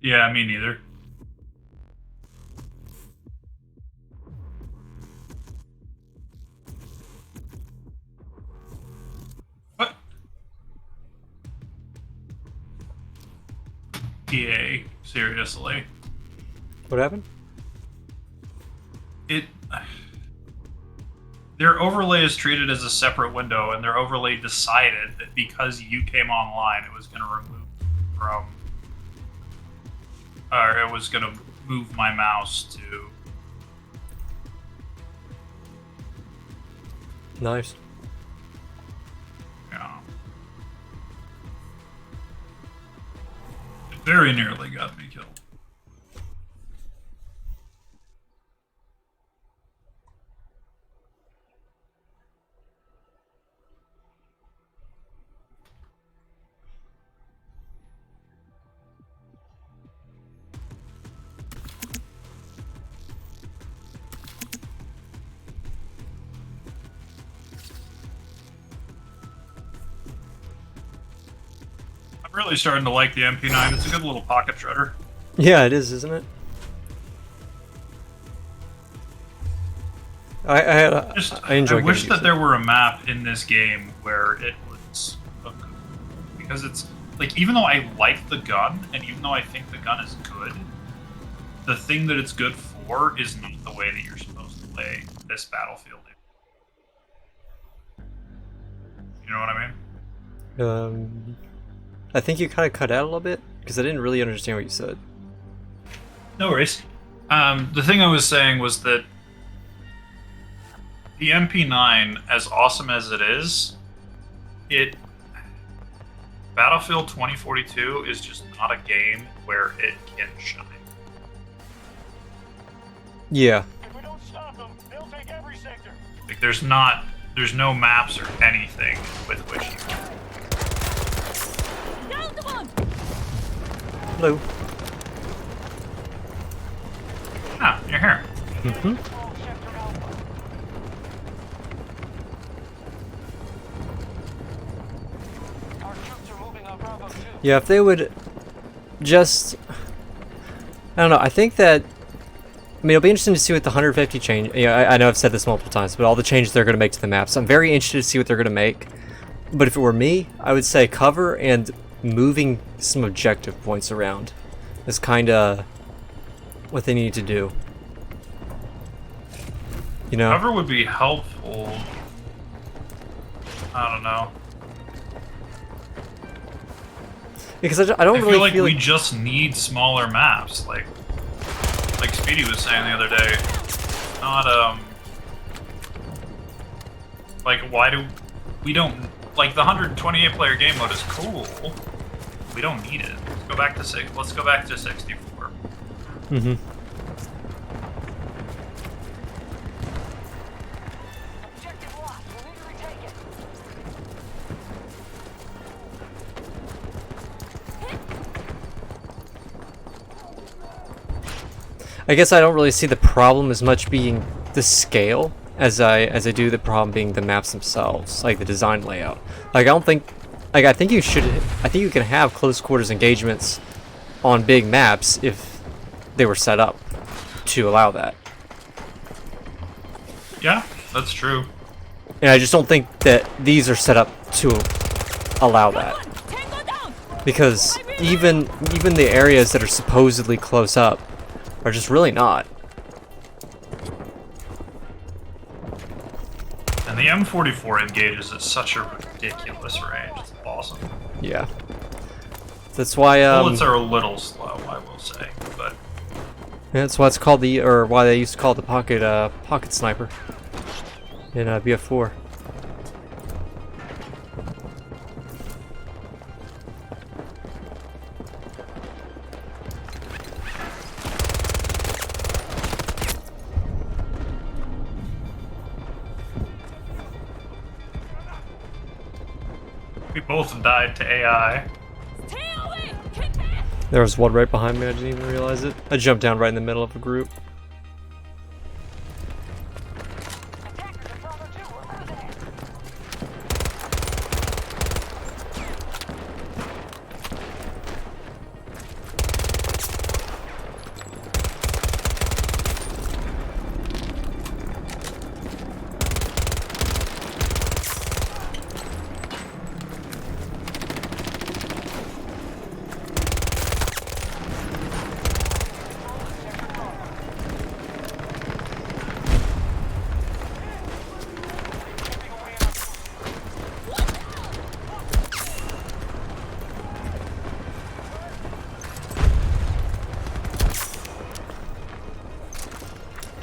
Yeah, me neither. What? EA, seriously. What happened? It their overlay is treated as a separate window, and their overlay decided that because you came online, it was going to remove from, or it was going to move my mouse to. Nice. Yeah. It very nearly got me killed. I'm really starting to like the MP9. It's a good little pocket shredder. Yeah, it is, isn't it? I enjoy. I wish that there were a map in this game where it was because it's like, even though I like the gun and even though I think the gun is good, the thing that it's good for is not the way that you're supposed to play this Battlefield. You know what I mean? I think you kind of cut out a little bit because I didn't really understand what you said. No worries. The thing I was saying was that the MP9, as awesome as it is, Battlefield 2042 is just not a game where it can shine. Yeah. If we don't stop them, they'll take every sector. Like, there's no maps or anything with which you can. Down the one! Hello. Ah, you're here. Mm-hmm. Control sector Alpha. Our troops are moving on Bravo 2. Yeah, if they would just, I don't know. I think that. I mean, it'll be interesting to see what the 150 change. Yeah, I know I've said this multiple times, but all the changes they're going to make to the maps. I'm very interested to see what they're going to make. But if it were me, I would say cover and moving some objective points around is kind of what they need to do. You know? Cover would be helpful. I don't know. Because I don't I really feel like we like just need smaller maps. Like Speedy was saying the other day. Not like, why do we don't like the 128 player game mode is cool. We don't need it. Let's go back to 64. Mm-hmm. Objective lost. We'll need to retake it. I guess I don't really see the problem as much being the scale as I do the problem being the maps themselves, like the design layout. Like I think you can have close quarters engagements on big maps if they were set up to allow that. Yeah, that's true. And I just don't think that these are set up to allow that. Tango down! Because even the areas that are supposedly close up are just really not. And the M44 engages at such a ridiculous range. It's awesome. Yeah. That's why Bullets are a little slow, I will say, but that's why it's called why they used to call it the pocket sniper in BF4. we both died to AI. Stay away! Keep back! There was one right behind me, I didn't even realize it. I jumped down right in the middle of a group. Attackers at Bravo 2. We're losing it.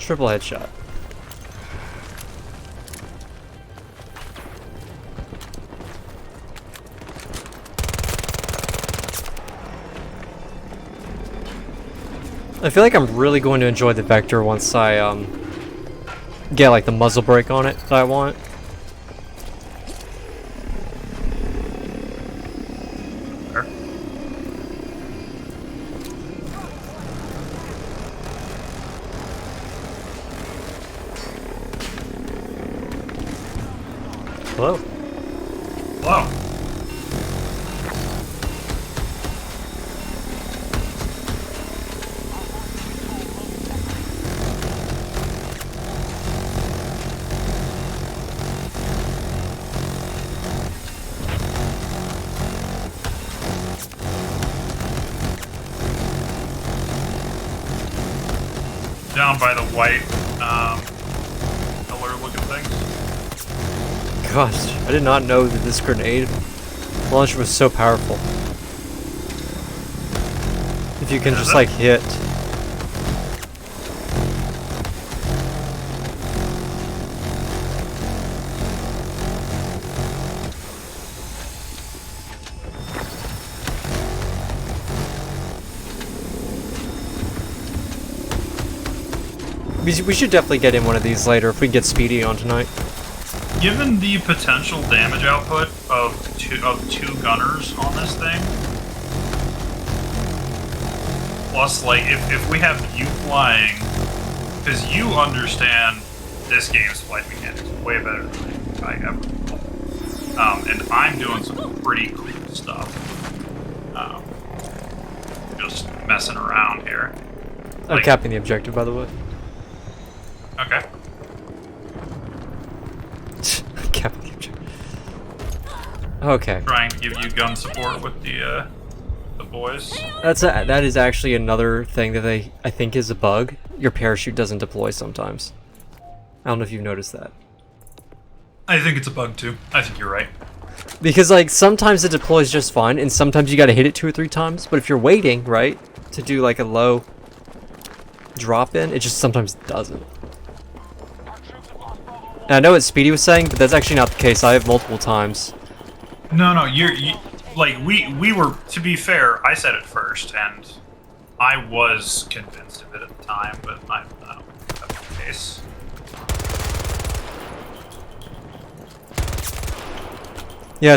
Triple headshot. I feel like I'm really going to enjoy the Vector once I get like the muzzle brake on it that I want. Sure. Hello. Hello. Down by the white pillar looking things. Gosh, I did not know that this grenade launcher was so powerful. If you can Is just it? like hit. We should definitely get in one of these later if we can get Speedy on tonight. Given the potential damage output of two gunners on this thing, plus like if we have you flying, because you understand this game's flight mechanics way better than I ever will. And I'm doing some pretty cool stuff. Just messing around here. I'm Like- capping the objective, by the way. Okay. Capping the objective. Okay. Trying to give you gun support with the boys. That is actually another thing that I think is a bug. Your parachute doesn't deploy sometimes. I don't know if you've noticed that. I think it's a bug too. I think you're right. Because like sometimes it deploys just fine, and sometimes you gotta hit it 2 or 3 times. But if you're waiting, right, to do like a low drop in, it just sometimes doesn't. And I know what Speedy was saying, but that's actually not the case. I have multiple times. No, like we were, to be fair, I said it first, and I was convinced of it at the time, but I don't know if that's the case. Yeah,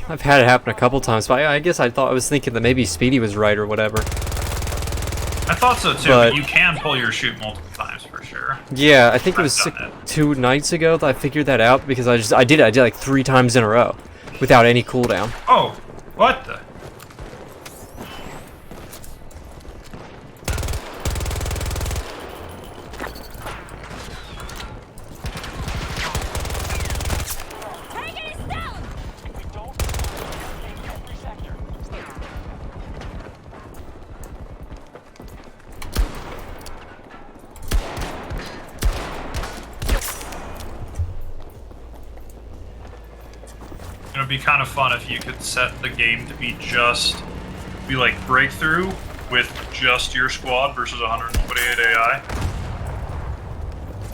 I've had it happen a couple times, but I guess I was thinking that maybe Speedy was right or whatever. I thought so too, But- but you can pull your chute multiple times for sure. Yeah, I think it was I've done it. 2 nights ago that I figured that out because I did it like 3 times in a row without any cooldown. Oh, what the? Target is down! If we don't, take every sector. It would be kind of fun if you could set the game to be like breakthrough with just your squad versus 128 AI.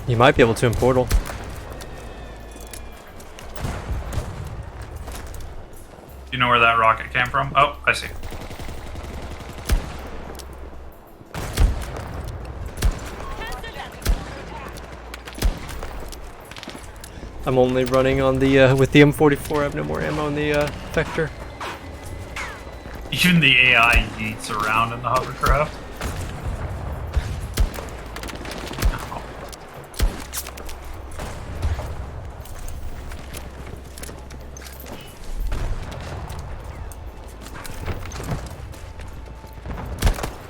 You might be able to in Portal. You know where that rocket came from? Oh, I see. I'm only running on the with the M44. I have no more ammo in the Vector. Even the AI yeets around in the hovercraft.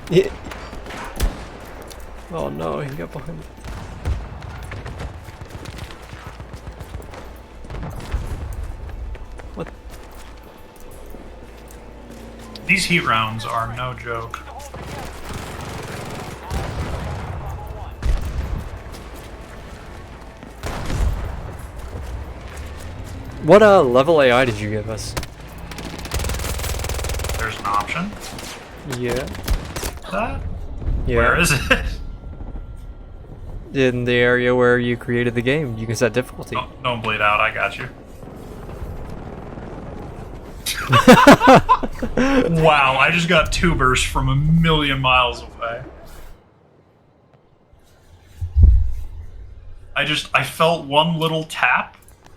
Yeah. Oh no, he got behind me. What? These heat rounds are no joke. What level AI did you give us? There's an option. Yeah. That? Yeah. Where is it? In the area where you created the game, you can set difficulty. Don't bleed out. I got you. Wow, I just got tubers from a million miles away. I felt one little tap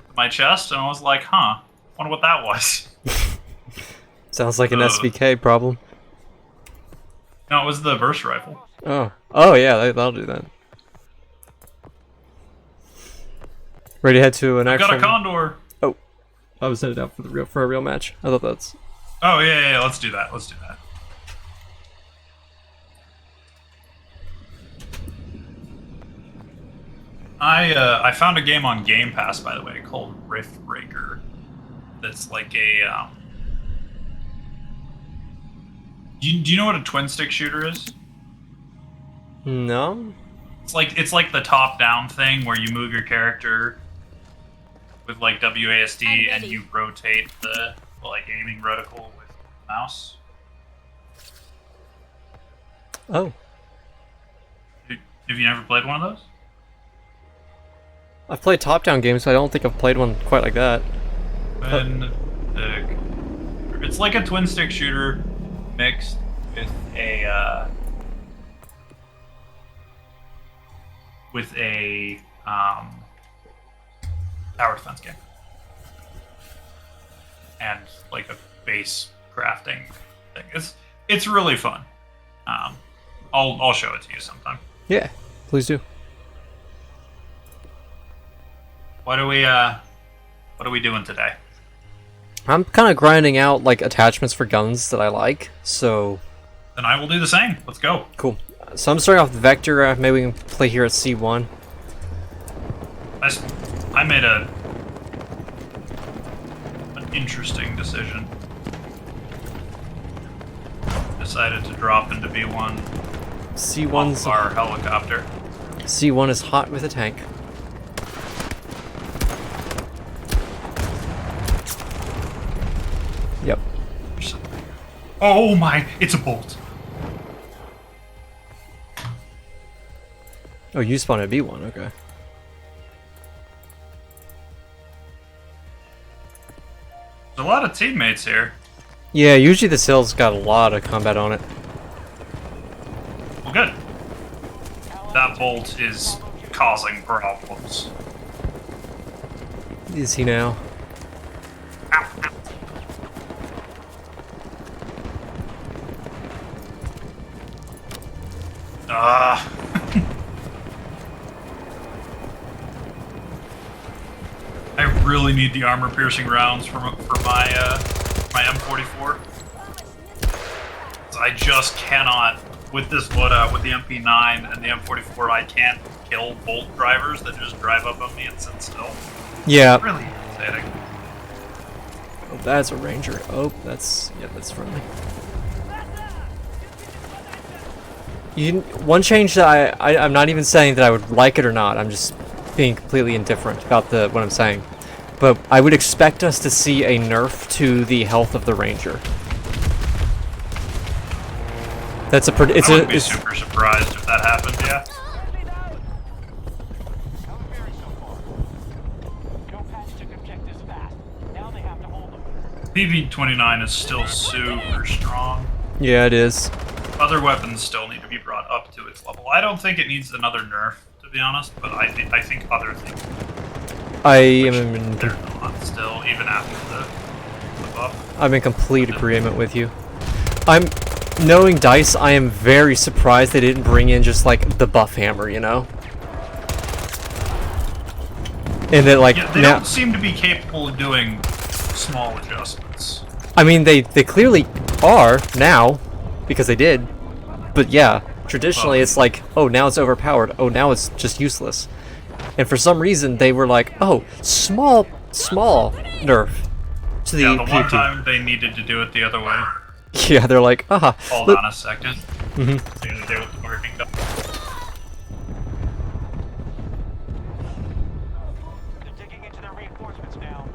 in my chest, and I was like, huh, wonder what that was. Sounds like an SVK problem. No, it was the burst rifle. Oh. Oh, yeah, that'll do that. Ready to head to an I actual... got a condor. Oh. I was headed out for a real match. I thought that's... Oh, yeah, let's do that. Let's do that. I found a game on Game Pass, by the way, called Rift Breaker. That's like a Do you know what a twin stick shooter is? No? It's like the top down thing where you move your character with like WASD and you rotate the like aiming reticle with the mouse. Oh. Have you never played one of those? I've played top-down games, but I don't think I've played one quite like that. It's like a twin stick shooter mixed with a tower defense game and like a base crafting thing. It's really fun. I'll show it to you sometime. Yeah, please do. What are we doing today? I'm kind of grinding out like attachments for guns that I like, so... Then I will do the same. Let's go. Cool. So I'm starting off with Vector. Maybe we can play here at C1. I made an interesting decision. Decided to drop into B1 C1's... off our helicopter. C1 is hot with a tank. Yep. Oh my! It's a bolt. Oh, you spawned at B1, okay. There's a lot of teammates here. Yeah, usually the cell's got a lot of combat on it. Well, good. That bolt is causing problems. Is he now? I really need the armor-piercing rounds for my M44. I just cannot with this loadout with the MP9 and the M44. I can't kill bolt drivers that just drive up on me and sit still. Yeah. It's really irritating. Oh, that's a ranger. Oh, that's friendly. One change that I'm not even saying that I would like it or not. I'm just being completely indifferent about what I'm saying. But I would expect us to see a nerf to the health of the ranger. That's a I wouldn't be super surprised if that happened. Yeah. PV-29 is still super strong. Yeah, it is. Other weapons still need to be brought up to its level. I don't think it needs another nerf, to be honest, but I think other things. They're not still, even after the buff. I'm in complete agreement with you. Knowing DICE, I am very surprised they didn't bring in just like the buff hammer, you know? And that like yeah, they don't seem to be capable of doing small adjustments. I mean, they clearly are now, because they did. But yeah, traditionally it's like, oh, now it's overpowered. Oh, now it's just useless. And for some reason they were like, oh, small nerf to the Yeah, the one PP. time they needed to do it the other way. Yeah, they're like, aha. Hold on a second. Mhm. They're gonna do it with working. They're digging into their reinforcements now.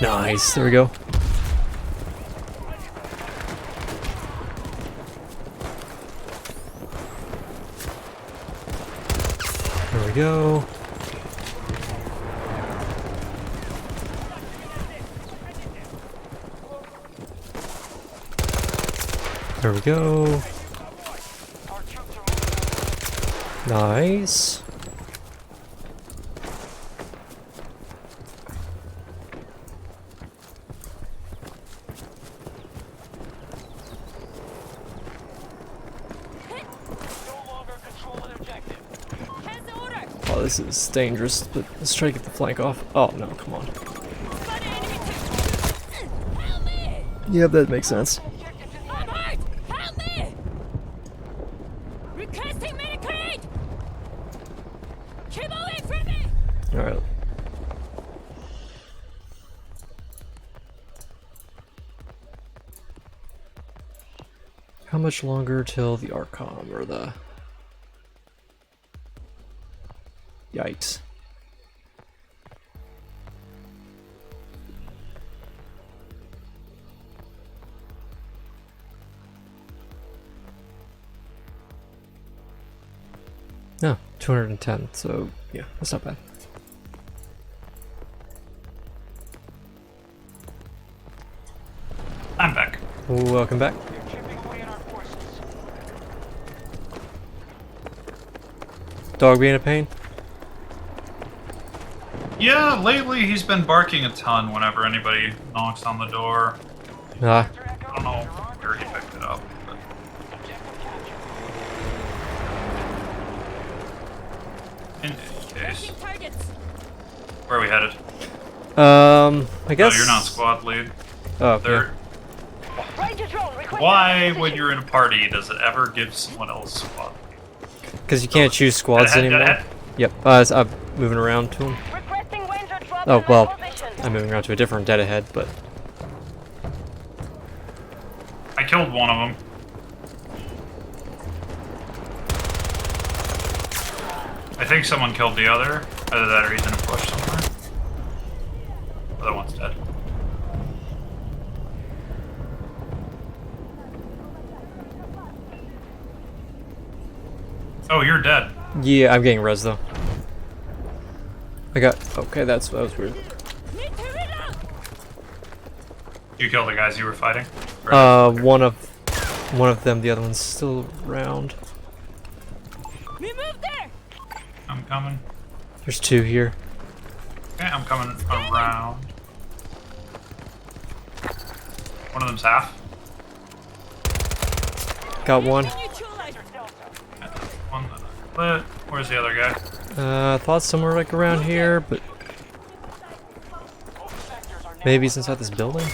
Nice. There we go. There we go. There we go. Our troops are moving. Nice. No longer control an objective. Has the order. Oh, this is dangerous, but let's try to get the flank off. Oh, no, come on. Spot enemy too. Help me! Yeah, that makes sense. I'm hurt! Help me! Requesting medical aid! Keep away from me! Alright. How much longer till the Archon or the... Yikes. No, 210, so yeah, that's not bad. I'm back. Welcome back. They're chipping away at our forces. Dog being a pain? Yeah, lately he's been barking a ton whenever anybody knocks on the door. Ah, I don't know where he picked it up. But Objective captured. in any case, Marking targets. where are we headed? I guess... Oh, you're not squad lead. Oh, There. Ranger drone requesting Why, position. when you're in a party, does it ever give someone else squad lead? because you can't choose squads Head, anymore. head. Yep, I'm moving around to him. Requesting Ranger drop Oh, in my well, position. I'm moving around to a different dead ahead, but... I killed one of them. I think someone killed the other. Either that or he's in a bush somewhere. Other one's dead. Oh, you're dead. Yeah, I'm getting res though. I got... Okay, that was weird. Need to reload! You killed the guys you were fighting? Or- One of them, the other one's still around. We move there! I'm coming. There's two here. Okay, I'm coming around. One of them's half. Got one. Neutralize. One that I lit. Where's the other guy? Thought somewhere like around here, but maybe he's inside this building.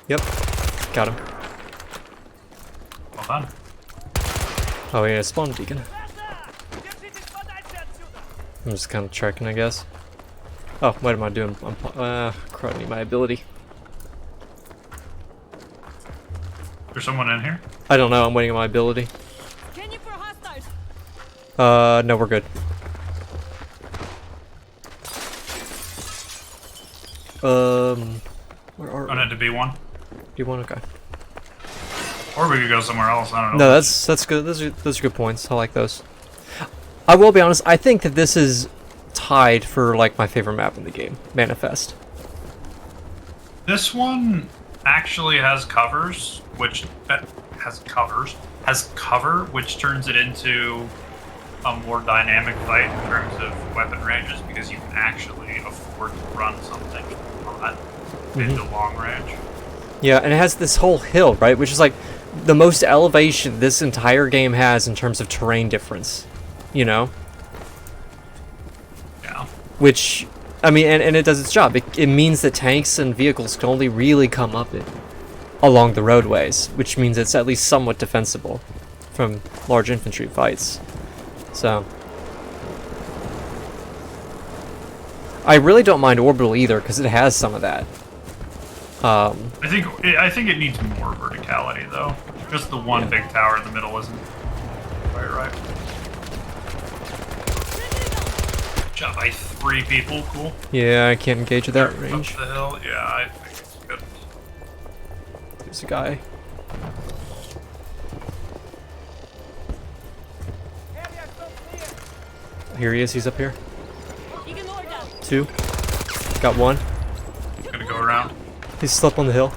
Yep, got him. Well done. Oh yeah, spawn beacon. I'm just kind of checking, I guess. Oh, what am I doing? I'm cruddy my ability. There's someone in here? I don't know. I'm waiting on my ability. Scanning for hostiles. No, we're good. Where are On it to be one. Do you want? Okay. Or we could go somewhere else. I don't know. No, that's good. Those are good points. I like those. I will be honest. I think that this is tied for like my favorite map in the game, Manifest. This one actually has covers, which has cover, which turns it into a more dynamic fight in terms of weapon ranges because you can actually afford to run something not into long range. Yeah, and it has this whole hill, right? Which is like the most elevation this entire game has in terms of terrain difference. You know? Yeah. Which, I mean, and it does its job. It means that tanks and vehicles can only really come up it along the roadways, which means it's at least somewhat defensible from large infantry fights. So, I really don't mind Orbital either, because it has some of that. I think it needs more verticality though. Just the one big tower in the middle isn't quite right. Shot by 3 people. Cool. Yeah, I can't engage at that Up range. the hill. Yeah, I think it's good. There's a guy. Here he is. He's up here. Ignore them. 2. Got 1. Gonna go around. He's still up on the hill.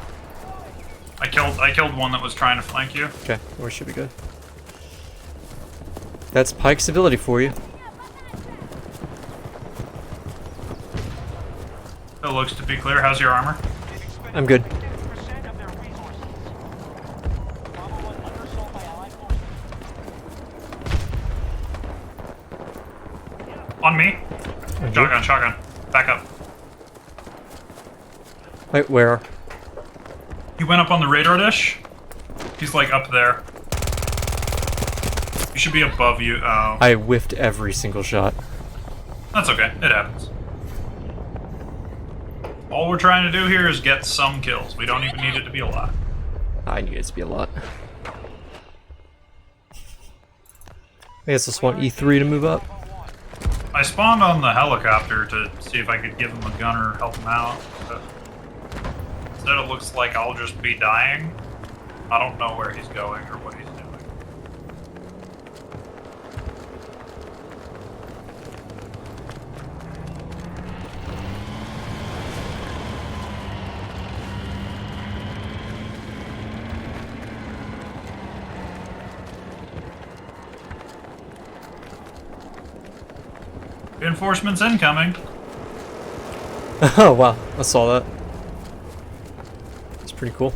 I killed one that was trying to flank you. Okay, we should be good. That's Pike's ability for you. It looks to be clear. How's your armor? I'm good. 50% of their resources. Bravo 1 undersold by Allied forces. On me. Shotgun. Back up. Wait, where? He went up on the radar dish. He's like up there. He should be above you. Oh, I whiffed every single shot. that's okay. It happens. All we're trying to do here is get some kills. We don't even need it to be a lot. I need it to be a lot. I guess just want E3 to move up. I spawned on the helicopter to see if I could give him a gun or help him out, but instead it looks like I'll just be dying. I don't know where he's going or what he's doing. Reinforcements incoming. Oh wow, I saw that. It's pretty cool.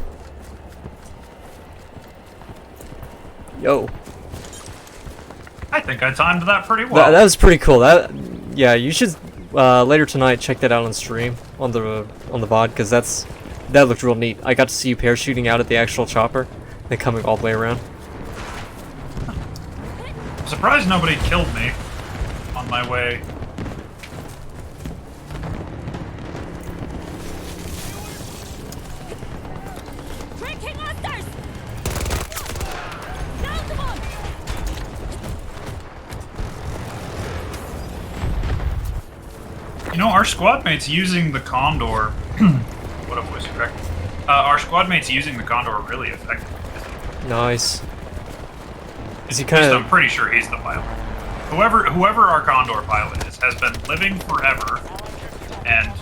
Yo, I think I timed that pretty well. that was pretty cool. That, yeah, you should later tonight check that out on stream on the VOD because that looked real neat. I got to see you parachuting out at the actual chopper, then coming all the way around. I'm surprised nobody killed me on my way. Tracking monsters. Down the one. You know, our squad mates using the Condor. What a voice crack. Our squad mates using the Condor really effectively. Nice. Is he At kind least I'm of? pretty sure he's the pilot. Whoever our Condor pilot is has been living forever and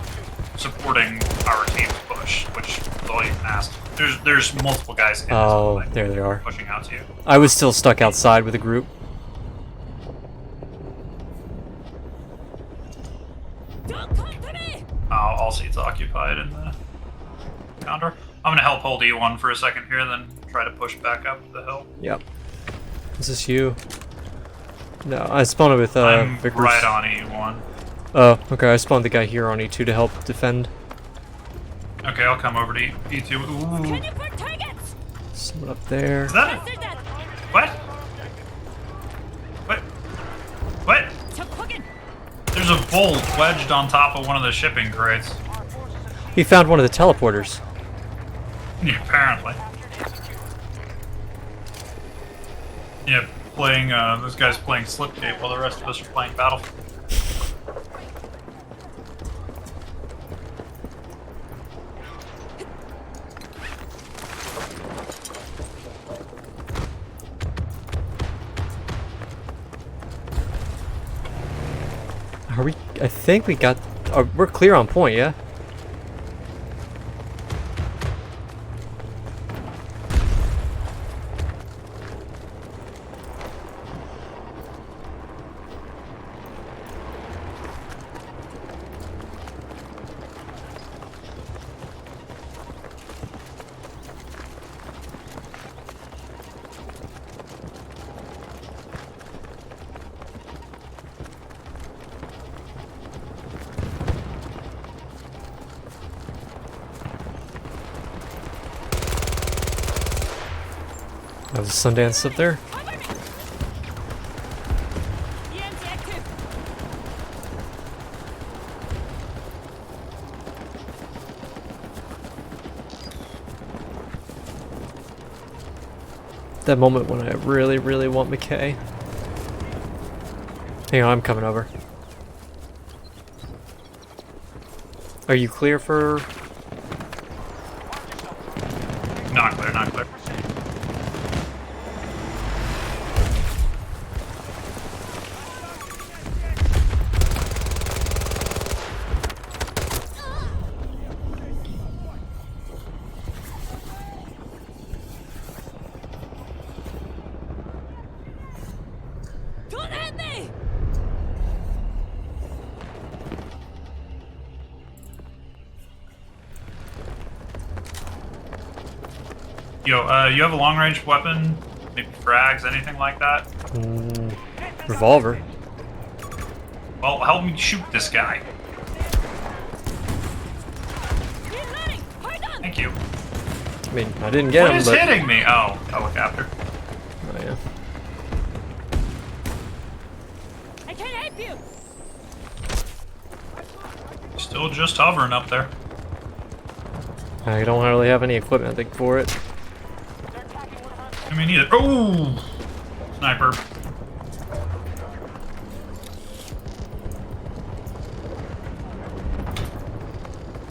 supporting our team's push, which is all you can ask. There's multiple guys in this Oh, building there they are. pushing out to you. I was still stuck outside with a group. Don't come to me. All seats occupied in the Condor. I'm gonna help hold E1 for a second here, then try to push back up the hill. Yep. Is this you? No, I spawned with I'm Vickers. right on E1. Oh, okay. I spawned the guy here on E2 to help defend. Okay, I'll come over to E2. Ooh. Can you put targets? Someone up there. Is that Answer that. what? What? What? Took There's a bolt wedged on top of one of the shipping crates. He found one of the teleporters. Yeah, apparently. Yeah, playing, this guy's playing Slipgate while the rest of us are playing Battlefield. Are we? I think we got. We're clear on point, yeah. There's a Sundance up there. Cover me. EMT active. That moment when I really, really want McKay. Hang on, I'm coming over. Are you clear for? Not clear, not clear. Don't hit me! Yo, you have a long range weapon? Maybe frags, anything like that? Revolver. Well, help me shoot this guy. Reloading! Hard on! Thank you. I mean, I didn't get What him, is but hitting me? Oh, helicopter. oh, yeah. I can't help you! Still just hovering up there. I don't really have any equipment, I think, for it. I mean, neither. Oh! Sniper.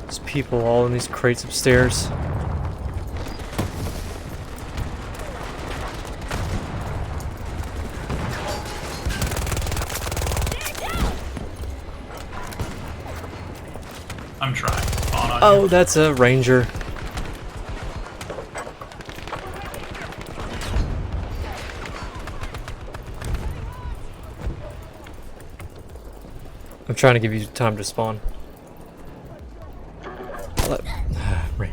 There's people all in these crates upstairs. I'm trying. Spawn on Oh, you. that's a ranger. I'm trying to give you time to spawn. Let- Ra-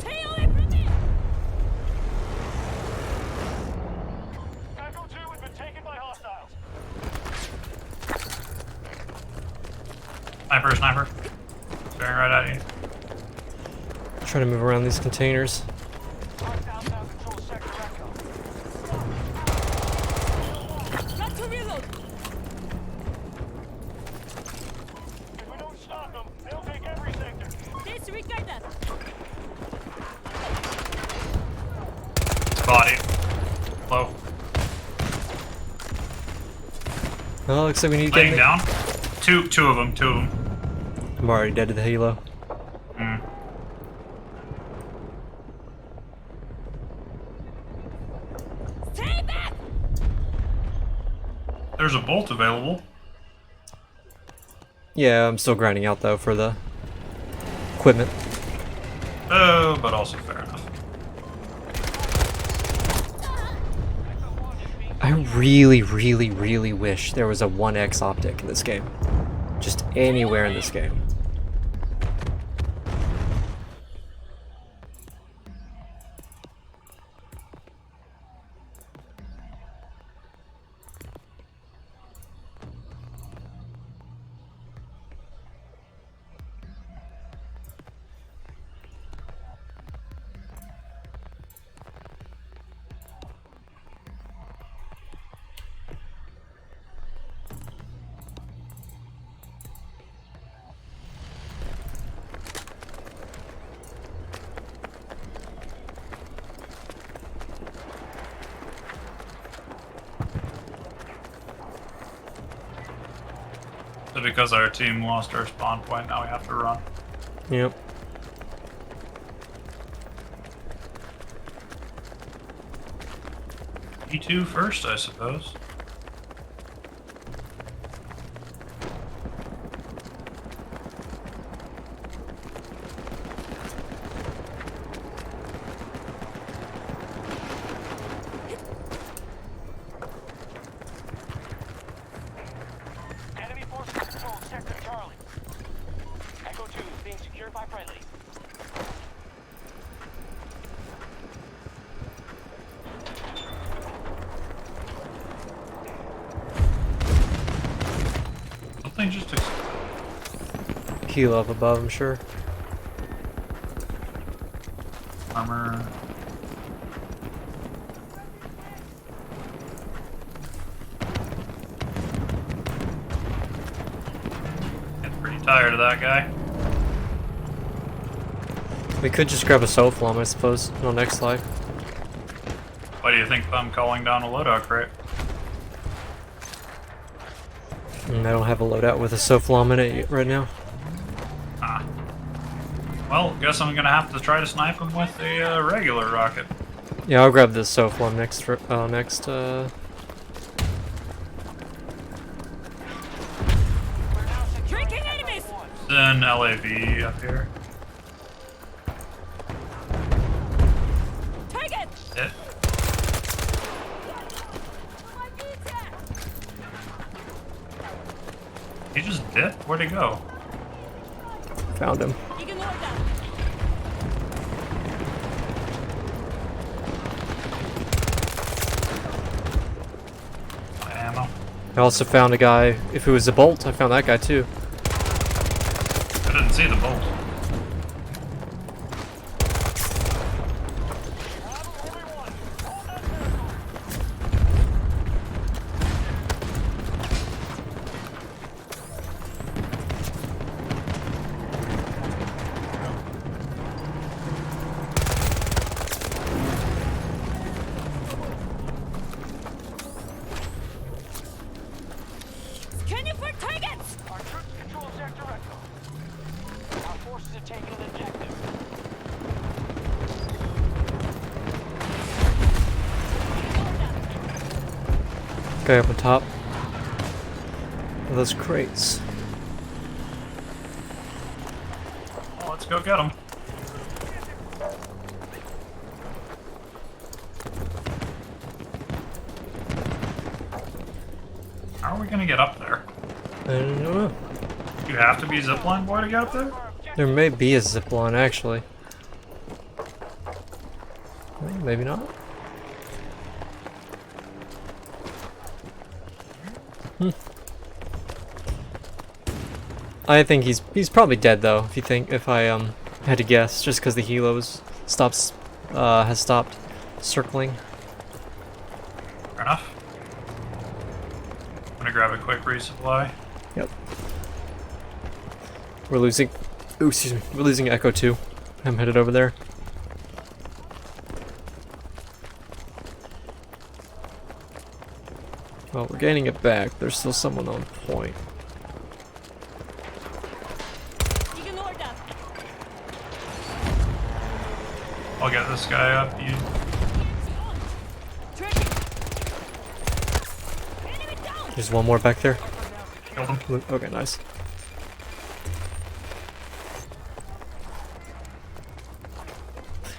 Stay away from me! Echo 2 has been taken by hostiles. Sniper, sniper. Staring right at you. Trying to move around these containers. Outbound control sector Echo. Got to reload! If we don't stop them, they'll take every sector. Disregard that! Body. Low. Oh, looks like we need to Laying get. down. Two of them. I'm already dead to the halo. Mm. Stay back! There's a bolt available. Yeah, I'm still grinding out though for the equipment. Oh, but also fair enough. I really, really, really wish there was a 1x optic in this game. Just anywhere in this game. So because our team lost our spawn point, now we have to run. Yep. E2 first, I suppose. Enemy forces control sector Charlie. Echo 2 is being secured by friendlies. Something just ex- Heal up above, I'm sure. armor. Getting pretty tired of that guy. We could just grab a Soflom, I suppose, on next live. Why do you think I'm calling down a loadout crate? I don't have a loadout with a Soflom in it right now. Ah. Well, guess I'm gonna have to try to snipe him with a regular rocket. Yeah, I'll grab this Soflom next. Drinking enemies! Then LAV up here. Target! Hit. My pizza! He just dipped? Where'd he go? Found him. Ignore that! Ammo. I also found a guy. If it was a bolt, I found that guy too. I didn't see the bolt. Scanning for targets! Our troops control Sector Echo. Our forces have taken an objective. Guy up on top of those crates. Well, let's go get him. How are we gonna get up there? I don't know. You have to be zipline boy to get up there? There may be a zipline actually. Well, maybe not. I think he's probably dead though. If I had to guess, just because the helos has stopped circling. Fair enough. I'm gonna grab a quick resupply. Yep. We're losing. Ooh, excuse me. We're losing Echo 2. I'm headed over there. Well, we're gaining it back. There's still someone on point. Ignore that! I'll get this guy up. You Tracking! Enemy down! There's one more back there. killed him. Okay, nice.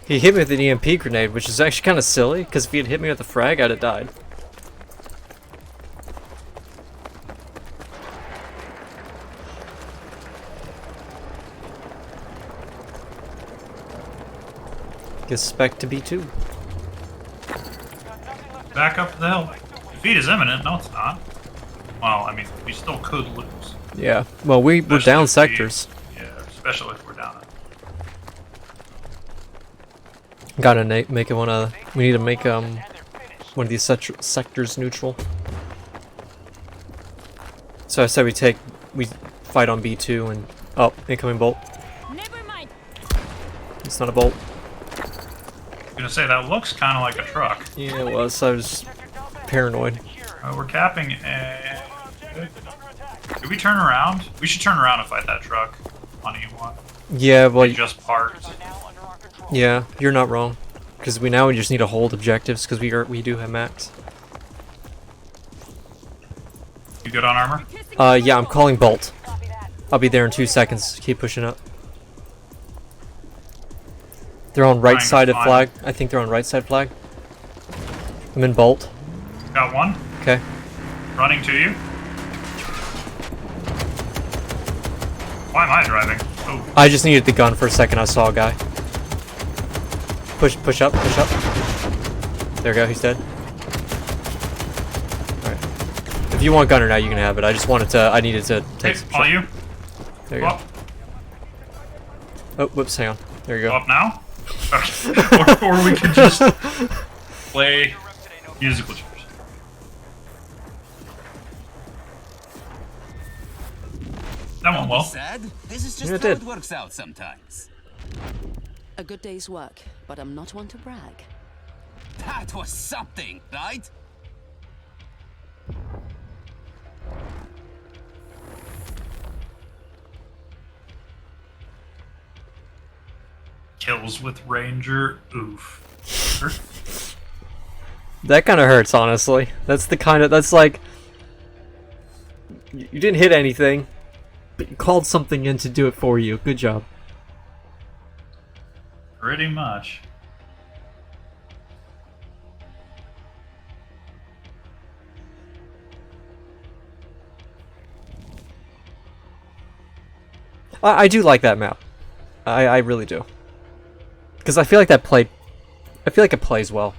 He hit me with an EMP grenade, which is actually kind of silly, because if he had hit me with a frag, I'd have died. Guess spec to B2. Back up the hill. Defeat is imminent. No, it's not. Well, I mean, we still could lose. Yeah, well, we're Especially down if we- sectors. Yeah, especially if we're down it. Gotta make it we need to make one of these sectors neutral. So I said we fight on B2 and incoming bolt. Never mind! It's not a bolt. I'm gonna say that looks kind of like a truck. Yeah, it was. I was paranoid. We're capping a. Did we turn around? We should turn around and fight that truck on E1. Yeah, well, They just parked. yeah, you're not wrong. Because we just need to hold objectives because we do have max. You good on armor? Yeah, I'm calling bolt. I'll be there in 2 seconds. Keep pushing up. They're on right Trying to side of find- flag. I think they're on right side flag. I'm in bolt. Got one. Okay. Running to you. Why am I driving? Oh, I just needed the gun for a second. I saw a guy. Push up, push up. There we go. He's dead. All right. If you want gunner now, you can have it. I just wanted to. I needed to hey, take some all shot. you. There Go you up. go. Oh, whoops. Hang on. There you Go go. up now. Okay. or we could just play musical chairs. That went well. Sad. This is just Yeah, it how did. it works out sometimes. A good day's work, but I'm not one to brag. That was something, right? Kills with Ranger. Oof. That kind of hurts, honestly. That's the kind of, that's like, you didn't hit anything, but you called something in to do it for you. Good job. Pretty much. I do like that map. I really do. Because I feel like that played, I feel like it plays well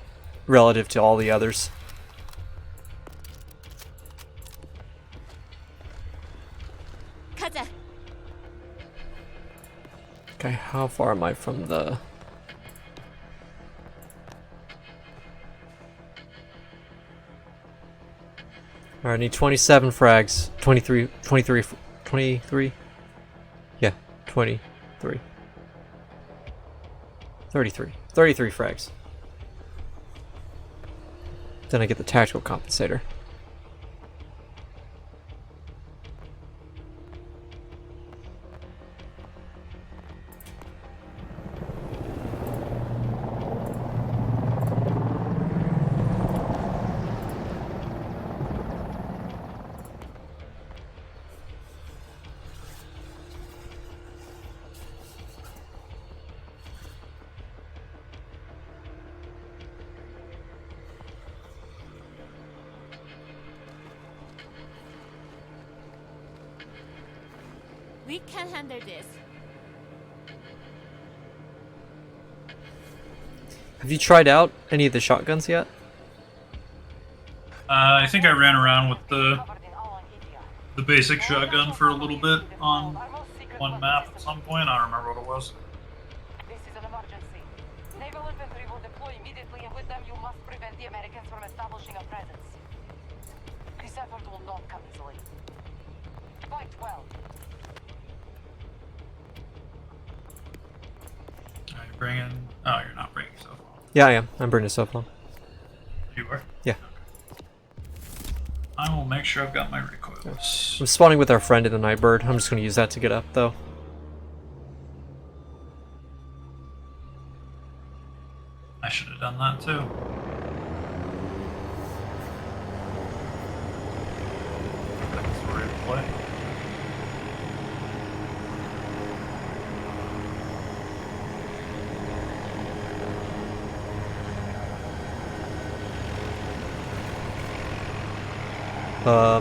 relative to all the others. 가자. Okay, how far am I from the... Alright, I need 27 frags. 23? Yeah, 23. 33. 33 frags. Then I get the tactical compensator. We can handle this. Have you tried out any of the shotguns yet? I think I ran around with the Covered in all on EDR. basic shotgun for a little bit on one map at some point. I don't remember what it was. This is an emergency. Naval infantry will deploy immediately, and with them you must prevent the Americans from establishing a presence. This effort will not come easily. Fight well. Are you bringing? Oh, you're not bringing stuff on. Yeah, I am. I'm bringing stuff on. You are. Yeah. I will make sure I've got my recoils. I'm spawning with our friend in the Nightbird. I'm just going to use that to get up, though. I should have done that too. That's where we play.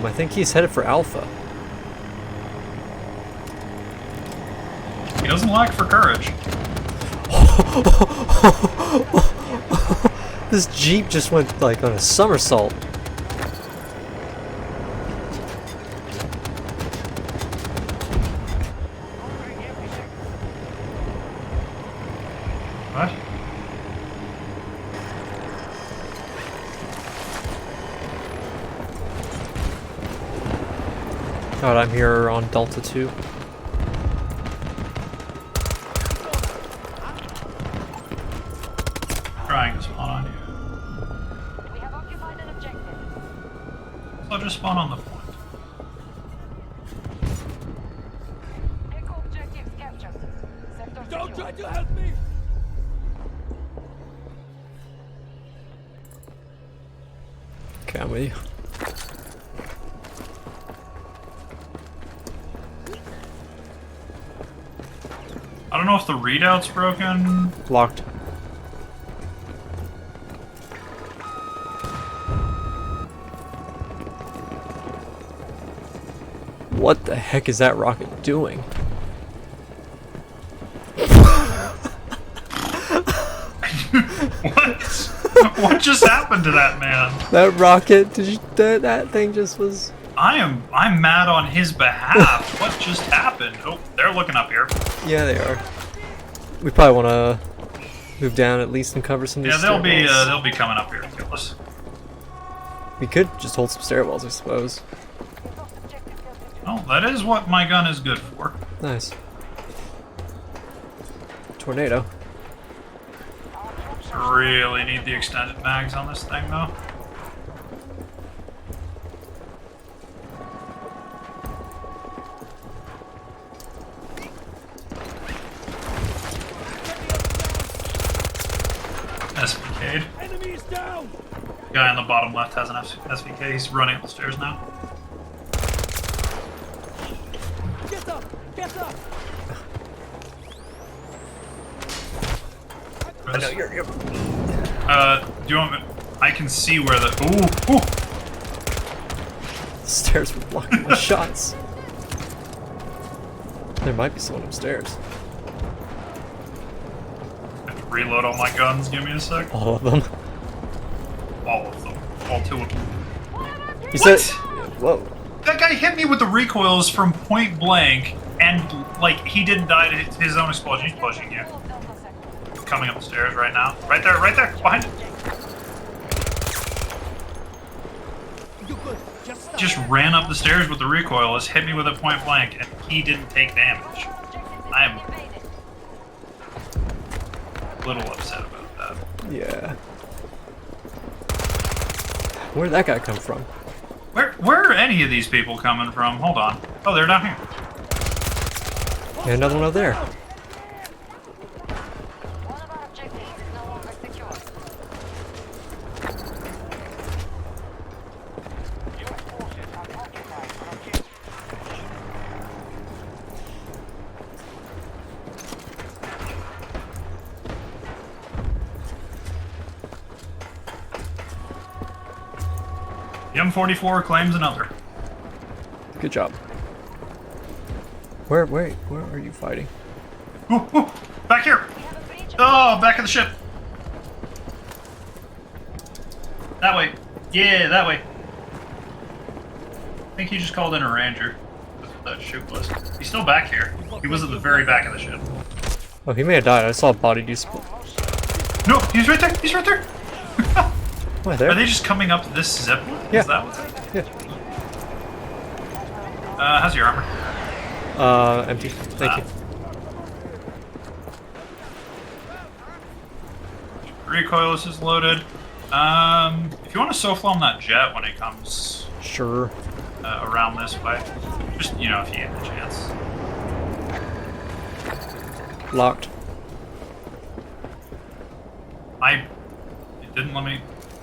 I think he's headed for Alpha. He doesn't lack for courage. This Jeep just went like on a somersault. What? God, I'm here on Delta 2. Trying to spawn on you. We have occupied an objective. So I'll just spawn on the point. Echo objectives captured. Sector Don't secure. try to help me! Okay, I'm with you. I don't know if the readout's broken. Locked. What the heck is that rocket doing? What? What just happened to that man? That rocket, did you, that thing just was... I'm mad on his behalf. What just happened? Oh, they're looking up here. Yeah, they are. We probably want to move down at least and cover some of Yeah, these they'll stairwells. be coming up here to kill us. We could just hold some stairwells, I suppose. Oh, that is what my gun is good for. Nice. Tornado. Really need the extended mags on this thing, though. SVK'd. Enemies down! Guy on the bottom left has an SVK. He's running up the stairs now. Get up! Get up! I know you're. Do you want me? I can see where the. Ooh! The stairs were blocking the shots. There might be someone upstairs. I have to reload all my guns. Give me a sec. All of them. All of them. All 2 of them. You What? said. Whoa. That guy hit me with the recoils from point blank, and like he didn't die to his own explosion. He's pushing you. Coming up the stairs right now. Right there, behind you. You good? Just stop. Just ran up the stairs with the recoilless, hit me with a point blank, and he didn't take damage. I am a little upset about that. Yeah. Where'd that guy come from? Where are any of these people coming from? Hold on. Oh, they're down here. And another one over there. One of our objectives is no longer secure. Your forces have occupied objective. The M44 claims another. Good job. Where are you fighting? Ooh, ooh, back here. We have a breach of Oh, back of the ship. That way. Yeah, that way. I think he just called in a ranger. That's what that shoot was. He's still back here. He was at the very back of the ship. Oh, he may have died. I saw a body despawn. No, he's right there. He's right there. Oh, there. Are they just coming up this zip? Yeah. Is that what's happening? Yeah. How's your armor? Empty. Thank you. Recoilless is loaded. If you want to SOFLOM that jet when it comes Sure. around this way, just, you know, if you get the chance. Locked. It didn't let me.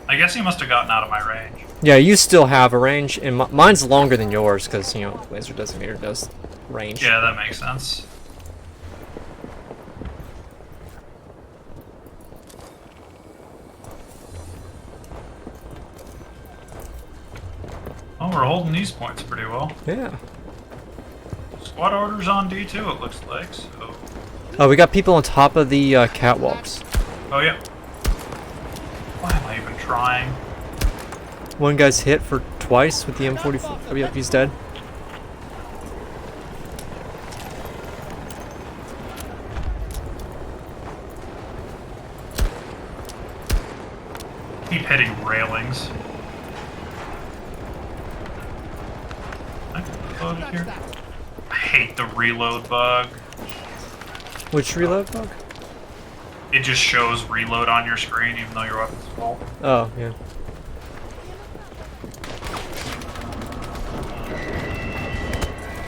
I guess he must have gotten out of my range. Yeah, you still have a range, and mine's longer than yours because you know laser designator does range. Yeah, that makes sense. Oh, we're holding these points pretty well. Yeah. Squad orders on D2, it looks like. So, Oh, we got people on top of the catwalks. oh yeah. Why am I even trying? One guy's hit for twice with the M44. Oh, yep, he's dead. Keep hitting railings. I can reload it here. I hate the reload bug. Which reload bug? It just shows reload on your screen even though your weapon's full. Oh, yeah.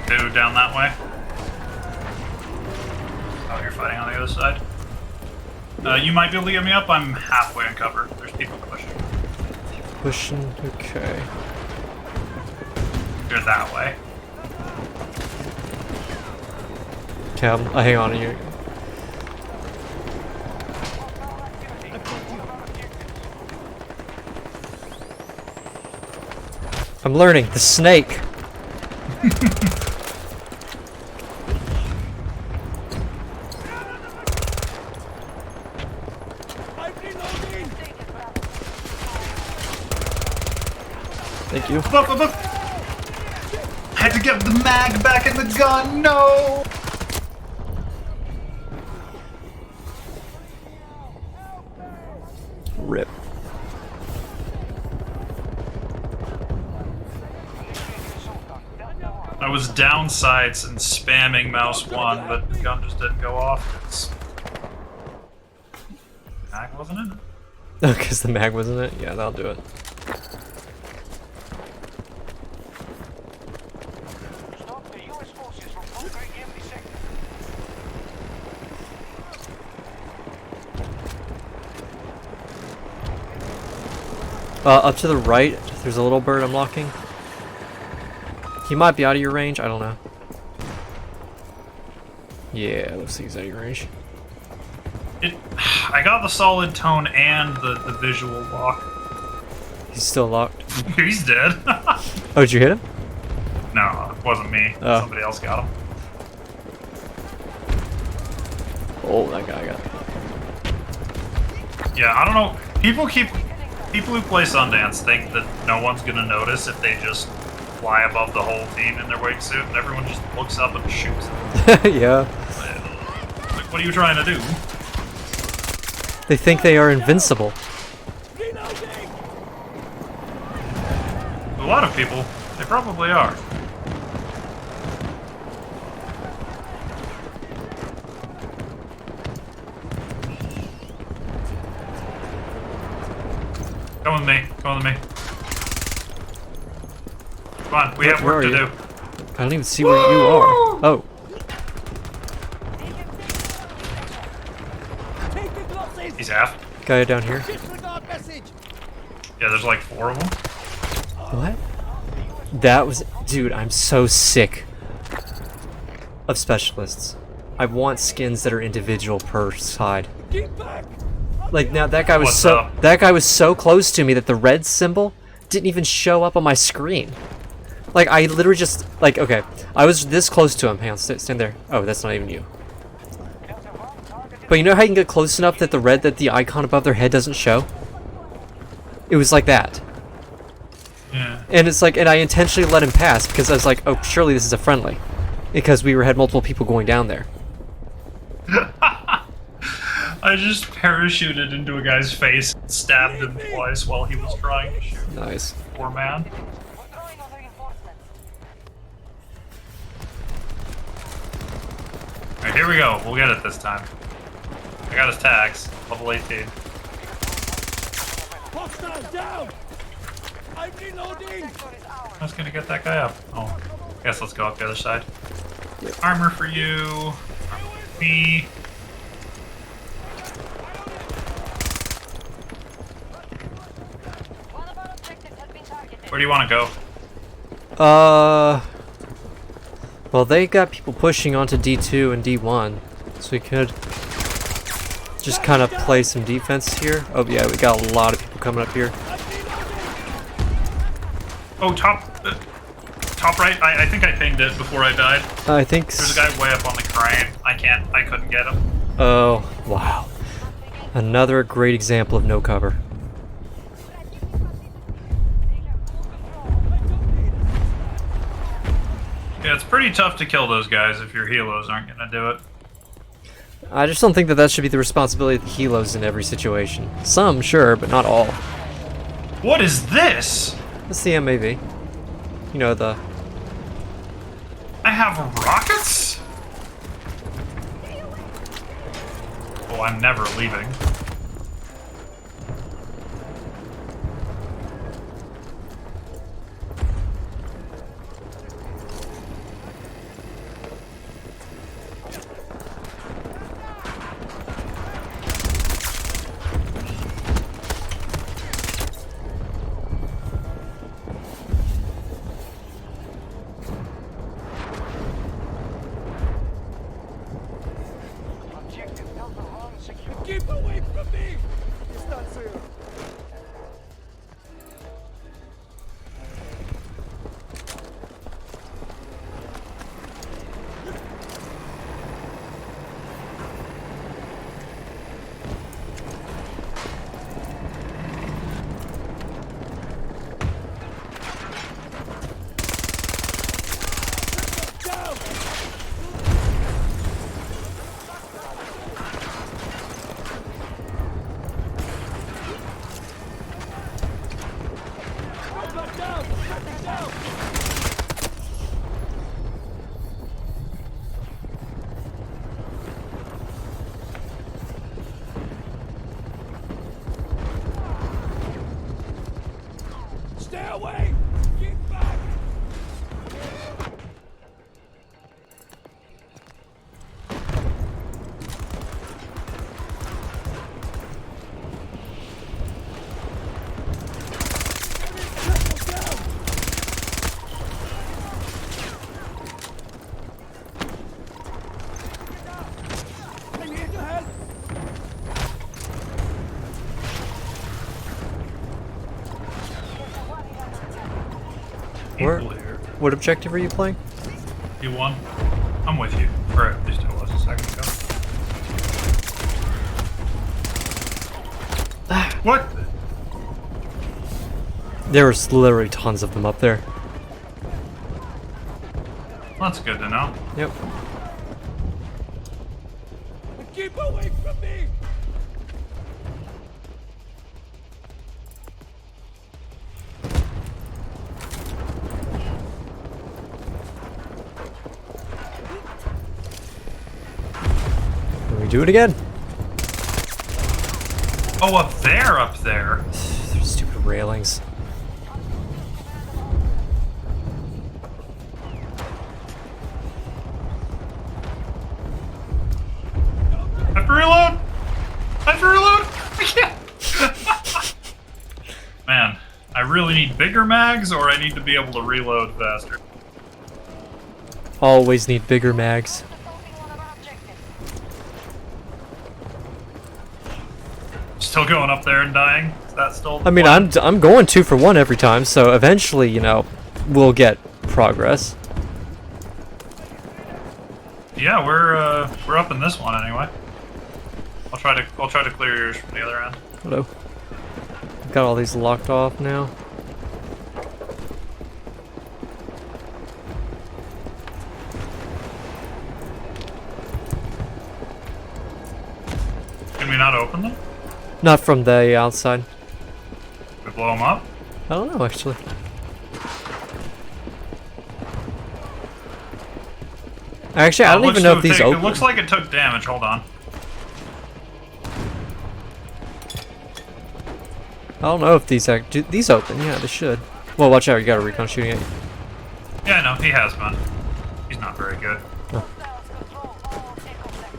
Dude, down that way. Oh, you're fighting on the other side. You might be able to get me up. I'm halfway in cover. There's people pushing. Pushing. Okay. You're that way. Okay, I'll hang on to you. I'm learning the snake. I'm reloading! Thank you. Up, up, up. I had to get the mag back in the gun. No. Rip. I was down sights and spamming mouse 1, but the gun just didn't go off. It's... wasn't in it. Oh, because the mag was in it? Yeah, that'll do it. Stop the U.S. forces from conquering every sector. Up to the right, there's a little bird I'm locking. He might be out of your range, I don't know. Yeah, looks like he's out of your range. I got the solid tone and the visual lock. He's still locked. He's dead. Oh, did you hit him? No, it wasn't me. Oh. Somebody else got him. Oh, that guy got him. Yeah, I don't know. People who play Sundance think that no one's gonna notice if they just fly above the whole team in their wingsuit and everyone just looks up and shoots them. Yeah. Like, what are you trying to do? They think they are invincible. Reloading! A lot of people, they probably are. Come with me. Come with me. Come on, we have Where work are to you? do. I don't even see where you are. Oh, Take the glosses! He's half. guy down here. Disregard message! Yeah, there's like 4 of them. What? That was... Dude, I'm so sick of specialists. I want skins that are individual per side. Get back! Like, now that guy was What's so... up? That guy was so close to me that the red symbol didn't even show up on my screen. Like, I literally just... Like, okay. I was this close to him. Hang on, stand there. Oh, that's not even you. But you know how you can get close enough that the icon above their head doesn't show? It was like that. Yeah. And it's like, and I intentionally let him pass because I was like, oh, surely this is a friendly. Because we had multiple people going down there. I just parachuted into a guy's face and stabbed him twice while he was trying to shoot. Nice. Poor man. We're drawing on reinforcements. Alright, here we go. We'll get it this time. I got his tags. Level 18. Hostile down! I'm reloading! I was gonna get that guy up. Oh. Guess let's go up the other side. Armor for you. Me. One of our objectives has been targeted. Where do you want to go? Well, they got people pushing onto D2 and D1, so we could just kind of play some defense here. Oh yeah, we got a lot of people coming up here. Oh, top right. I think I pinged it before I died. I think. There's a guy way up on the crane. I couldn't get him. Oh wow, another great example of no cover. Yeah, it's pretty tough to kill those guys if your helos aren't gonna do it. I just don't think that that should be the responsibility of the helos in every situation. Some, sure, but not all. What is this? It's the MAV. You know, the... I have rockets? Oh, I'm never leaving. Keep away What objective are you playing? You won. I'm with you. Or at least I was a second ago. What? There's literally tons of them up there. That's good to know. Yep. Keep away from me! Can we do it again? Oh, up there, up there. Stupid railings. I have to reload! I have to reload! I can't! Man, I really need bigger mags, or I need to be able to reload faster. Always need bigger mags. Assaulting one of our objectives. Still going up there and dying? Is that still the I mean, plan? I'm going 2 for 1 every time, so eventually, you know, we'll get progress. Yeah, we're up in this one anyway. I'll try to clear yours from the other end. Hello. Got all these locked off now. Can we not open them? Not from the outside. We blow them up? I don't know, actually. Actually, I don't even know if these It open. looks like it took damage. Hold on. I don't know if these do these open. Yeah, they should. Well, watch out! You got a recon shooting at you. Yeah, no, he has been. He's not very good. Hostiles control all Echo sector.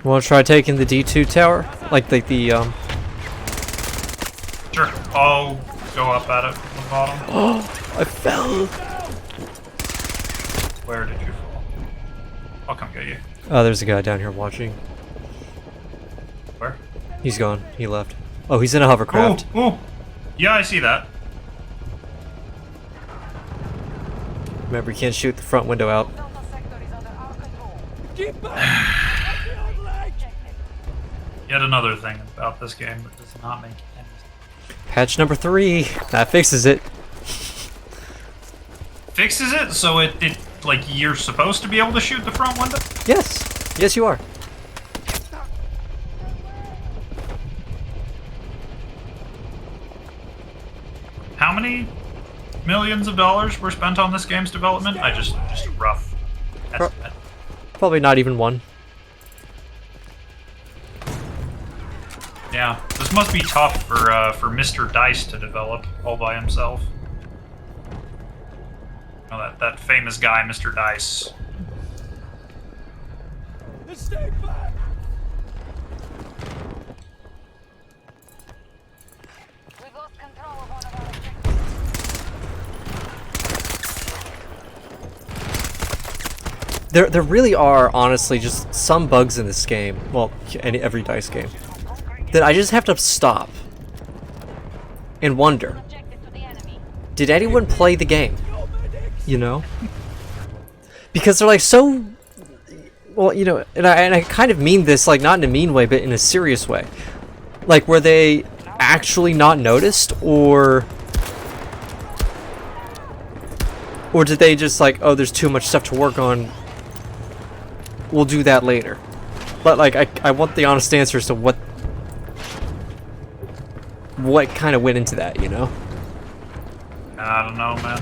Want to try taking the D2 tower? Like the Sure. I'll go up at it from the bottom. Oh, I fell. Where did you fall? I'll come get you. Oh, there's a guy down here watching. Where? He's gone. He left. Oh, he's in a hovercraft. Oh, yeah, I see that. Remember, you can't shoot the front window out. Delta sector is under our control. Keep back! Off the old leg! Objective. Yet another thing about this game that does not make any sense. Patch number 3. That fixes it. Fixes it so it like you're supposed to be able to shoot the front window. Yes. Yes, you are. How many millions of dollars were spent on this game's development? Just a rough estimate. Probably not even one. Yeah, this must be tough for Mr. Dice to develop all by himself. You know, that famous guy, Mr. Dice. Stay back! We've lost control of one of our objectives. There really are, honestly, just some bugs in this game. Well, every Dice game. That I just have to stop and wonder, Objective to the enemy. did anyone play the game? You know? Because they're like so... Well, you know, and I kind of mean this, like, not in a mean way, but in a serious way. Like, were they actually not noticed, or did they just like, oh, there's too much stuff to work on, we'll do that later? But, like, I want the honest answer as to what kind of went into that, you know? I don't know, man.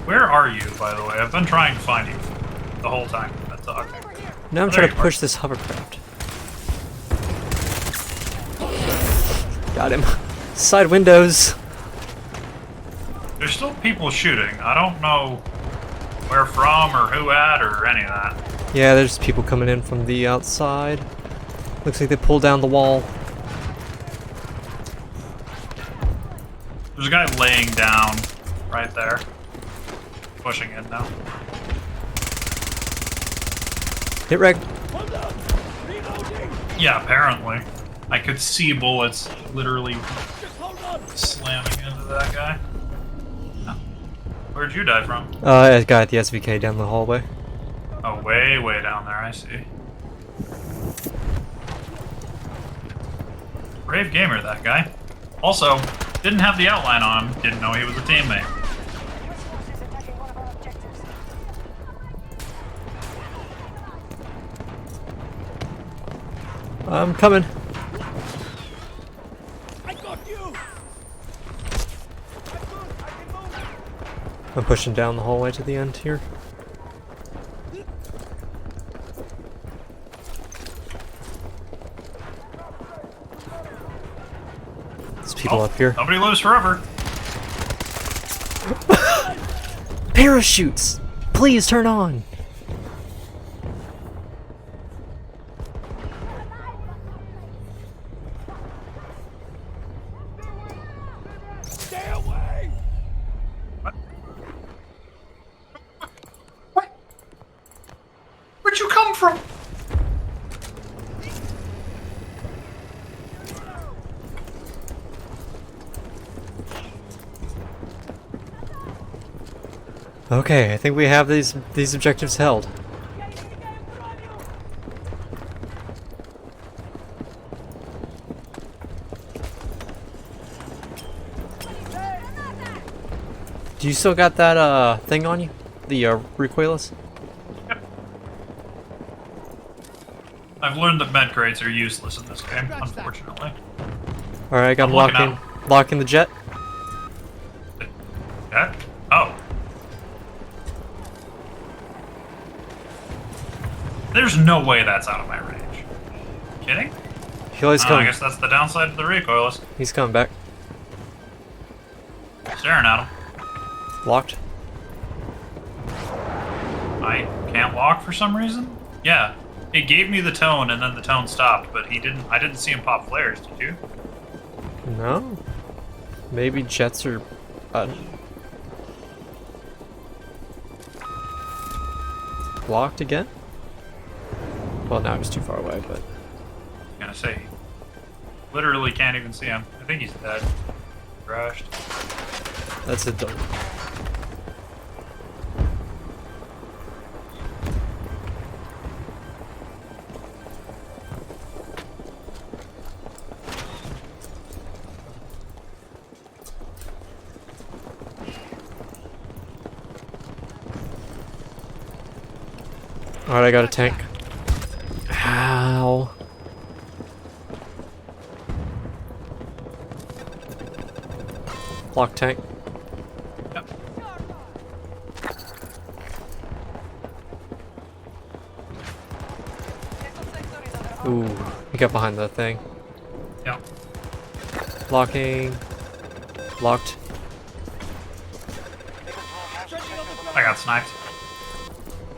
Where are you, by the way? I've been trying to find you the whole time. That's okay. Now I'm There trying to you are. push this hovercraft. Got him. Side windows. There's still people shooting. I don't know where from or who at or any of that. Yeah, there's people coming in from the outside. Looks like they pulled down the wall. There's a guy laying down right there. Pushing in now. Hit reg. Yeah, apparently. I could see bullets literally slamming into that guy. Oh. Where'd you die from? A guy at the SVK down the hallway. Oh, way, way down there, I see. Brave gamer, that guy. Also, didn't have the outline on him, didn't know he was a teammate. US forces attacking one of our objectives. I'm coming. I got you! I'm pushing down the hallway to the end here. There's people up here. Nobody lives forever. Parachutes! Please turn on! Stay away! What? Where'd you come from? Okay, I think we have these objectives held. Do you still got that thing on you? The recoilless? I've learned that med crates are useless in this game, unfortunately. Alright, I'm looking locking the jet. Yeah? Oh. There's no way that's out of my range. Kidding? He always I coming. guess that's the downside of the recoilless. He's coming back. Staring at him. Locked. I can't walk for some reason? Yeah. It gave me the tone and then the tone stopped, but I didn't see him pop flares, did you? No? Maybe jets are... Locked again? Well, now he's too far away, but... I'm gonna say. Literally can't even see him. I think he's dead. Crashed. That's a dumb... Alright, I got a tank. Ow. Lock tank. Yep. Ooh, he got behind that thing. Yep. Locking. Locked. I got sniped.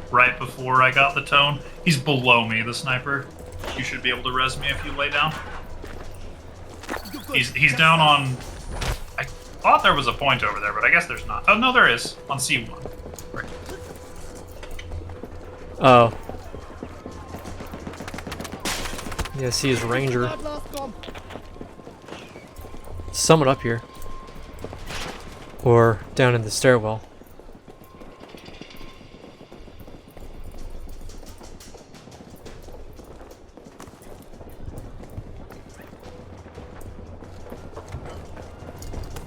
Right before I got the tone. He's below me, the sniper. You should be able to res me if you lay down. He's down on... I thought there was a point over there, but I guess there's not. Oh, no, there is. On C1. Right. Oh. Yeah, see his ranger. Someone up here. Or down in the stairwell.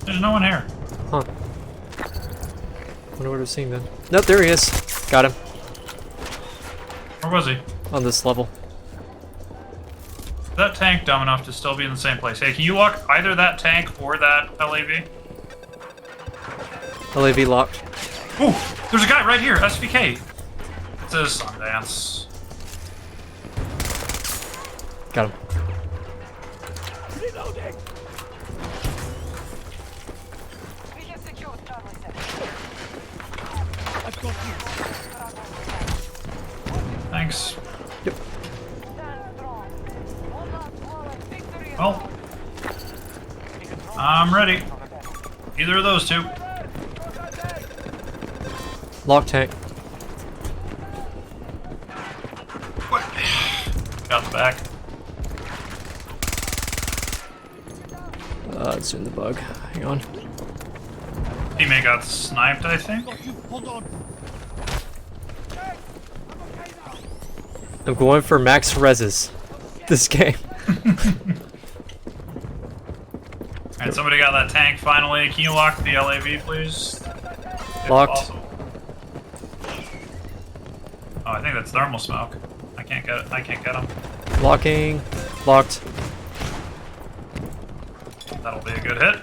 There's no one here. Huh. Wonder what I've seen then. Nope, there he is. Got him. Where was he? On this level. Is that tank dumb enough to still be in the same place? Hey, can you lock either that tank or that LAV? LAV locked. Ooh, there's a guy right here, SVK. It says Sundance. Got him. Reloading! We have secured Charlie Center. I've got you. Thanks. Yep. Stand strong. One last blow and victory is Well, I'm ready. Either of those two. Lock tank. Got the back. It's in the bug. Hang on. Teammate got sniped, I think. I'm going for max reses this game. Alright, somebody got that tank finally. Can you lock the LAV, please? If Locked. possible. Oh, I think that's thermal smoke. I can't get it. I can't get him. Locking. Locked. That'll be a good hit.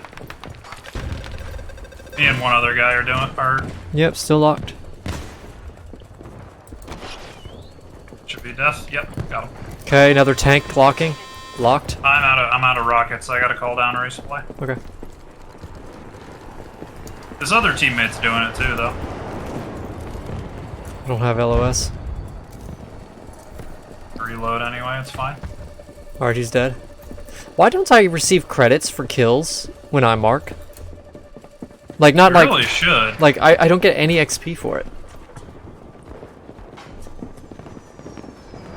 Me and one other guy are doing. Yep, still locked. Should be death. Yep, got him. Okay, another tank locking. Locked. I'm out of rockets. I gotta call down a resupply. Okay. This other teammate's doing it too, though. I don't have LOS. Reload anyway. It's fine. Alright, he's dead. Why don't I receive credits for kills when I mark? Like, not You like... really should. Like, I don't get any XP for it.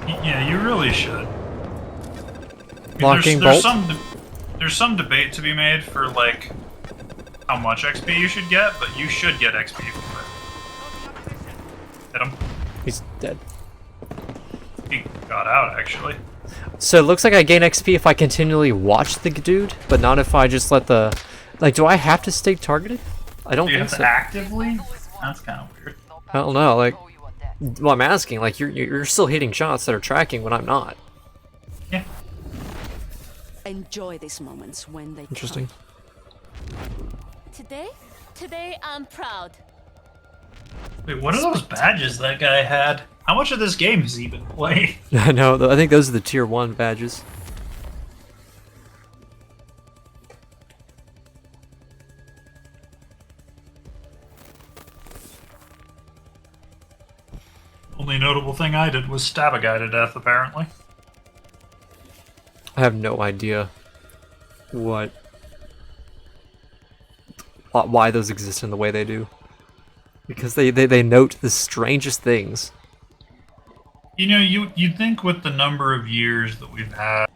Yeah, you really should. Locking there's bolt. there's some debate to be made for like how much XP you should get, but you should get XP for it. Hit him. He's dead. He got out actually. So it looks like I gain XP if I continually watch the dude, but not if I just let the... Like, do I have to stay targeted? I don't Do you think have so. to actively? That's kind of weird. I don't know, like... Well, I'm asking, like, you're still hitting shots that are tracking when I'm not. Yeah. Enjoy these moments when they Interesting. Today I'm proud. Wait, what are those badges that guy had? How much of this game has he been playing? I know, I think those are the tier 1 badges. Only notable thing I did was stab a guy to death, apparently. I have no idea why those exist in the way they do. Because they note the strangest things. You know, you'd think with the number of years that we've had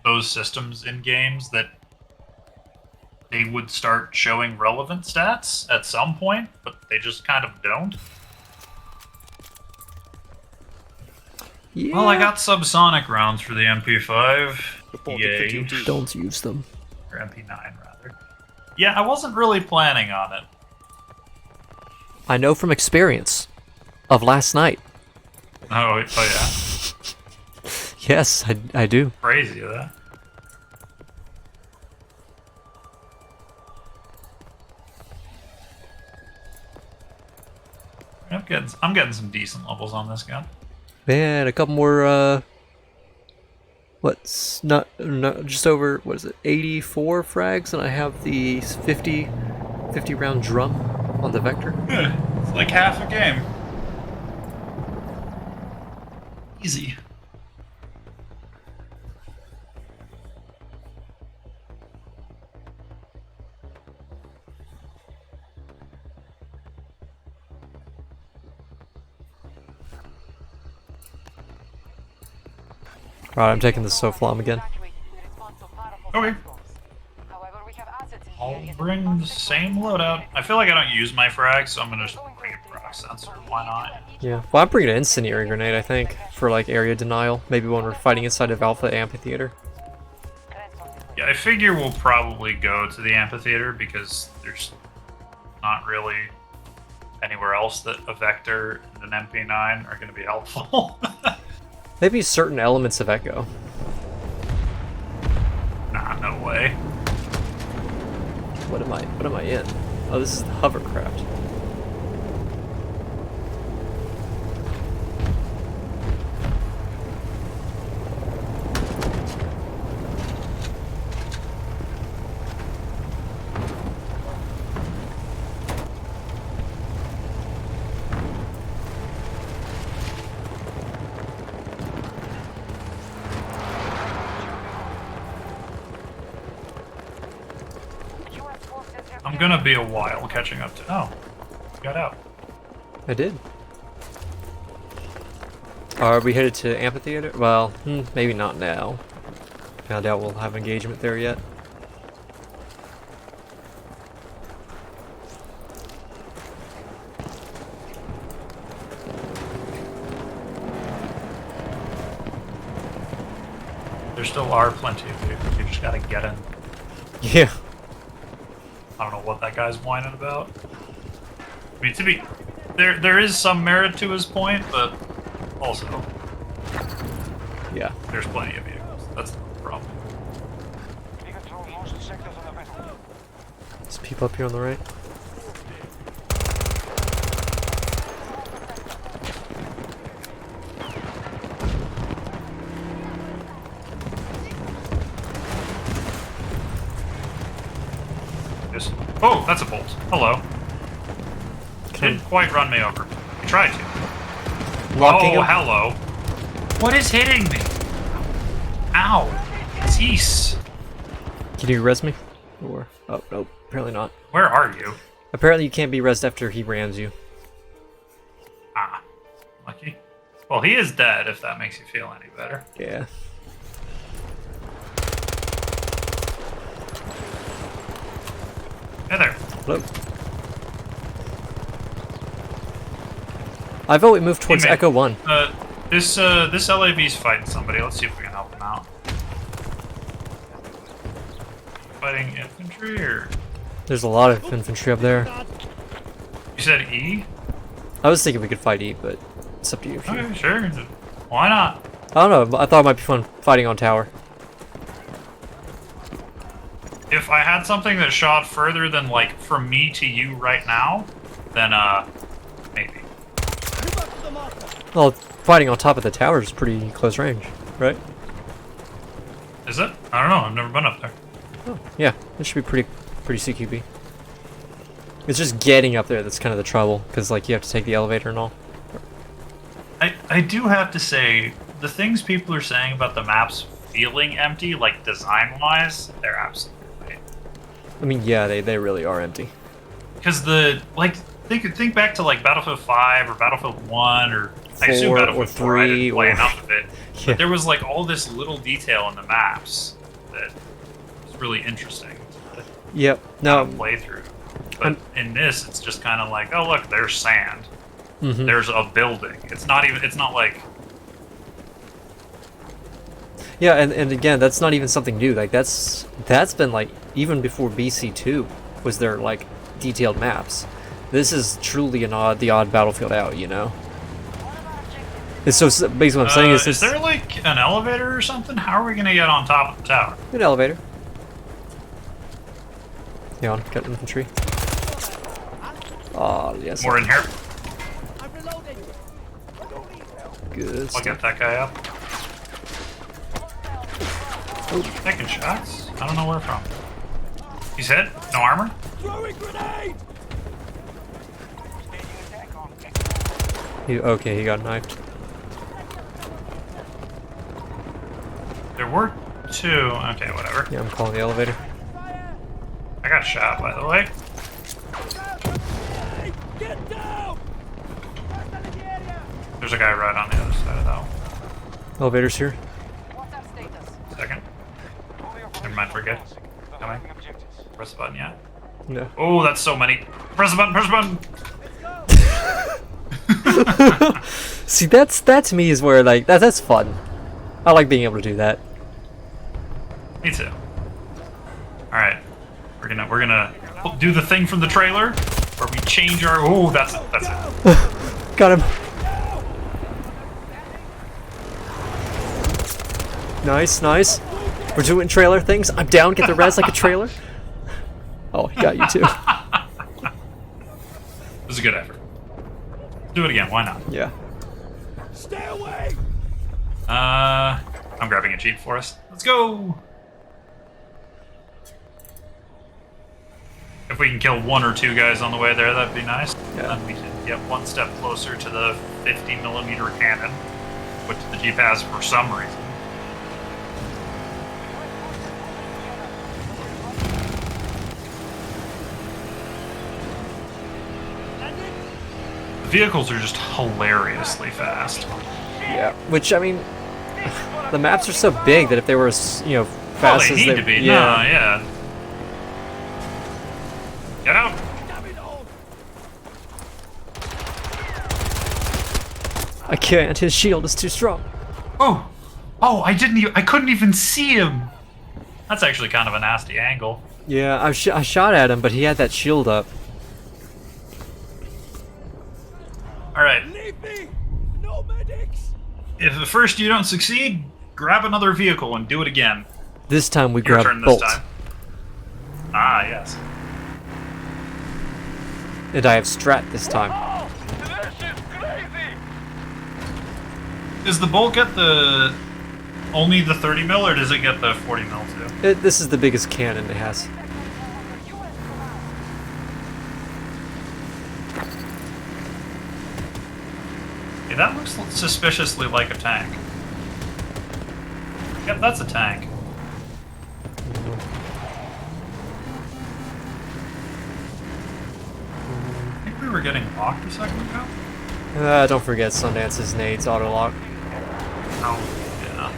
those systems in games that they would start showing relevant stats at some point, but they just kind of don't. Yeah. Well, I got subsonic rounds for the MP5. Yay. Don't use them. Or MP9, rather. Yeah, I wasn't really planning on it. I know from experience of last night. Oh yeah. Yes, I do. Crazy, that. I'm getting some decent levels on this gun. Man, a couple more, what's not just over, what is it, 84 frags, and I have the 50 round drum on the Vector. It's like half a game. Easy. Alright, I'm taking the Soflam again. Okay. I'll bring the same loadout. I feel like I don't use my frag, so I'm gonna just bring a frag sensor. Why not? Yeah, well, I'm bringing an incendiary grenade, I think, for like area denial. Maybe when we're fighting inside of Alpha Amphitheater. Yeah, I figure we'll probably go to the amphitheater because there's not really anywhere else that a Vector and an MP9 are going to be helpful. Maybe certain elements of Echo. Nah, no way. What am I in? Oh, this is the hovercraft. I'm gonna be a while catching up to. Oh, you got out. I did. Are we headed to Amphitheater? Well, maybe not now. I doubt we'll have engagement there yet. There still are plenty of vehicles. You just gotta get in. Yeah. I don't know what that guy's whining about. I mean, to be there is some merit to his point, but also Yeah. there's plenty of vehicles. That's the problem. We control most sectors on the battle. There's people up here on the right. Oh, that's a bolt. Hello. Can Didn't quite run me over. You tried to. locking Oh, him? hello. What is hitting me? Ow. Jeez. Can you res me? Or oh nope, apparently not. Where are you? Apparently you can't be resed after he rams you. Ah. Lucky. Well, he is dead, if that makes you feel any better. Yeah. Hey there. Hello. I vote we move towards Hey, man. Echo 1. This LAV's fighting somebody. Let's see if we can help him out. Fighting infantry, or There's a lot of infantry up there. you said E? I was thinking we could fight E, but it's up to you. If you... Okay, sure. Why not? I don't know, I thought it might be fun fighting on tower. If I had something that shot further than like from me to you right now, then maybe. Well, fighting on top of the tower is pretty close range, right? Is it? I don't know. I've never been up there. Oh, yeah, it should be pretty CQB. It's just getting up there that's kind of the trouble, because like you have to take the elevator and all. I do have to say, the things people are saying about the maps feeling empty, like design-wise, they're absolutely right. I mean, yeah, they really are empty. Because think back to like Battlefield 5 or Battlefield 1 or I 4 assume or Battlefield 4. I 3 didn't play or- enough of it. Yeah. But there was like all this little detail in the maps that was really interesting to Yep. No. play through. But in this, it's just kind of like, oh look, there's sand. Mhm. There's a building. It's not like Yeah, and again, that's not even something new. Like that's been like even before BC2 was there like detailed maps. This is truly the odd Battlefield out, you know. And so basically, what I'm saying is this there like an elevator or something? How are we gonna get on top of the tower? an elevator. Yeah, on got infantry. Oh yes, More in here. good I'll stuff. get that guy up. Taking shots? I don't know where from. He's hit? No armor? Okay, he got knifed. There were two. Okay, whatever. Yeah, I'm calling the elevator. I got shot, by the way. There's a guy right on the other side of that one. Elevator's here. What's our status? Second. Never mind, forget. Coming. Press the button, yeah. No. Oh, that's so many. Press the button, press the button! See, that to me is where like that's fun. I like being able to do that. Me too. Alright. We're gonna do the thing from the trailer where we change our. Oh, that's it. Got him. Nice, nice. We're doing trailer things. I'm down. Get the res like a trailer. Oh, he got you too. It was a good effort. Do it again, why not? Yeah. I'm grabbing a Jeep for us. Let's go! If we can kill one or two guys on the way there, that'd be nice. Yeah. Then we can get one step closer to the 50mm cannon, which the Jeep has for some reason. The vehicles are just hilariously fast. Yeah, which I mean, the maps are so big that if they were as Well, fast they as need they to be. yeah. No, yeah. Get out. I can't. His shield is too strong. Oh, oh! I couldn't even see him. That's actually kind of a nasty angle. Yeah, I shot at him, but he had that shield up. All right. Leave me! No medics! If at first you don't succeed, grab another vehicle and do it again. This time we Your grab turn this Bolt, time. Ah, yes. and I have Strat this time. Oh, this is crazy! Does the Bolt get the only the 30 mil, or does it get the 40 mil too? This is the biggest cannon it has. Hey, that looks suspiciously like a tank. Yep, that's a tank. I think we were getting locked a second ago. Don't forget Sundance's nades auto lock. Oh, yeah.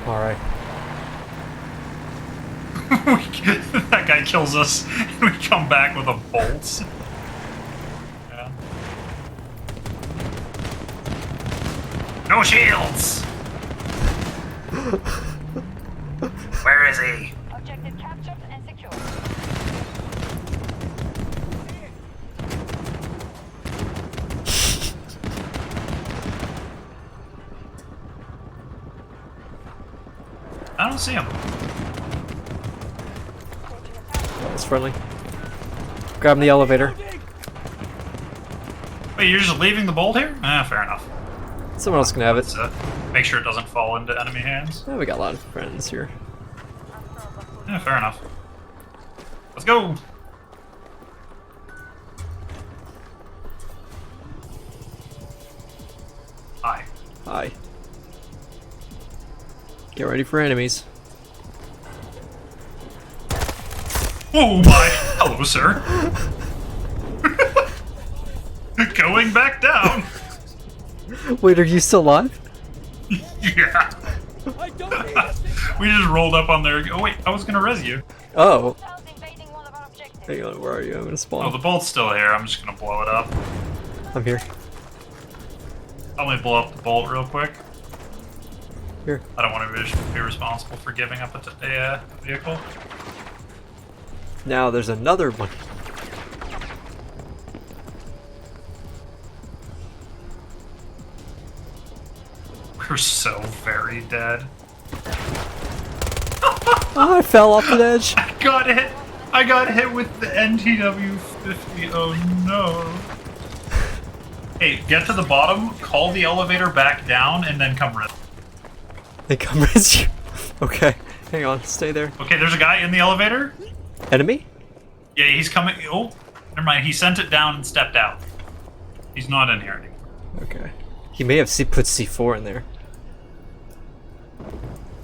All right. That guy kills us, and we come back with a bolt. Yeah. No shields! Where is he? Objective captured and secured. I don't see him. It's friendly. Grab the elevator. Wait, you're just leaving the bolt here? Ah, fair enough. Someone else can have it. Let's make sure it doesn't fall into enemy hands. Oh, we got a lot of friends here. Yeah, fair enough. Let's go! Hi. Hi. Get ready for enemies. Oh my! Hello, sir. Going back down. Wait, are you still alive? Yeah. I don't need this! We just rolled up on there. Oh wait, I was gonna res you. Oh. Sounds invading one of our objectives. Hang on, where are you? I'm gonna Oh, spawn. the bolt's still here. I'm just gonna blow it up. I'm here. Let me blow up the bolt real quick. Here. I don't want to be responsible for giving up a vehicle. Now there's another one. We're so very dead. Oh, I fell off the edge. I got hit. I got hit with the NTW-50. Oh no. Hey, get to the bottom, call the elevator back down, and then come res. They come res you. Okay, hang on, stay there. Okay, there's a guy in the elevator. Enemy? Yeah, he's coming. Oh, never mind. He sent it down and stepped out. He's not in here anymore. Okay. He may have put C4 in there.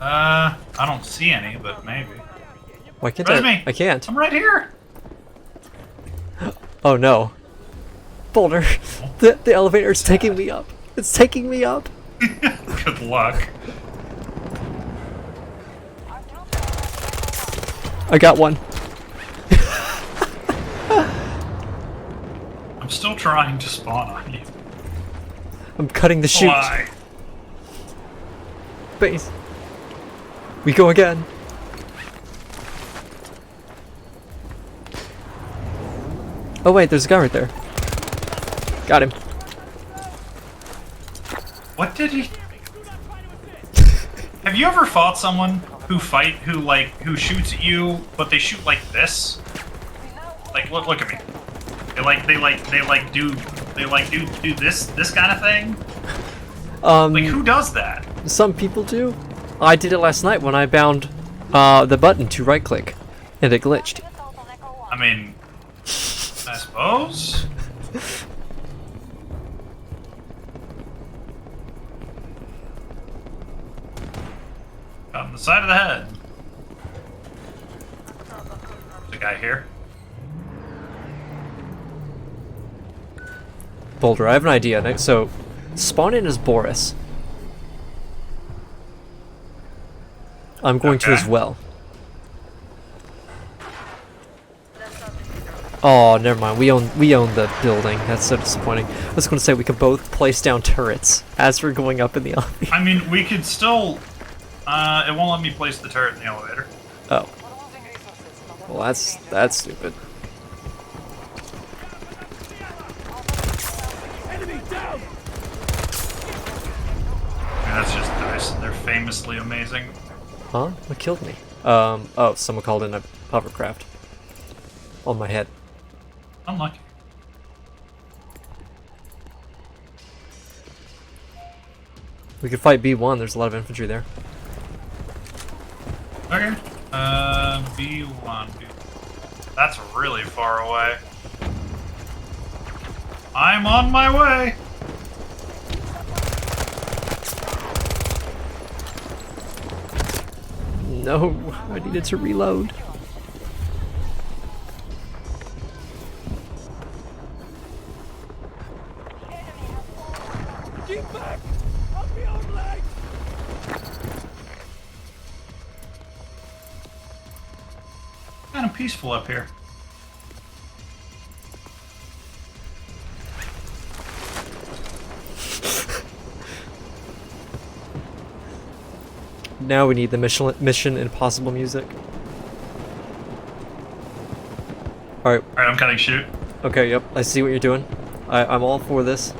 I don't see any, but maybe. Why can't Res I? me. I can't. I'm right here. Oh no. Boulder, the elevator is taking me up. It's taking me up. Good luck. I got one. I'm still trying to spawn on you. I'm cutting the chute. Why? Base. We go again. Oh wait, there's a guy right there. Got him. What did he? Have you ever fought someone who shoots at you, but they shoot like this? Like, look at me. They do this kind of thing. Like, who does that? Some people do. I did it last night when I bound the button to right click, and it glitched. I mean, I suppose. On the side of the head. There's a guy here. Boulder, I have an idea. So, spawn in as Boris. I'm going to Okay. as well. Oh, never mind. We own the building. That's so disappointing. I was going to say we could both place down turrets as we're going up in the elevator. I mean, we could still. It won't let me place the turret in the elevator. Oh, We're losing resources. but well, we're that's stupid. I mean, that's just nice. They're famously amazing. Huh? What killed me? Oh, someone called in a hovercraft on my head. Unlucky. We could fight B1. There's a lot of infantry there. Okay. B1. That's really far away. I'm on my way. No, I needed to reload. Get back! On my own leg! Kind of peaceful up here. Now we need the Mission Impossible music. Alright, Alright, I'm cutting shoot. okay, yep, I see what you're doing. I'm all for this.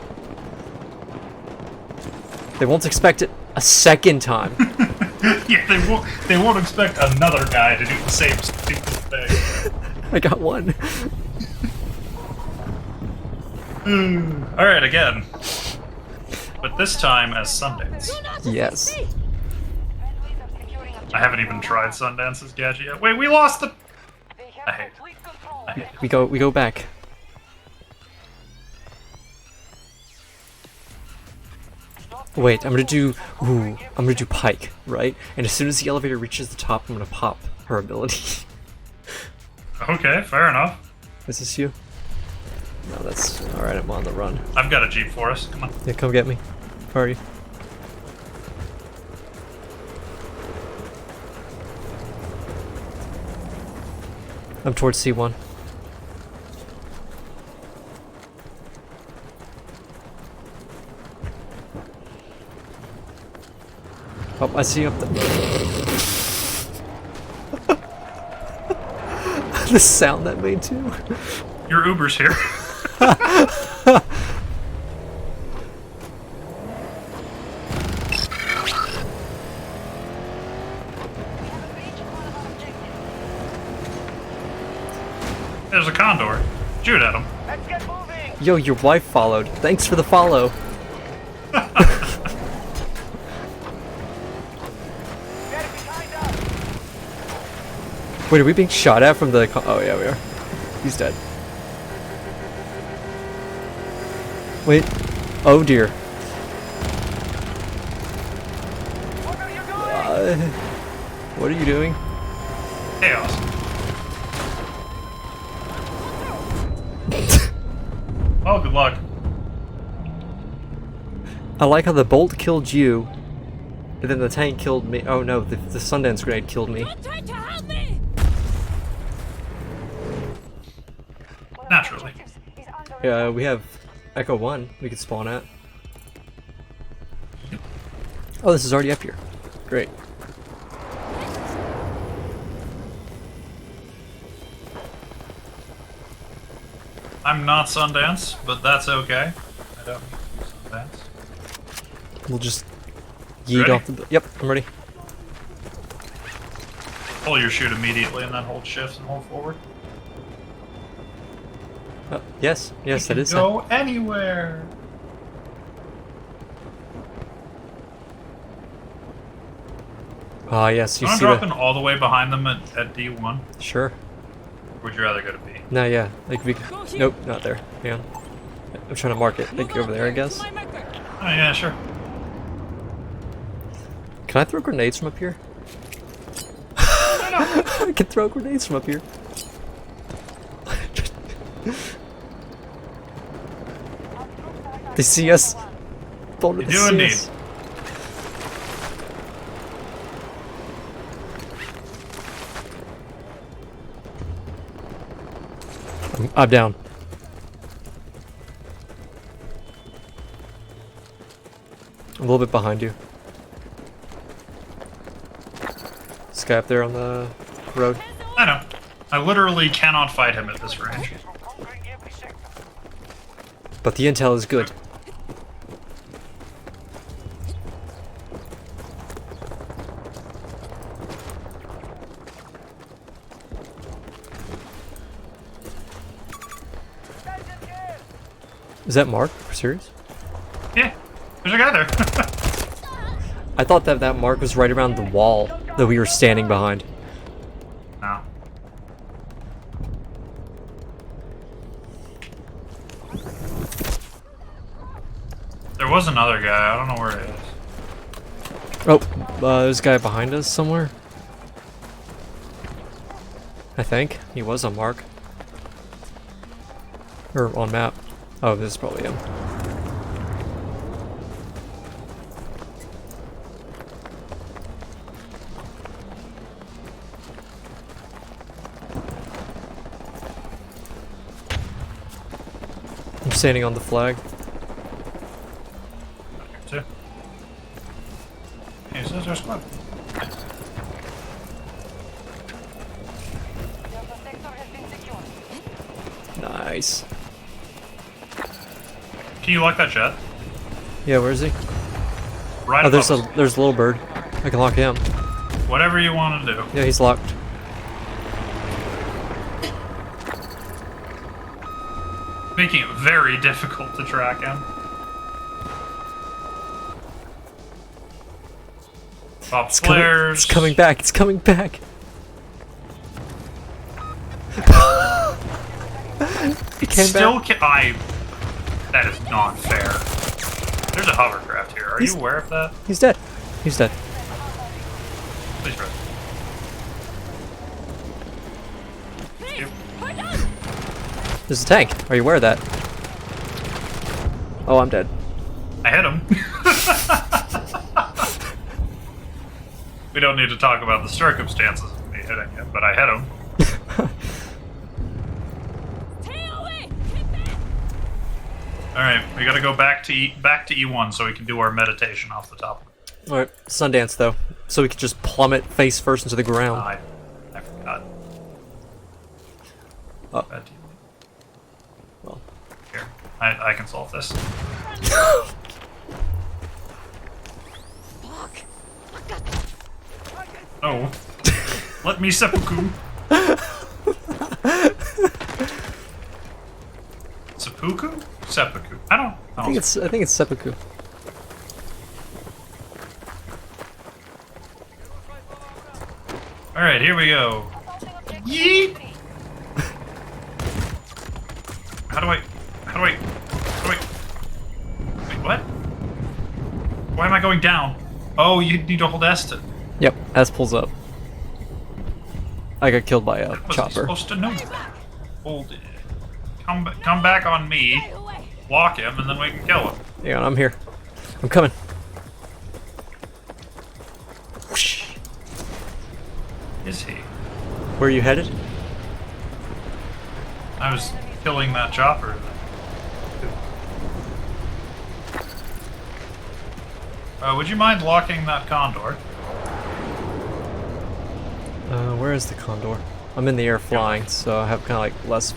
They won't expect it a second time. Yeah, they won't expect another guy to do the same stupid thing. I got one. Alright, again. But this time as Sundance. Yes. friendlies are securing objectives. I haven't even tried Sundance's gadget yet. Wait, we lost the... They I have hate it. complete control. I hate it. We go back. Wait, I'm gonna do Pike, right? And as soon as the elevator reaches the top, I'm gonna pop her ability. Okay, fair enough. Is this you? No, that's alright, I'm on the run. I've got a Jeep for us. Come on. Yeah, come get me. Where are you? I'm towards C1. Oh, I see you up there. The sound that made too. Your Uber's here. There's a condor. Shoot at him. Let's get moving! Yo, your wife followed. Thanks for the follow. Get behind us! Wait, are we being shot at from the? Oh yeah, we are. He's dead. Wait. Oh dear. What are you doing? What are you doing? Chaos. Oh, good luck. I like how the bolt killed you, and then the tank killed me. Oh no, the Sundance grenade killed me. Don't try to help me! One of our Naturally. objectives is under Yeah, attack. we have Echo 1 we could spawn at. Oh, this is already up here. Great. I'm not Sundance, but that's okay. I don't need to be Sundance. We'll just yeet Ready? off the. Yep, I'm ready. Pull your shoot immediately and then hold shift and hold forward. Yes, yes, that is. Go anywhere. Ah, yes, you I'm see dropping the. all the way behind them at D1. Sure. Would you rather go to B? No, yeah, like we. Nope, not there. Hang on. I'm trying to mark it. Like over there, I guess. Oh yeah, sure. Can I throw grenades from up here? I can throw grenades from up here. They see us. Boulder, They they do see indeed. us. I'm down. I'm a little bit behind you. This guy up there on the road. I know. I literally cannot fight him at this range. From conquering every sector. But the intel is good. Is that Mark? Serious? Yeah, there's a guy there. I thought that mark was right around the wall that we were standing behind. No. There was another guy. I don't know where he is. Oh, there's a guy behind us somewhere. I think he was on mark. Or on map. Oh, this is probably him. I'm standing on the flag. Here too. Hey, so there's our squad. Delta sector has been secured. Nice. Can you lock that jet? Yeah, where is he? Right Oh, there's above a little bird. I can lock him. us. Whatever you want to do. Yeah, he's locked. Making it very difficult to track him. Pop flares. It's coming back. It's coming back. It came Still back. That is not fair. There's a hovercraft here. Are He's- you aware of that? He's dead. He's dead. Please rest. Yep. There's a tank. Are you aware of that? Oh, I'm dead. I hit him. We don't need to talk about the circumstances of me hitting him, but I hit him. Alright, we gotta go back to E1 so we can do our meditation off the top. Alright, Sundance though. So we could just plummet face first into the ground. I forgot. Oh. Bad team. Well. Here, I can solve this. Oh. Let me seppuku. Seppuku? Seppuku. I I think it's seppuku. Alright, here we go. Yeet! How do I... Wait, what? Why am I going down? Oh, you need to hold S to... Yep, S pulls up. I got killed by a What was I chopper. supposed to know that? Hold it. Come back on me, lock him, and then we can kill him. Hang on, I'm here. I'm coming. Whoosh. Is he? Where are you headed? I was killing that chopper. Would you mind locking that condor? Where is the condor? I'm in the air flying, so I have kind of like less.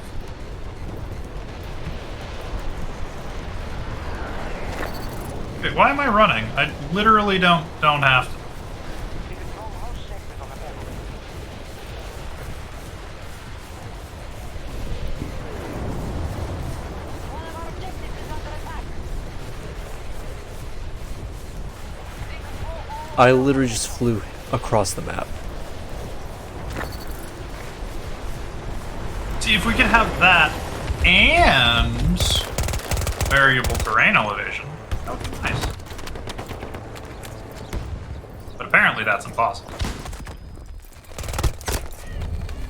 Wait, why am I running? I literally don't have to. We control most sectors on the map. One of our objectives is under attack. They control all I literally just flew across the map. See, if we could have that and variable terrain elevation, that would be nice. But apparently that's impossible.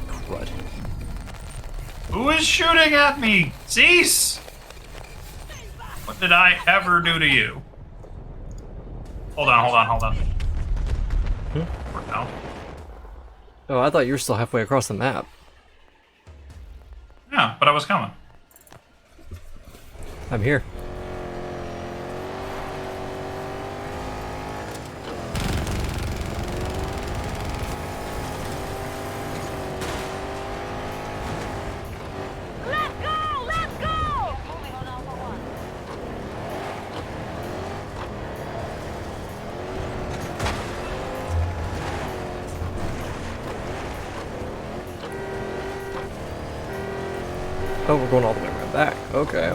Crud. Who is shooting at me? Cease! What did I ever do to you? Hold on. We're down. Oh, I thought you were still halfway across the map. Yeah, but I was coming. I'm here. Let's go! Let's go! Moving on Alpha 1. Oh, we're going all the way right back. Okay.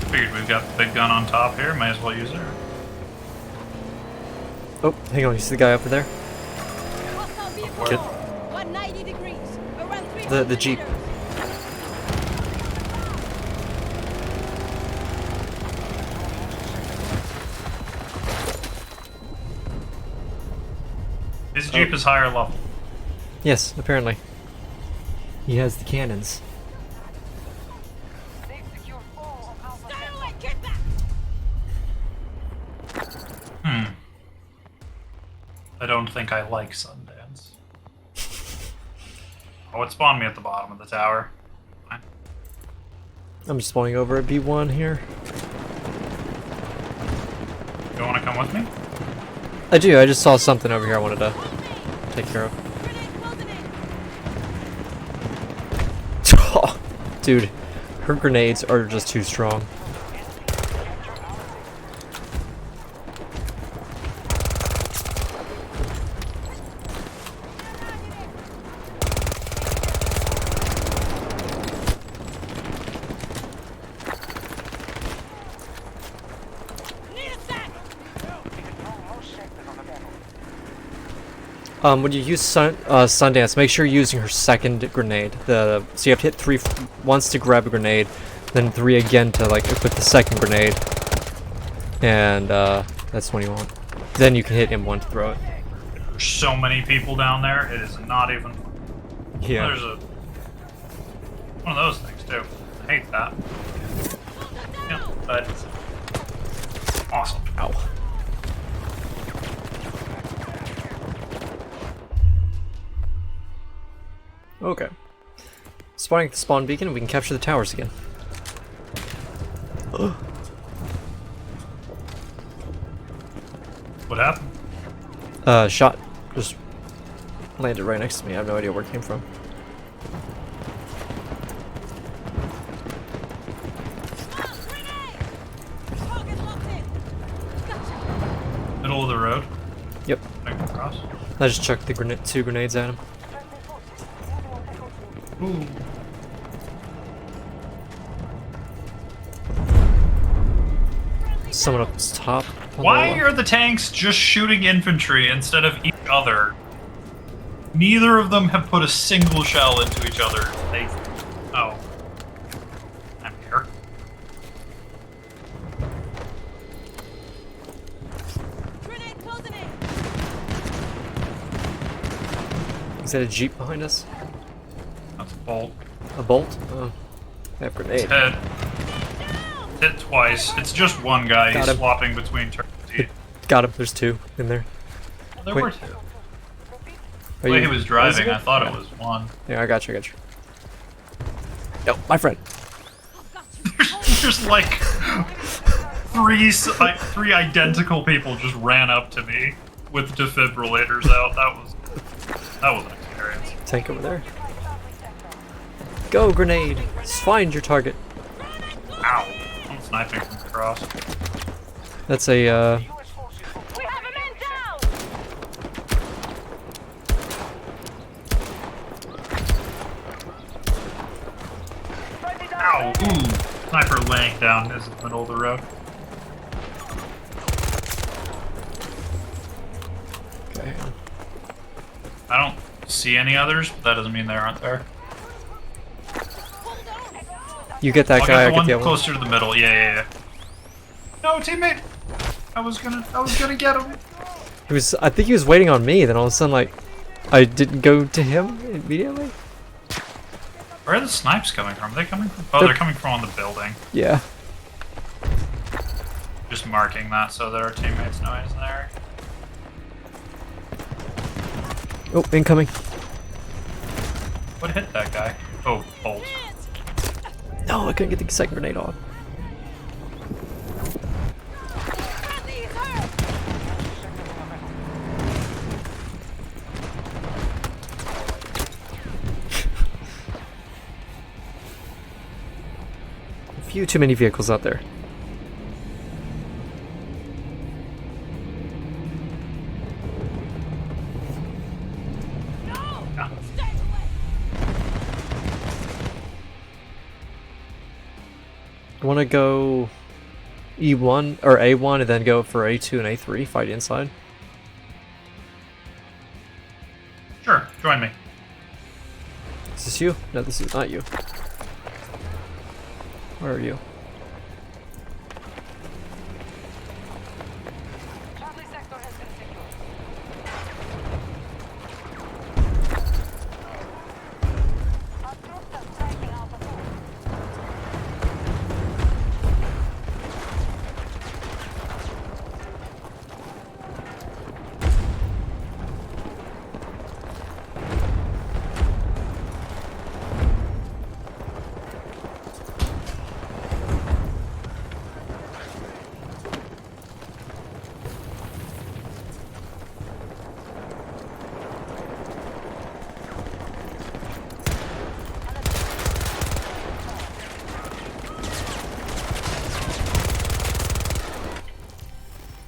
Figured we've got the big gun on top here. May as well use it. Oh, hang on. You see the guy over there? Hostile vehicle. Good. 190 degrees. Around 300 The Jeep. meters. His Jeep is higher level. Yes, apparently. He has the cannons. They've secured all of Alpha Stay Centauri. away! Get back! I don't think I like Sundance. Oh, it spawned me at the bottom of the tower. Fine. I'm just spawning over at B1 here. You want to come with me? I do. I just saw something over here I wanted to take care of. Grenade closing in. Dude, her grenades are just too strong. Need a sec! When you use Sundance, make sure you're using her second grenade. So you have to hit 3 once to grab a grenade, then 3 again to like equip the second grenade, and that's when you want. Then you can hit M1 to throw it. There's so many people down there. It is not even. Yeah. There's a one of those things too. I hate that. Yeah, but awesome. Ow. Okay. Spawning at the spawn beacon, we can capture the towers again. What happened? Shot just landed right next to me. I have no idea where it came from. Target locked in. Gotcha. Middle of the road. Yep. Back across. I just chucked the 2 grenades at him. Ooh. Someone up top. Why are the tanks just shooting infantry instead of each other? Neither of them have put a single shell into each other. They. Oh. I'm here. Grenade closing in. Is that a Jeep behind us? That's a bolt. A bolt? Oh. I have grenade. Hit. Hit twice. It's just one guy. Got He's him. swapping between turns. Got him. There's 2 in there. There Wait. were two. Are The way you- he was driving, it? I thought Yeah. it was one. Yeah, I got you. No, my friend. Just like three identical people just ran up to me with defibrillators out. That was an experience. Tank over there. Go, grenade. Find your target. Ow! I'm sniping from across. That's a, We have a man down. Ow! Ooh! Sniper laying down is in the middle of the road. Okay. I don't see any others, but that doesn't mean they aren't there. You get that I'll guy, get I the get one the other one. closer to the middle. Yeah. No, teammate! I was gonna get him. I think he was waiting on me, then all of a sudden, like, I didn't go to him immediately. Where are the snipes coming from? Are they coming from? Oh, they're coming from on the building. Yeah. Just marking that so that our teammates know he's there. Oh, incoming. What hit that guy? Oh, bolt. No, I couldn't get the second grenade on. A few too many vehicles out there. I want to go E1 or A1 and then go for A2 and A3, fight inside. Sure, join me. Is this you? No, this is not you. Where are you? Charlie sector has been secured. Our troops are striking out the door.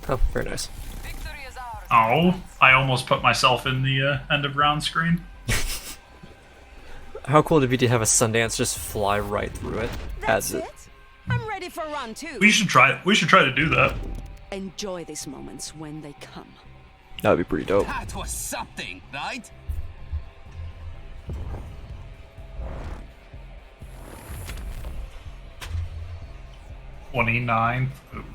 Oh, very nice. Victory is ours. Oh, I almost put myself in the end of round screen. How cool would it be to have a Sundance just fly right through it That's as it? it. I'm ready for round 2. We should try. We should try to do that. Enjoy these moments when they come. That would be pretty dope. That was something, right? '29. Oof.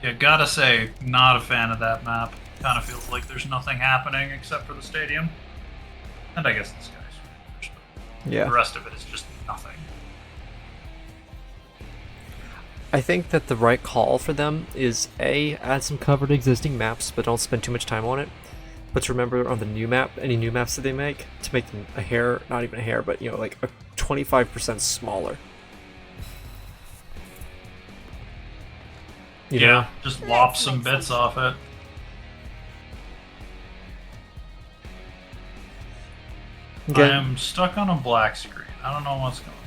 Yeah, gotta say, not a fan of that map. Kind of feels like there's nothing happening except for the stadium. And I guess the skyscrapers. The Yeah. rest of it is just nothing. I think that the right call for them is A, add some covered existing maps, but don't spend too much time on it. But to remember on the new map, any new maps that they make, to make them a hair, not even a hair, but you know, like a 25% smaller. You know? Just lop some bits off it. I Okay. am stuck on a black screen. I don't know what's going on.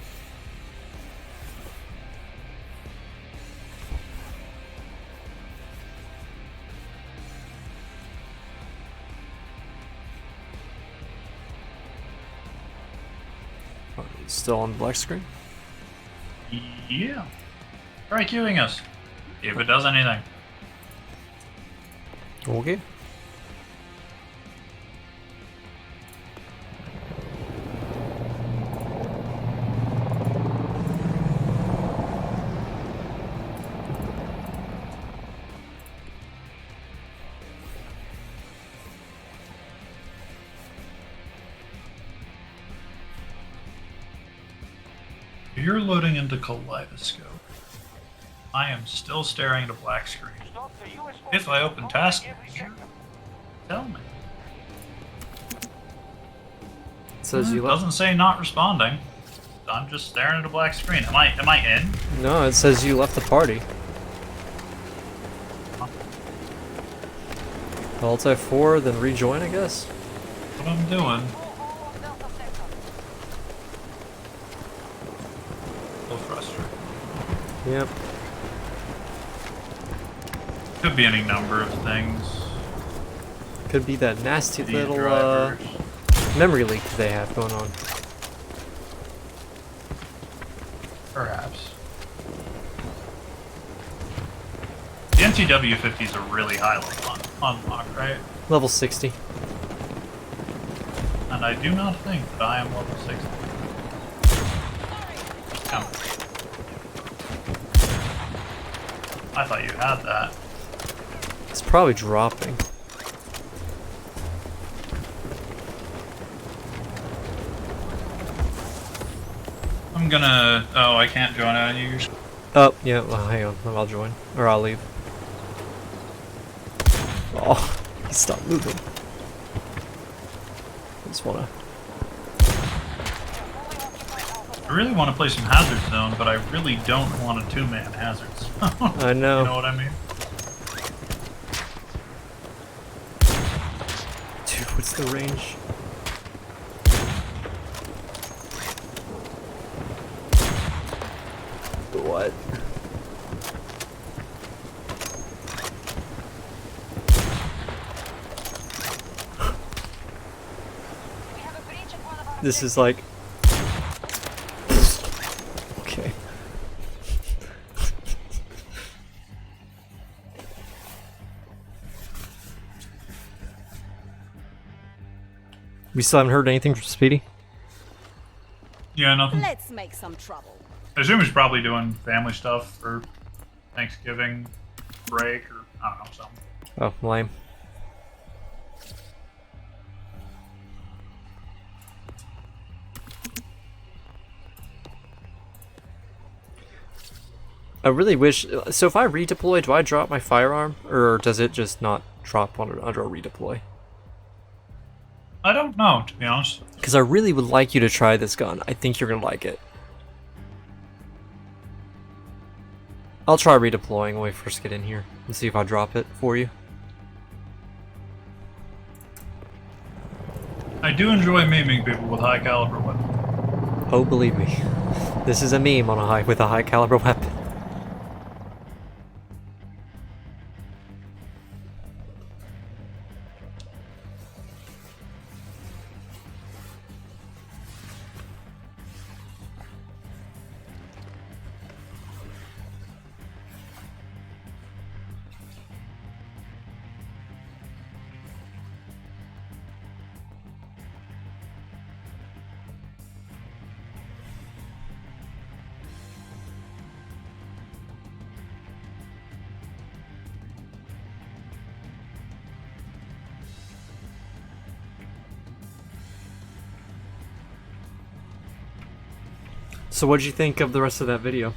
Still on the black screen? Yeah. Try queuing us. See if it does anything. Okay. You're loading into Kaleidoscope. I am still staring at a black screen. Stop the US If I open forces task from every manager, sector. tell me. It says you It doesn't say not responding. I'm just staring at a black screen. Am I in? No, it says you left the party. Alt F4, then rejoin, I guess. What I'm doing? All of Delta sector. So frustrating. Yep. Could be any number of things. Could be that nasty These little drivers. memory leak they have going on. Perhaps. The NTW 50s are really high level on lock, right? Level 60. And I do not think that I am level 60. Come. I thought you had that. It's probably dropping. I'm gonna. Oh, I can't join on you. Oh, yeah, well, hang on. I'll join. Or I'll leave. Oh, he stopped moving. Just wanna... I really want to play some Hazard Zone, but I really don't want a two-man Hazard Zone. I know. You know what I mean? Dude, what's the range? What? We have a breach at one of our This is like... Okay. We still haven't heard anything from Speedy? Yeah, nothing. Let's make some trouble. I assume he's probably doing family stuff for Thanksgiving break or I don't know something. Oh, lame. I really wish... So if I redeploy, do I drop my firearm? Or does it just not drop under a redeploy? I don't know, to be honest. Because I really would like you to try this gun. I think you're going to like it. I'll try redeploying when we first get in here and see if I drop it for you. I do enjoy memeing people with high caliber weapons. Oh, believe me. This is a meme on with a high caliber weapon. So what did you think of the rest of that video?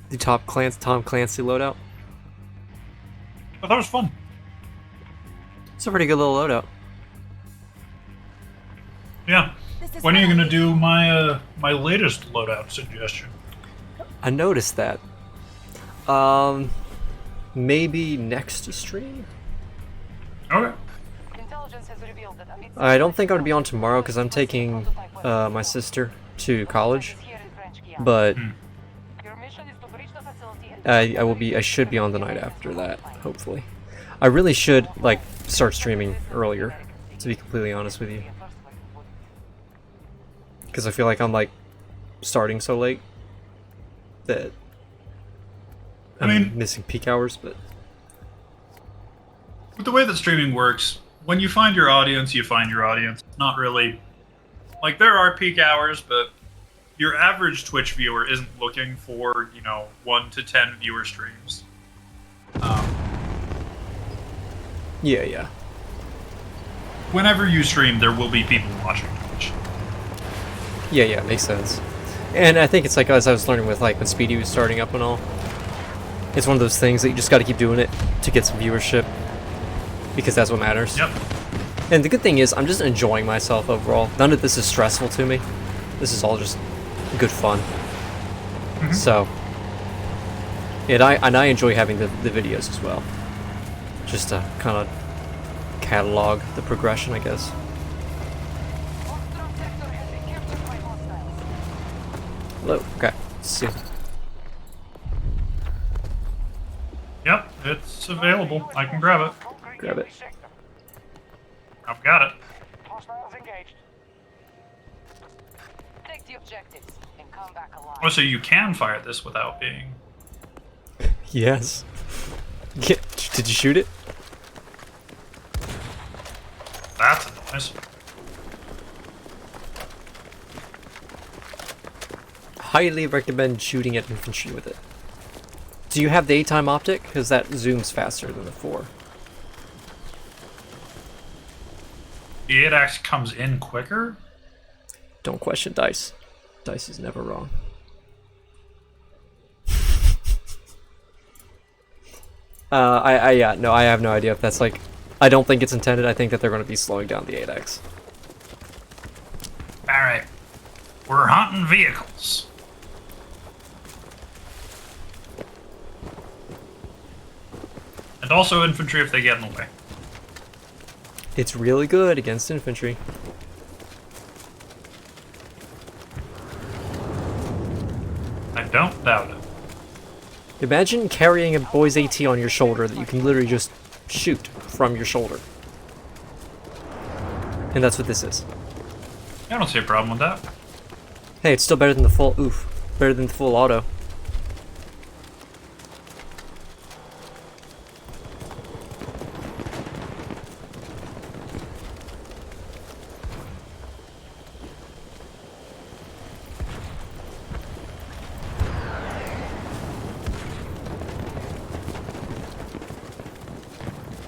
The Tom Clancy loadout? I thought it was fun. It's a pretty good little loadout. Yeah. This is When are you what I gonna need. do my my latest loadout suggestion? I noticed that. Maybe next stream? Okay. intelligence has revealed that amidst I don't think I'm gonna be on tomorrow because I'm taking my sister to college, is here in French Guiana. but Your mission is to breach the facility and I should be on the night after that, hopefully. I really should like start streaming earlier, to be completely honest with you, because I feel like I'm like starting so late that I I'm mean- missing peak hours. But With the way that streaming works, when you find your audience, you find your audience. It's not really like there are peak hours, but your average Twitch viewer isn't looking for 1 to 10 viewer streams. yeah. Whenever you stream, there will be people watching Twitch. Yeah, makes sense. And I think it's like as I was learning with like when Speedy was starting up and all, it's one of those things that you just got to keep doing it to get some viewership, because that's what matters. Yep. And the good thing is I'm just enjoying myself overall. None of this is stressful to me. This is all just good fun. So, and I enjoy having the videos as well. Just to kind of catalog the progression, I guess. Foxtrot sector has been captured by hostiles. Hello. Okay. Let's see. Yep, it's available. I can grab it. Grab it. I've got it. Hostiles engaged. Take the objectives and come back alive. Oh, so you can fire this without being... Yes. Did you shoot it? That's nice. Highly recommend shooting at infantry with it. Do you have the 8-time optic? Because that zooms faster than the 4. The 8x comes in quicker? Don't question Dice. Dice is never wrong. Yeah, no, I have no idea if that's like... I don't think it's intended. I think that they're going to be slowing down the 8x. Alright. We're hunting vehicles. And also infantry if they get in the way. It's really good against infantry. I don't doubt it. Imagine carrying a boy's AT on your shoulder that you can literally just shoot from your shoulder. And that's what this is. I don't see a problem with that. Hey, it's still better than the full... Oof. Better than the full auto.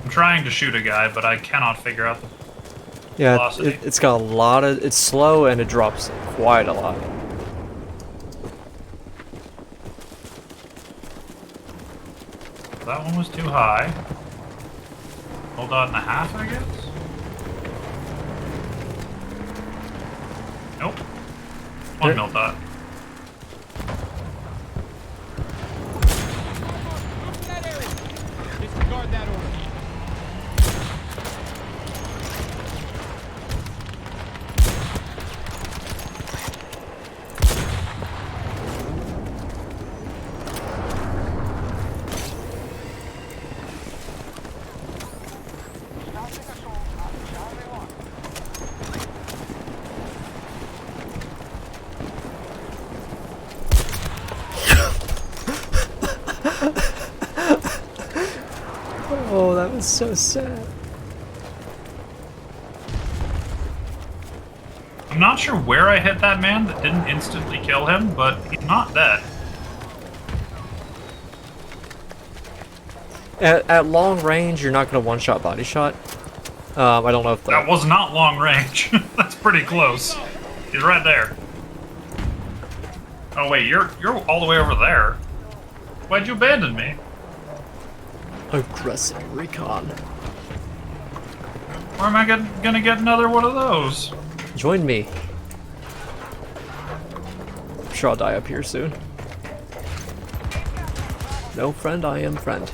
I'm trying to shoot a guy, but I cannot figure out the... Yeah, velocity. it's got a lot of... It's slow and it drops quite a lot. That one was too high. Hold on and a half, I guess? Nope. One There- mil dot. Disregard that order. Starting assault on Charlie 1. Oh, that was so sad. I'm not sure where I hit that man that didn't instantly kill him, but he's not dead. At long range, you're not going to one-shot body shot. I don't know if That was not long range. That's pretty close. He's right there. Oh wait, you're all the way over there. Why'd you abandon me? Aggressive recon. Where am I gonna get another one of those? Join me. I'm sure I'll die up here soon. No friend, I am friend.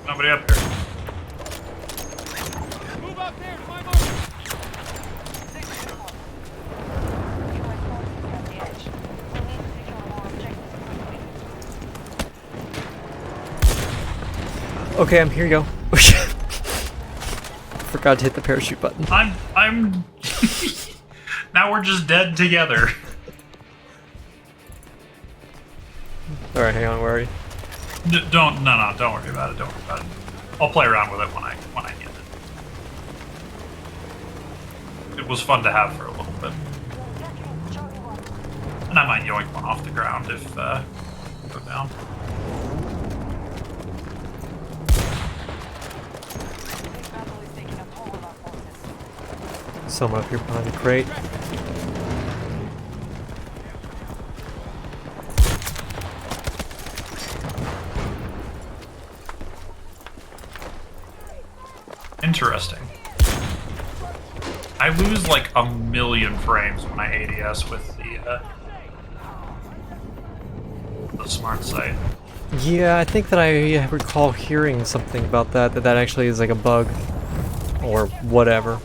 Nobody up here. Move out there, climb over. Okay, I'm here. You go. Forgot to hit the parachute button. I'm. Now we're just dead together. All right, hang on. Where are you? Don't worry about it. Don't worry about it. I'll play around with it when I get it. It was fun to have for a little bit, and I might yoink one off the ground if go down. Someone up here behind the crate. Interesting. I lose like a million frames when I ADS with the smart sight. Yeah, I think that I recall hearing something about that actually is like a bug or whatever.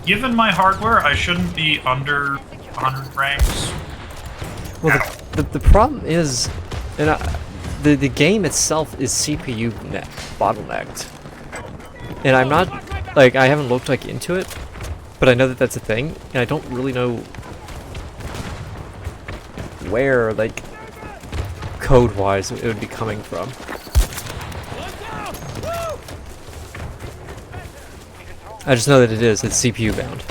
Given my hardware, I shouldn't be under 100 frames. Well, the problem is, and the game itself is CPU bottlenecked, and I'm not like I haven't looked like into it, but I know that that's a thing, and I don't really know where like code-wise it would be coming from. I just know that it is. It's CPU bound.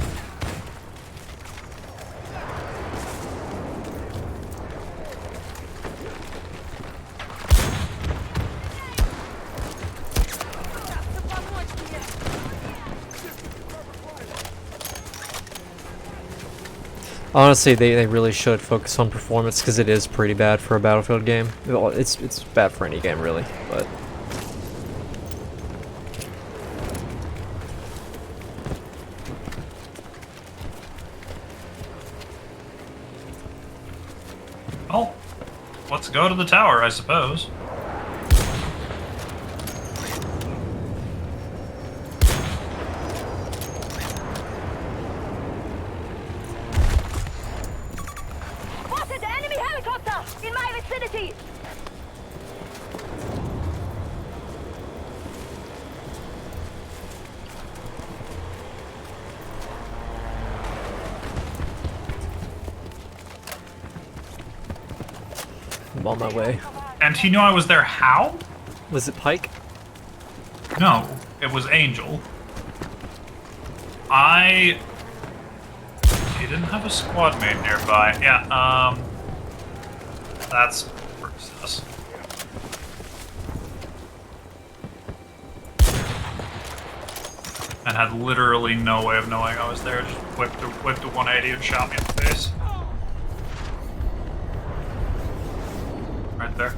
Honestly, they really should focus on performance because it is pretty bad for a Battlefield game. Well, it's bad for any game really, but Well, let's go to the tower, I suppose. Spotted enemy helicopter in my vicinity! I'm on my way. And he knew I was there how? Was it Pike? No, it was Angel. He didn't have a squad mate nearby. Yeah, that's pretty sus. And had literally no way of knowing I was there. Just whipped a 180 and shot me in the face. Right there.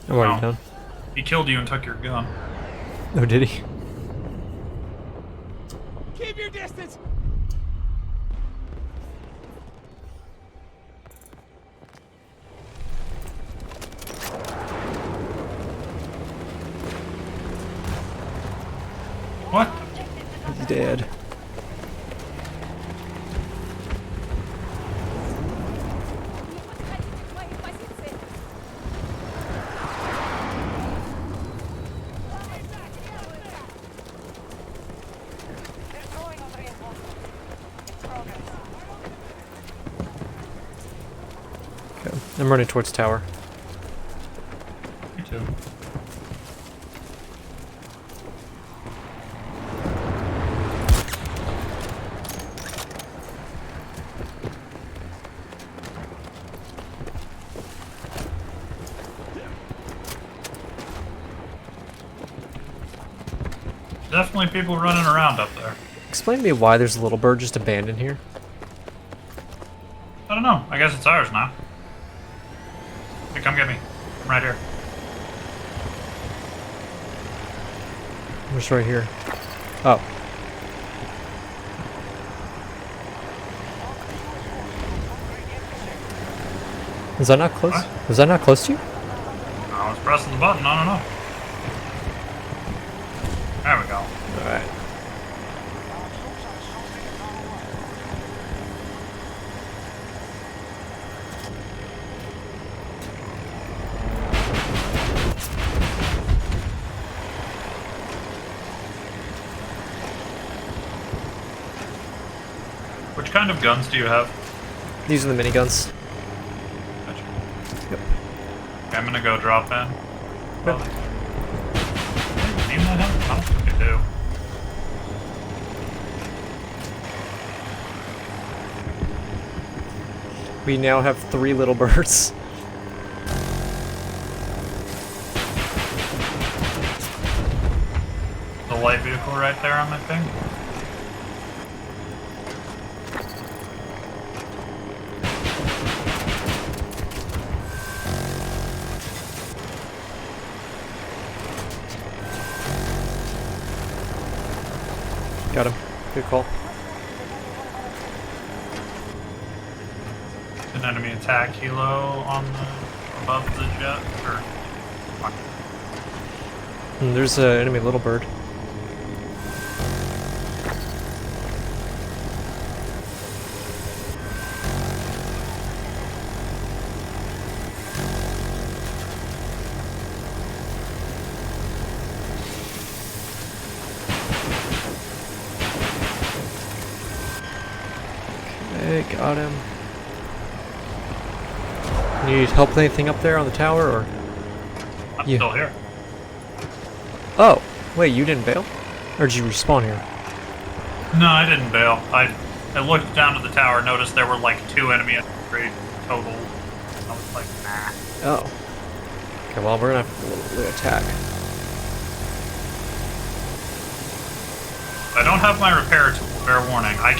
I'm already Oh. done. He killed you and took your gun. Oh, did he? Keep your distance! What? He's dead. They're throwing on reinforcements. In progress. Okay. I'm running towards tower. Me too. Definitely people running around up there. Explain to me why there's a little bird just abandoned here. I don't know. I guess it's ours now. Hey, come get me. I'm right here. I'm just right here. Oh. Was that not close? What? Was that not close to you? I was pressing the button. I don't know. There we go. Alright. Which kind of guns do you have? These are the miniguns. Gotcha. Yep. Okay, I'm gonna go drop in. Yep. Need my help? I don't think I do. We now have 3 little birds. The light vehicle right there on my thing. Got him. Good call. An enemy attack helo on the above the jet. Or And there's an enemy little bird. Okay, got him. Need help with anything up there on the tower, or? I'm Yeah. still here. Oh, wait, you didn't bail? Or did you respawn here? No, I didn't bail. I looked down to the tower, noticed there were like 2 enemy upgrade total. I was like, nah. Oh. Okay, well, we're gonna have to attack. I don't have my repair tool, fair warning. I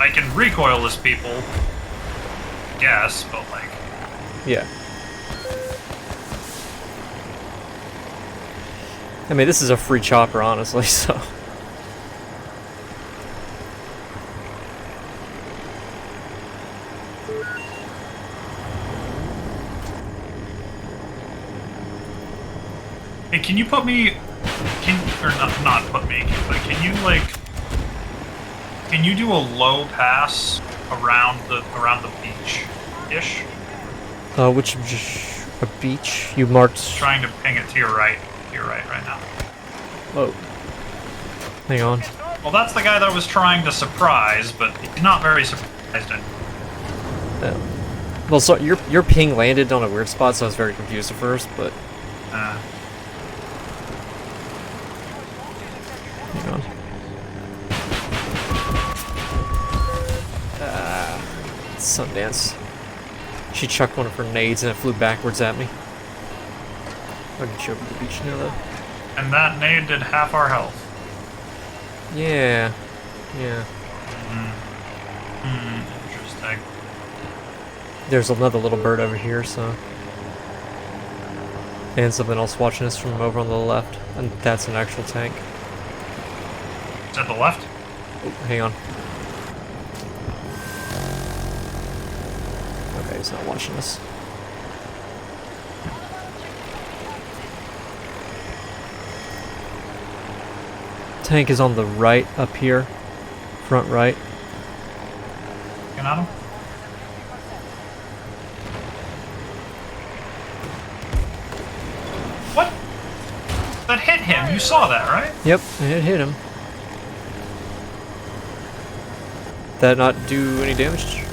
can recoil this people. Guess, but like. Yeah. I mean, this is a free chopper, honestly, so. Hey, can you put me? Or not put me, but can you like? Can you do a low pass around the beach, ish? Which a beach you marked? Trying to ping it to your right right now. Whoa. Hang on. Well, that's the guy that I was trying to surprise, but he's not very surprised. Well, so your ping landed on a weird spot, so I was very confused at first, but hang on. Sundance. She chucked one of her nades and it flew backwards at me. I'll get you over to the beach now, though. And that nade did half our health. Yeah. Yeah. Interesting. There's another little bird over here, so. And something else watching us from over on the left. And that's an actual tank. Is that the left? Oh, hang on. Okay, he's not watching us. Tank is on the right up here. Front right. Looking at him? What? That hit him. You saw that, right? Yep, it hit him. That not do any damage?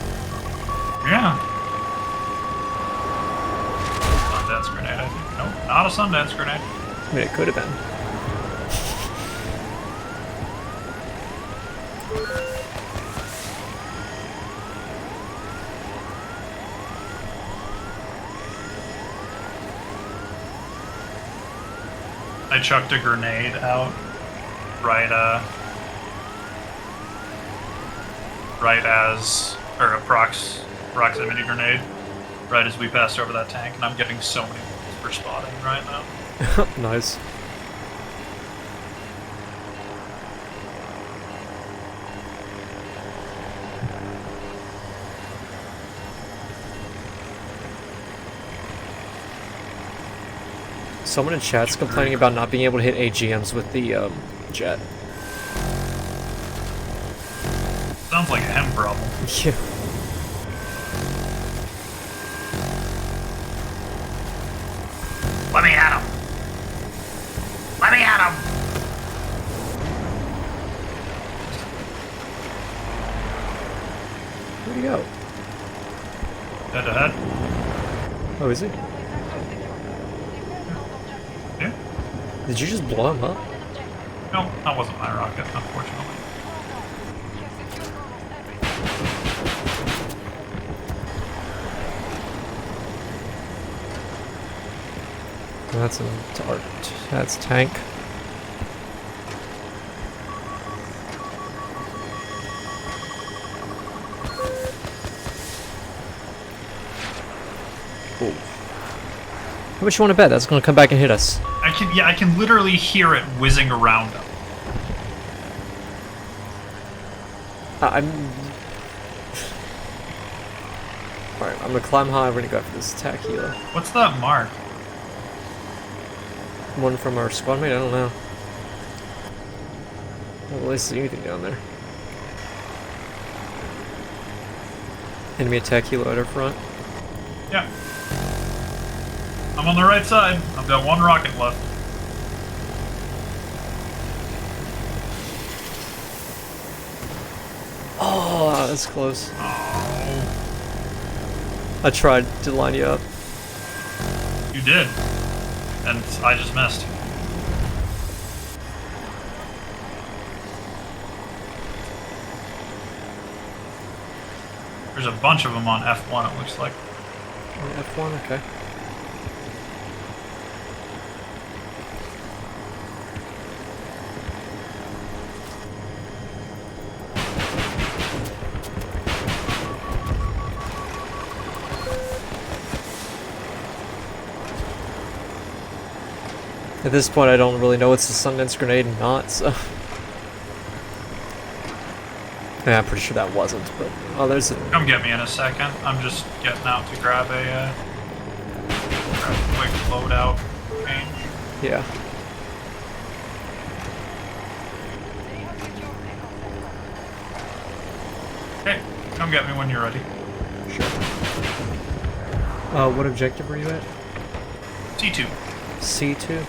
Yeah. Sundance grenade, I think. Nope, not a Sundance grenade. I mean, it could have been. I chucked a grenade out right as, or a proximity grenade, right as we passed over that tank, and I'm getting so many points for spotting right now. Nice. Someone in chat's complaining about not being able to hit AGMs with the jet. Sounds like a him problem. Yeah. Let me at him! Let me at him! Where'd he go? Head to head. Oh, is he? Yeah? Did you just blow him up? No, that wasn't my rocket, unfortunately. That's a that's tank. Ooh. How much you want to bet that's going to come back and hit us? I can literally hear it whizzing around him. I'm. Alright, I'm gonna climb high. We're gonna go after this attack healer. What's that mark? One from our squad mate? I don't know. I don't really see anything down there. Enemy attack healer at our front. Yeah. I'm on the right side. I've got one rocket left. Oh, that's close. Oh, I tried to line you up. you did. And I just missed. There's a bunch of them on F1, it looks like. F1, okay. At this point, I don't really know what's the Sundance grenade and not, so... Yeah, I'm pretty sure that wasn't, but... Oh, there's a... Come get me in a second. I'm just getting out to grab a quick loadout change. Yeah. Okay, come get me when you're ready. Sure. What objective were you at? C2. C2?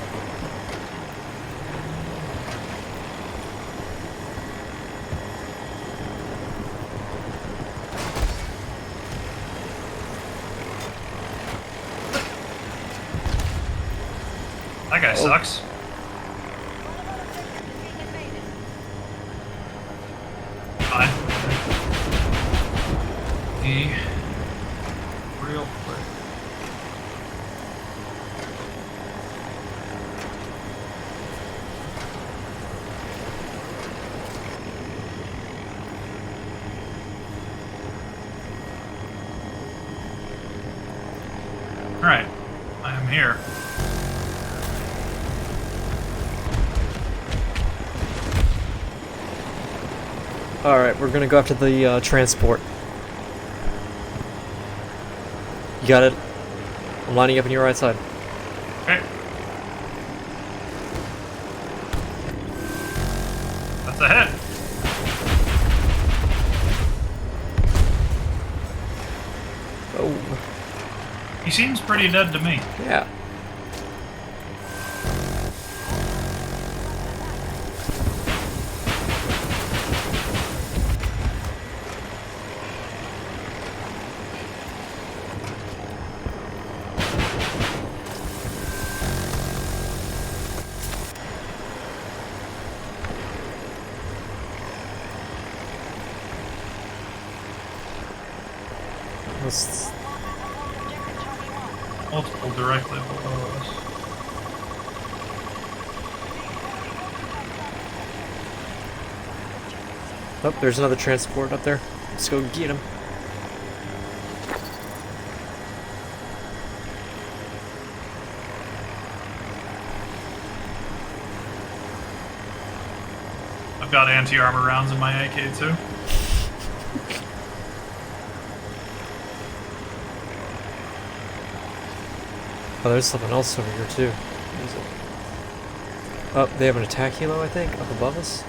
That guy sucks. Fine. Real quick. Alright, I am here. Alright, we're gonna go after the transport. You got it? I'm lining up on your right side. Okay. That's a hit. Oh, He seems pretty dead to me. yeah. Let's... Multiple directly below us. Oh, there's another transport up there. Let's go get him. I've got anti-armor rounds in my AK too. Oh, there's something else over here too. What is it? Oh, they have an attack helo, I think, up above us.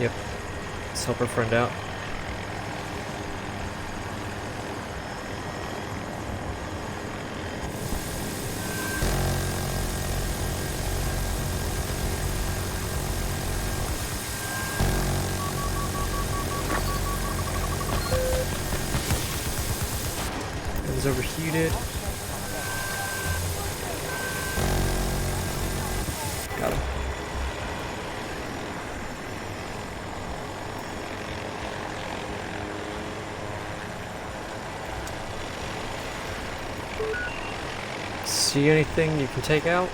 Yep. Let's help our friend out. Gun's overheated. Got him. See anything you can take out?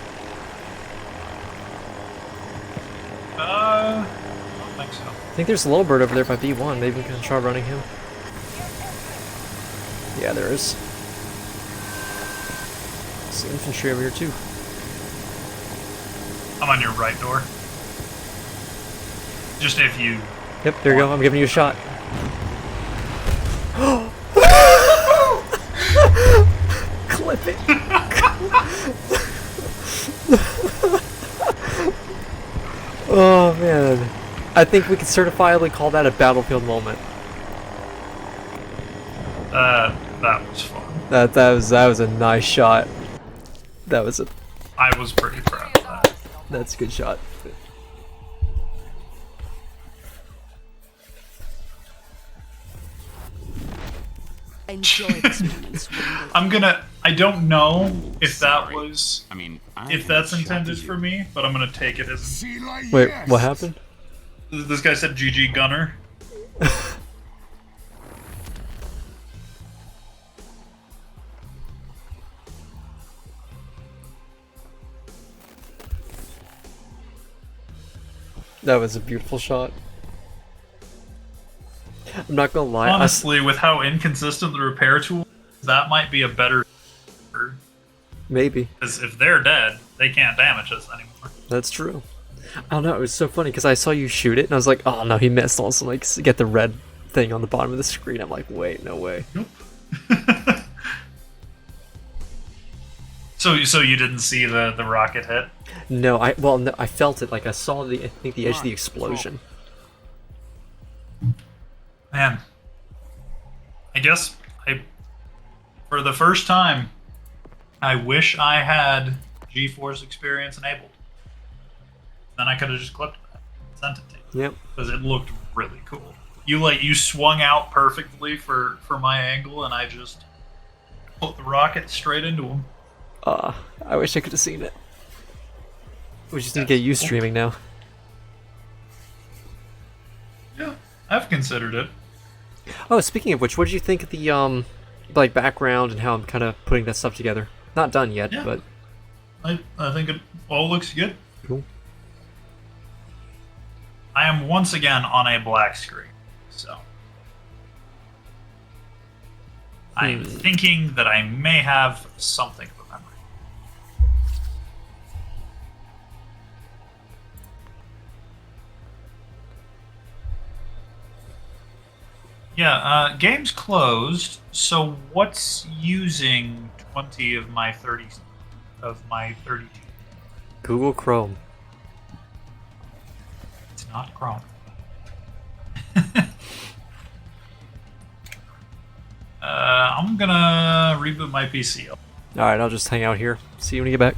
I don't think so. I think there's a little bird over there by B1. Maybe we can try running him. Yeah, there is. Some infantry over here too. I'm on your right door. Just if you... Yep, there you go. I'm giving you a shot. Clip it. Oh man. I think we can certifiably call that a battlefield moment. That was fun. That was a nice shot. That was a I was pretty proud of that. that's a good shot. Enjoy this moment. I'm gonna... I don't know if that was... I mean, If that's intended for me, but I'm gonna take it as... Wait, what happened? This guy said GG Gunner. That was a beautiful shot. I'm not gonna lie. Honestly, with how inconsistent the repair tool, that might be a better. Maybe. Because if they're dead, they can't damage us anymore. That's true. I don't know. It was so funny because I saw you shoot it and I was like, oh no, he missed. Also, like, get the red thing on the bottom of the screen. I'm like, wait, no way. Nope. So you didn't see the rocket hit? No, no, I felt it. Like I saw I think the edge of the explosion. Man, I guess for the first time, I wish I had GeForce Experience enabled. Then I could have just clipped that, sent it to you. Yep. Because it looked really cool. You swung out perfectly for my angle, and I just put the rocket straight into him. I wish I could have seen it. We just need to get you streaming now. Yeah, I've considered it. Oh, speaking of which, what did you think of the like background and how I'm kind of putting that stuff together? Not done yet, Yeah. but I think it all looks good. cool. I am once again on a black screen, so I'm thinking that I may have something of a memory. Yeah, game's closed. So what's using 20 of my 32? Google Chrome. It's not Chrome. I'm gonna reboot my PC. All right, I'll just hang out here. See you when you get back.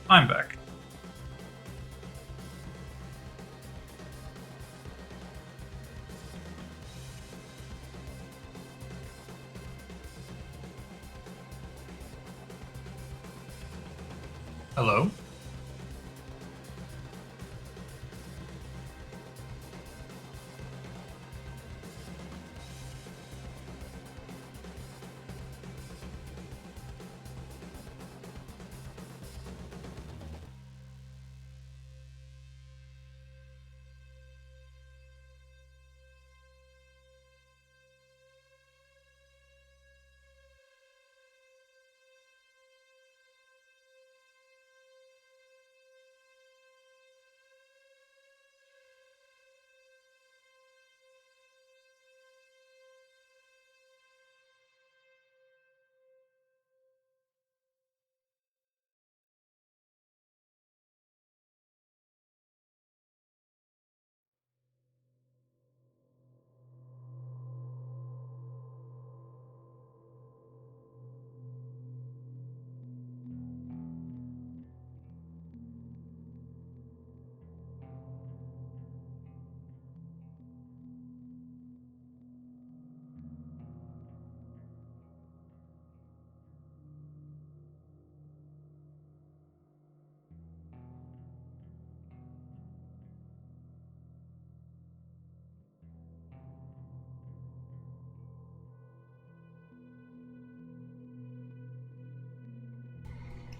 I'm back. Hello?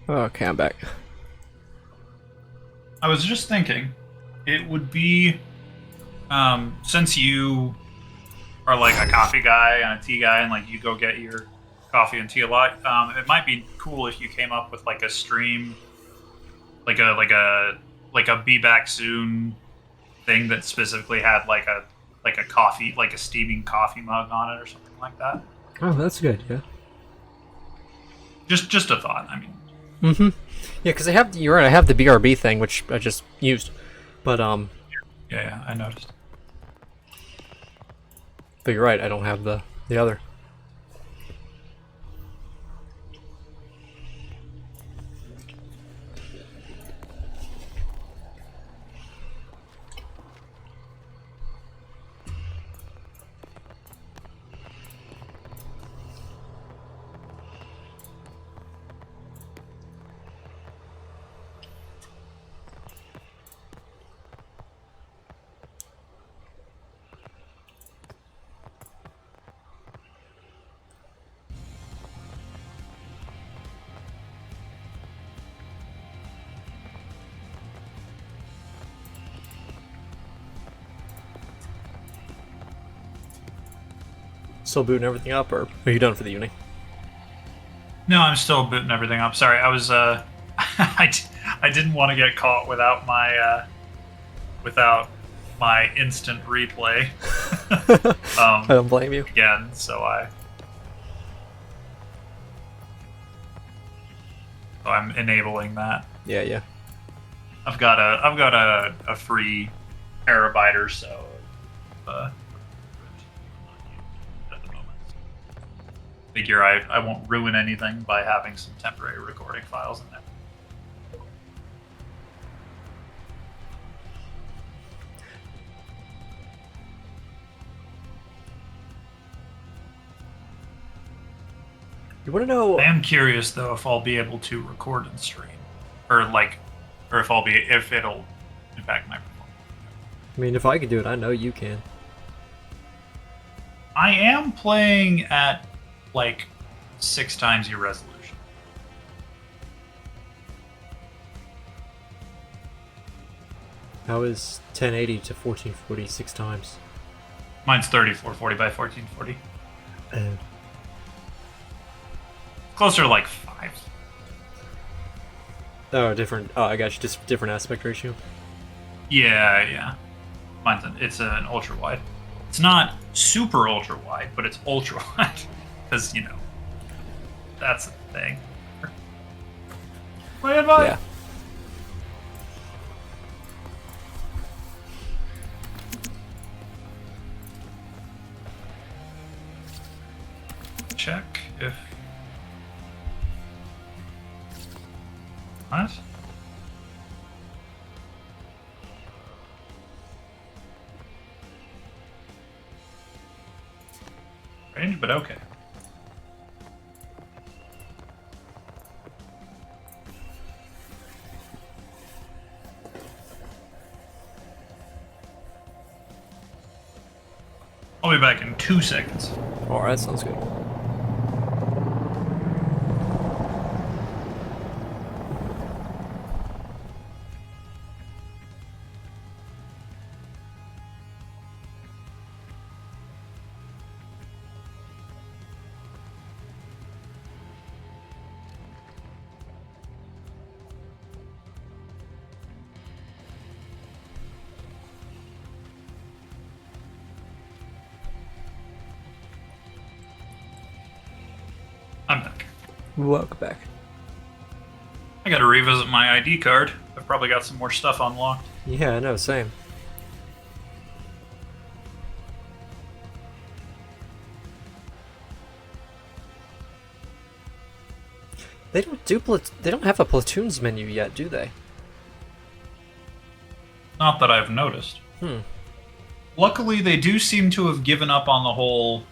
Okay, I'm back. I was just thinking, it would be, since you are like a coffee guy and a tea guy, and like you go get your coffee and tea a lot, it might be cool if you came up with like a stream, like a be back soon thing that specifically had like a coffee, like a steaming coffee mug on it or something like that. Oh, that's good. Yeah. Just a thought. I mean, Mm-hmm. Yeah, because I have. You're right. I have the BRB thing, which I just used, but yeah, I noticed. But you're right. I don't have the other. Still booting everything up, or are you done for the uni? No, I'm still booting everything up. Sorry, I was I didn't want to get caught without my instant replay. I don't blame you. Again, so I'm enabling that. Yeah, yeah. I've got a free terabyte or so of, at the moment. Figure I won't ruin anything by having some temporary recording files in there. You want to know? I am curious though if I'll be able to record and stream, or if it'll impact my performance. I mean, if I could do it, I know you can. I am playing at like 6 times your resolution. How is 1080 to 1440 6 times? Mine's 3440 by 1440. Uh, Closer to like 5. oh, different. Oh, I got you. Just different aspect ratio. Yeah. It's an ultra wide. It's not super ultra wide, but it's ultra wide because that's the thing. My advice. Yeah. Check if. What? Range, but okay. I'll be back in 2 seconds. Alright, sounds good. I'm back. Welcome back. I gotta revisit my ID card. I've probably got some more stuff unlocked. Yeah, I know, same. They don't do they don't have a platoons menu yet, do they? Not that I've noticed. Luckily, they do seem to have given up on the whole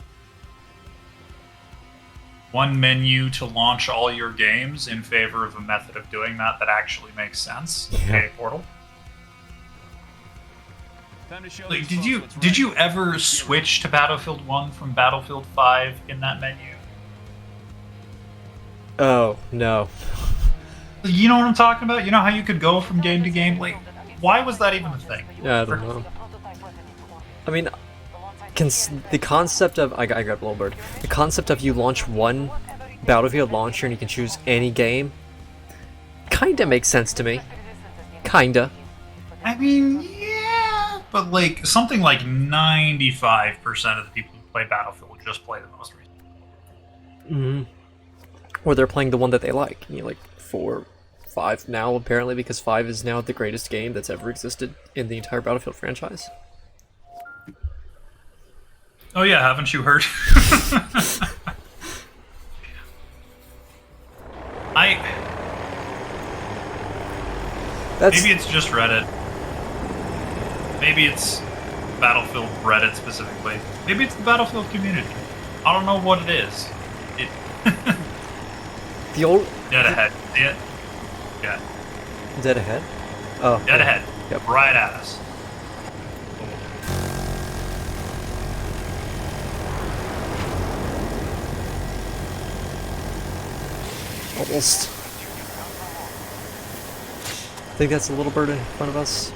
one menu to launch all your games in favor of a method of doing that actually makes sense. Yeah. Okay, Portal. Time to show Like, these folks what's did right. you ever switch to Battlefield 1 from Battlefield 5 in that menu? Oh, no. You know what I'm talking about? You know how you could go from game to game? Like, why was that even a thing? Yeah, I don't know. I mean, the concept of I got Blowbird. The concept of you launch one Battlefield launcher and you can choose any game kinda makes sense to me. Kinda. I mean, yeah, but like something like 95% of the people who play Battlefield just play the most recent. Or they're playing the one that they like. You know, like 4, 5 now apparently, because 5 is now the greatest game that's ever existed in the entire Battlefield franchise. Oh yeah, haven't you heard? That's Maybe it's just Reddit. Maybe it's Battlefield Reddit specifically. Maybe it's the Battlefield community. I don't know what it is. It the old dead ahead. See it? Yeah. Dead Ahead. Oh, Dead yeah. ahead. Yep. Right at us. Almost. I think that's a little bird in front of us.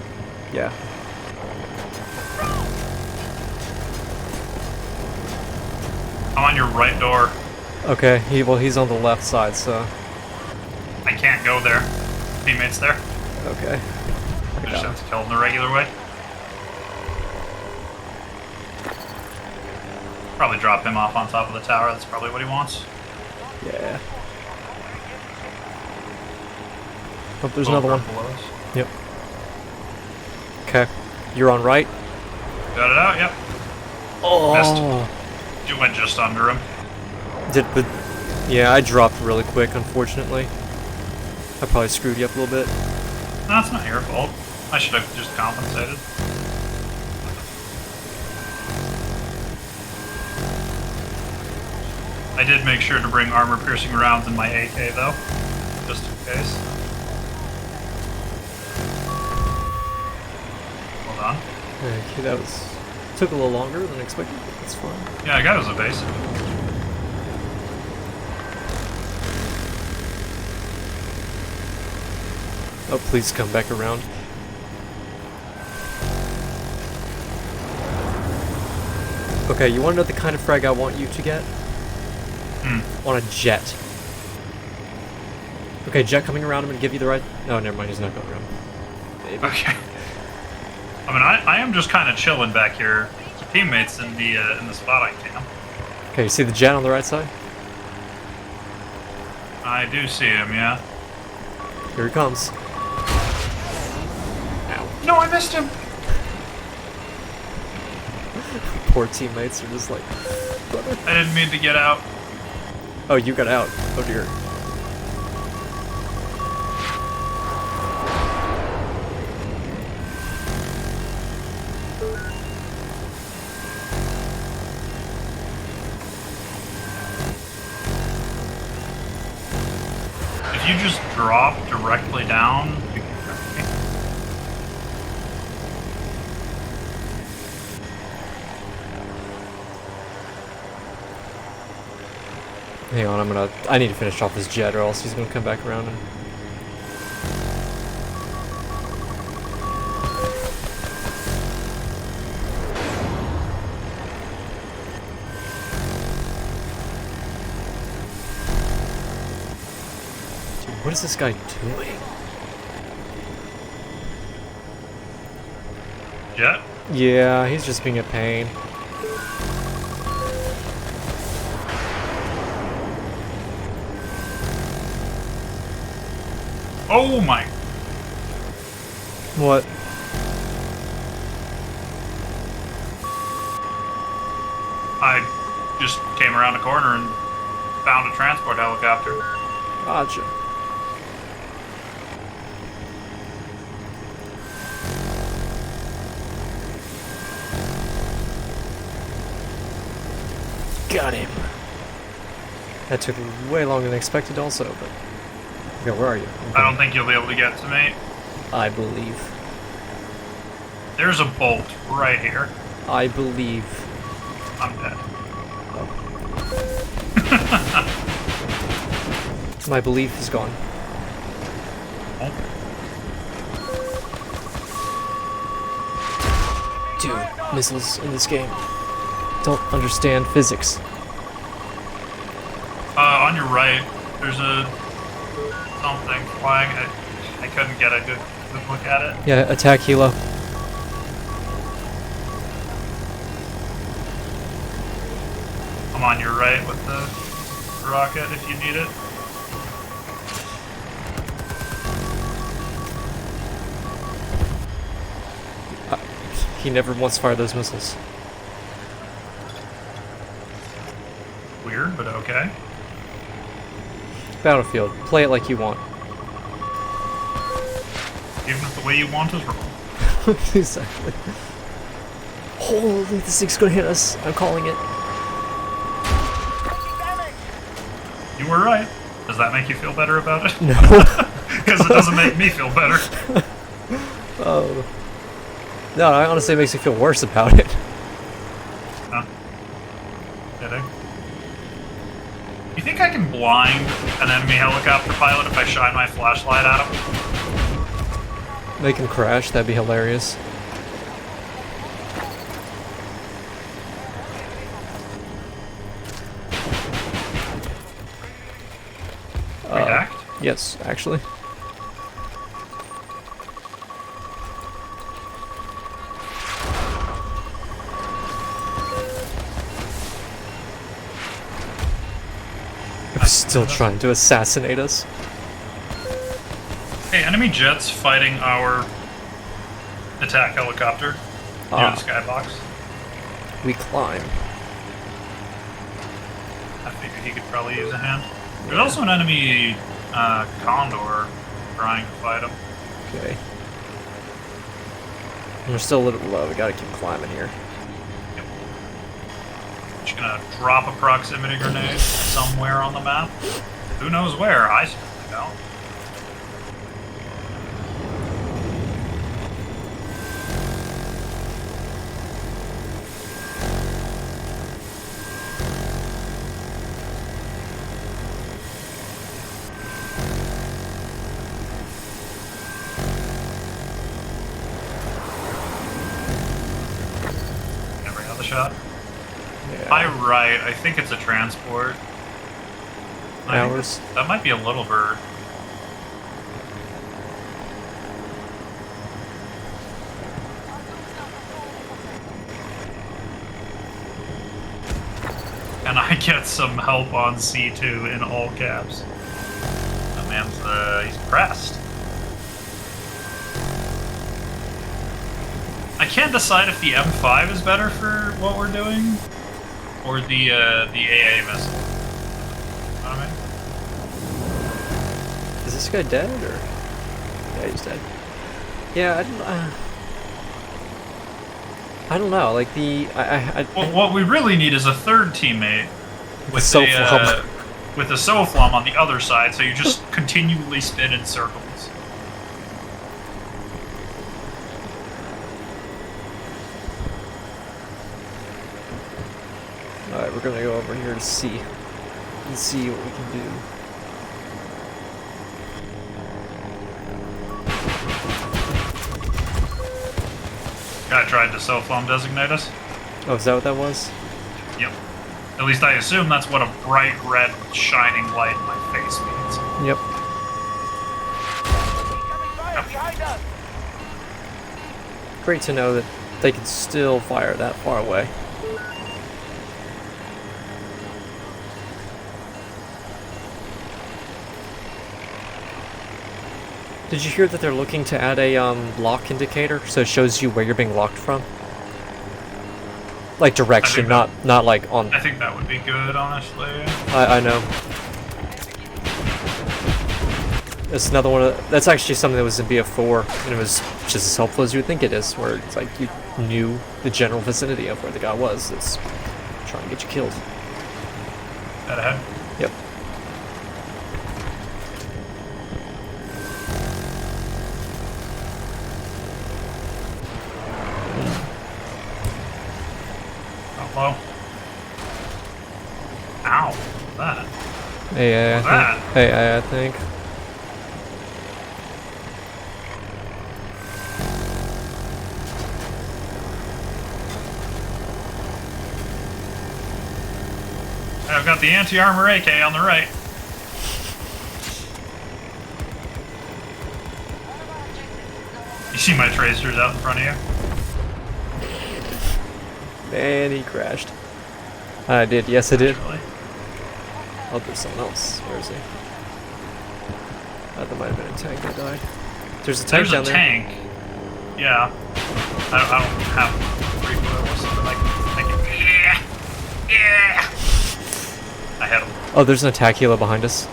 Yeah. I'm on your right door. Okay. He's on the left side, so I can't go there. Teammates there. okay. I just have to kill them the regular way. Probably drop him off on top of the tower. That's probably what he wants. Yeah. Oh, there's another one. Below us. Yep. Okay. You're on right. Got it out. Yep. Oh. You went just under him. But yeah, I dropped really quick, unfortunately. I probably screwed you up a little bit. No, it's not your fault. I should have just compensated. I did make sure to bring armor-piercing rounds in my AK, though, just in case. Hold on. Okay, that took a little longer than expected, but that's fine. Yeah, I got his evasive. Oh, please come back around. Okay, you want to know the kind of frag I want you to get? On a jet. Okay, jet coming around. I'm gonna give you the right. Oh, never mind. He's not going around. Maybe. Okay. I mean, I am just kind of chilling back here. Teammates in the spot I camp. Okay, you see the jet on the right side? I do see him, yeah. Here he comes. No, I missed him. Poor teammates are just like, brother. I didn't mean to get out. Oh, you got out. Oh dear. If you just drop directly down, you can catch me. Hang on, I need to finish off this jet or else he's gonna come back around and... Dude, what is this guy doing? Jet? Yeah, he's just being a pain. Oh my! What? I just came around the corner and found a transport helicopter. Gotcha. Got him. That took way longer than expected also, but... Okay, where are you? I don't think you'll be able to get to me. I believe. There's a bolt right here. I believe. I'm dead. My belief is gone. Oh, Dude, missiles in this game don't understand physics. on your right, there's a something flying. I couldn't get a good look at it. Yeah, attack helo. I'm on your right with the rocket if you need it. He never once fired those missiles. Weird, but okay. Battlefield, play it like you want. Even if the way you want is wrong. Exactly. Holy, this thing's gonna hit us. I'm calling it. You were right. Does that make you feel better about it? No. Because it doesn't make me feel better. Oh. No, it honestly makes me feel worse about it. No. Kidding. You think I can blind an enemy helicopter pilot if I shine my flashlight at him? Make him crash, that'd be hilarious. Redact? Yes, actually. I'm still trying to assassinate us. Hey, enemy jets fighting our attack helicopter near the skybox. We climb. I figured he could probably use a hand. There's also an enemy condor trying to fight him. Okay. We're still a little low. We gotta keep climbing here. Just gonna drop a proximity grenade somewhere on the map. Who knows where? I certainly don't. Every other shot. High right, I think it's a transport. I think Ours. that might be a little bird. And I get some help on C2 in all caps. That man's, he's pressed. I can't decide if the M5 is better for what we're doing, or the AA missile. You know what I mean? Is this guy dead or? Yeah, he's dead. Yeah, I don't know. Like Well, what we really need is a third teammate with Soflom. with a Soflom on the other side, so you just continually spin in circles. Alright, we're gonna go over here to see. And see what we can do. Guy tried to Soflom designate us. Oh, is that what that was? Yep. At least I assume that's what a bright red shining light in my face means. Yep. Incoming fire behind us! Great to know that they can still fire that far away. Did you hear that they're looking to add a lock indicator so it shows you where you're being locked from? Like direction, not like on. I think that would be good, honestly. I know. That's another one of that's actually something that was in BF4, and it was just as helpful as you would think it is, where it's like you knew the general vicinity of where the guy was that's trying to get you killed. That ahead. Yep. Hello. Ow. What's that? AA, What's that? AA, I think. I've got the anti-armor AK on the right. You see my tracers out in front of you? Man, he crashed. I did. Yes, I did. Really? Oh, there's someone else. Where is he? There might have been a tank that died. There's a tank There's down a there. tank. Yeah. I don't have recoil, so I can. Yeah. I had him. Oh, there's an attack helo behind us.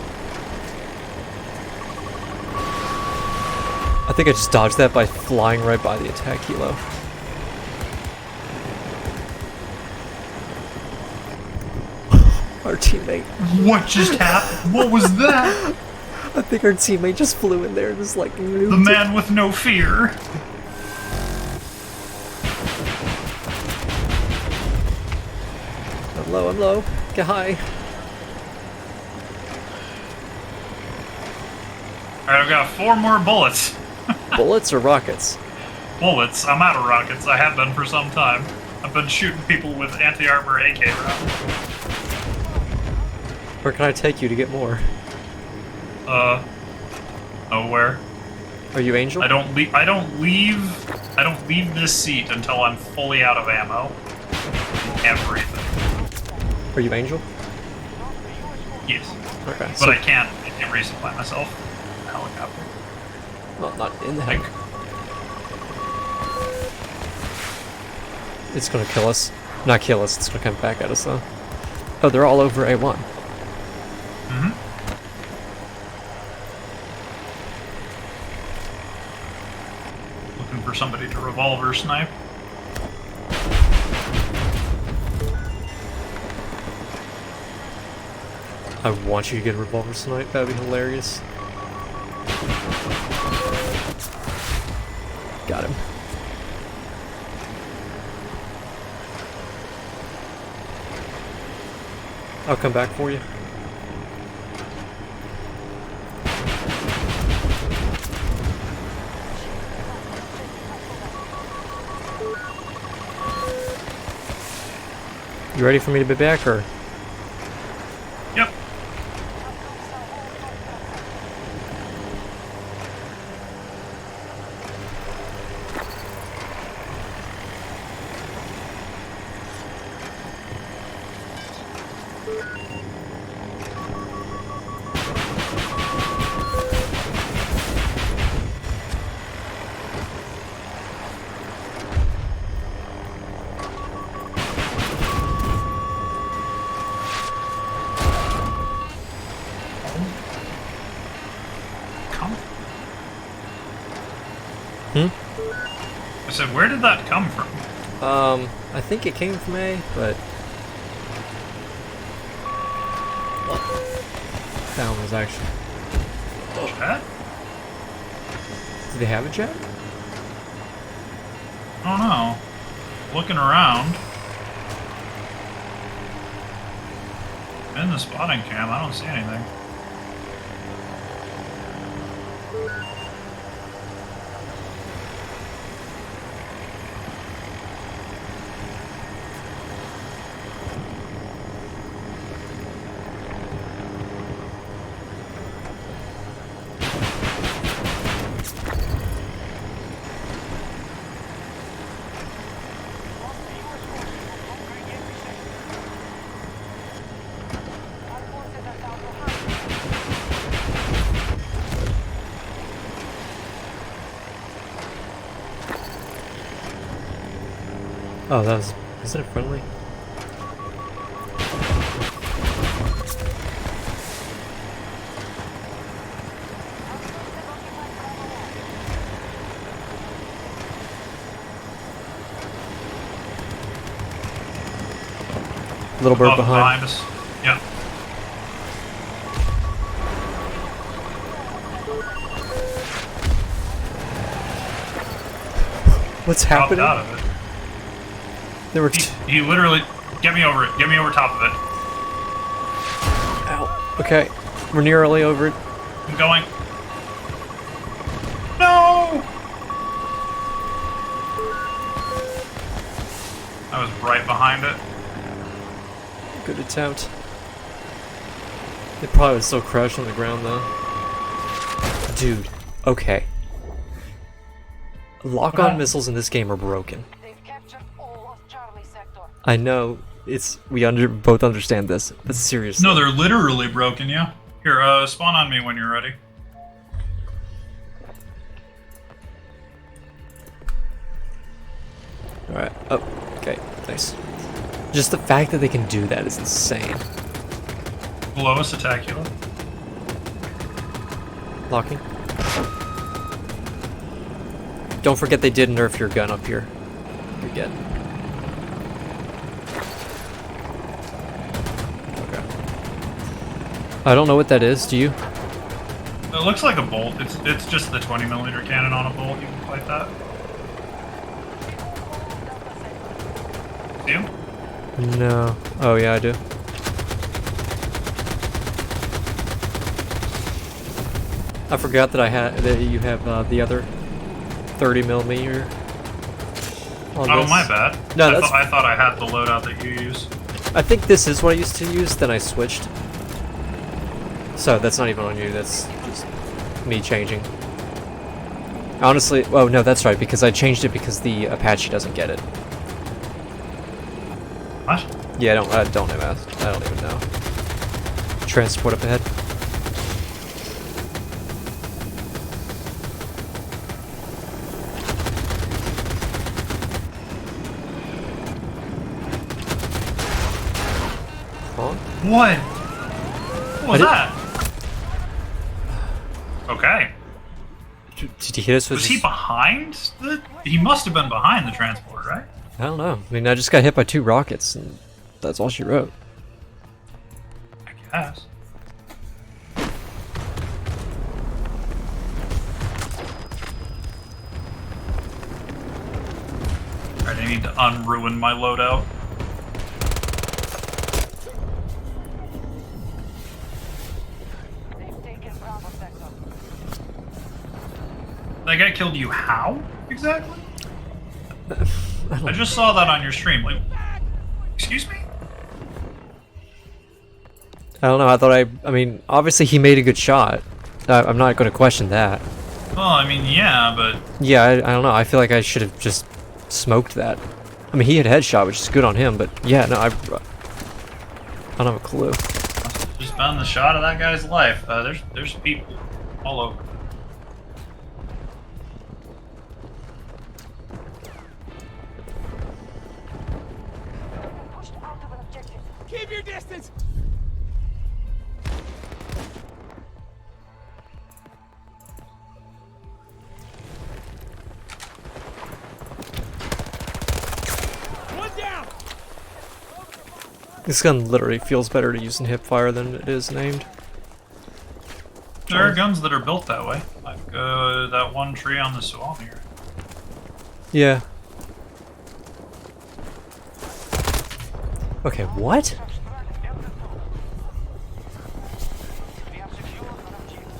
I think I just dodged that by flying right by the attack helo. Our teammate. What just happened? What was that? I think our teammate just flew in there and just like The nuked it. man with no fear. I'm low, I'm low. Get high. Alright, I've got 4 more bullets. Bullets or rockets? Bullets. I'm out of rockets. I have been for some time. I've been shooting people with anti-armor AK rounds. Where can I take you to get more? Nowhere. Are you Angel? I don't leave this seat until I'm fully out of ammo. Everything. Are you Angel? Yes. Okay. But So, I can't resupply myself. Helicopter. well, not in the I heck. It's gonna kill us. Not kill us, it's gonna come back at us though. Oh, they're all over A1. Mm-hmm. Looking for somebody to revolver snipe. I want you to get a revolver snipe, that'd be hilarious. Got him. I'll come back for you. You ready for me to be back, or? Yep. Come. I said, where did that come from? I think it came from A, but... That one was actually... Jet? Did they have a jet? I don't know. Looking around. In the spotting cam, I don't see anything. Oh, that was... Is it a friendly? Little bird Oh, behind. us. Yeah. What's Dropped happening? out of it. There were He literally... Get me over it. Get me over top of it. Ow. Okay, we're nearly over it. I'm going. No! I was right behind it. Good attempt. It probably would still crash on the ground though. Dude, okay. Lock-on missiles in this game are broken. They've captured all of Charlie Sector. I know both understand this, but seriously. No, they're literally broken, yeah. Here, spawn on me when you're ready. Alright. Oh, okay. Nice. Just the fact that they can do that is insane. Below us, Attacula. Locking. Don't forget they did nerf your gun up here. You're good. Okay. I don't know what that is, do you? It looks like a bolt. It's just the 20mm cannon on a bolt. You can fight that. See him? No. Oh yeah, I do. I forgot that you have the other 30mm. Oh, my bad. No, I thought I had the loadout that you use. I think this is what I used to use, then I switched. So that's not even on you, that's just me changing. Honestly, oh no, that's right, because I changed it because the Apache doesn't get it. What? Yeah, I don't even know. Transport up ahead. What? What was that? Okay. Did he hit us with Was he behind the... He must have been behind the transport, right? I don't know. I mean, I just got hit by 2 rockets, and that's all she wrote. I guess. Alright, I need to unruin my loadout. They've taken Bravo Sector. That guy killed you how, exactly? I just saw that on your stream. Like, excuse me? I don't know. I mean, obviously he made a good shot. I'm not going to question that. Well, I mean, yeah, but... Yeah, I don't know. I feel like I should have just smoked that. I mean, he had headshot, which is good on him, but yeah, no, I don't have a clue. Just found the shot of that guy's life. There's people all over. Pushed out of an objective. Keep your distance! One down! This gun literally feels better to use in hip fire than it is in aimed. There are guns that are built that way. Like that one tree on the swamp here. Yeah. Okay, what? We have secured an objective.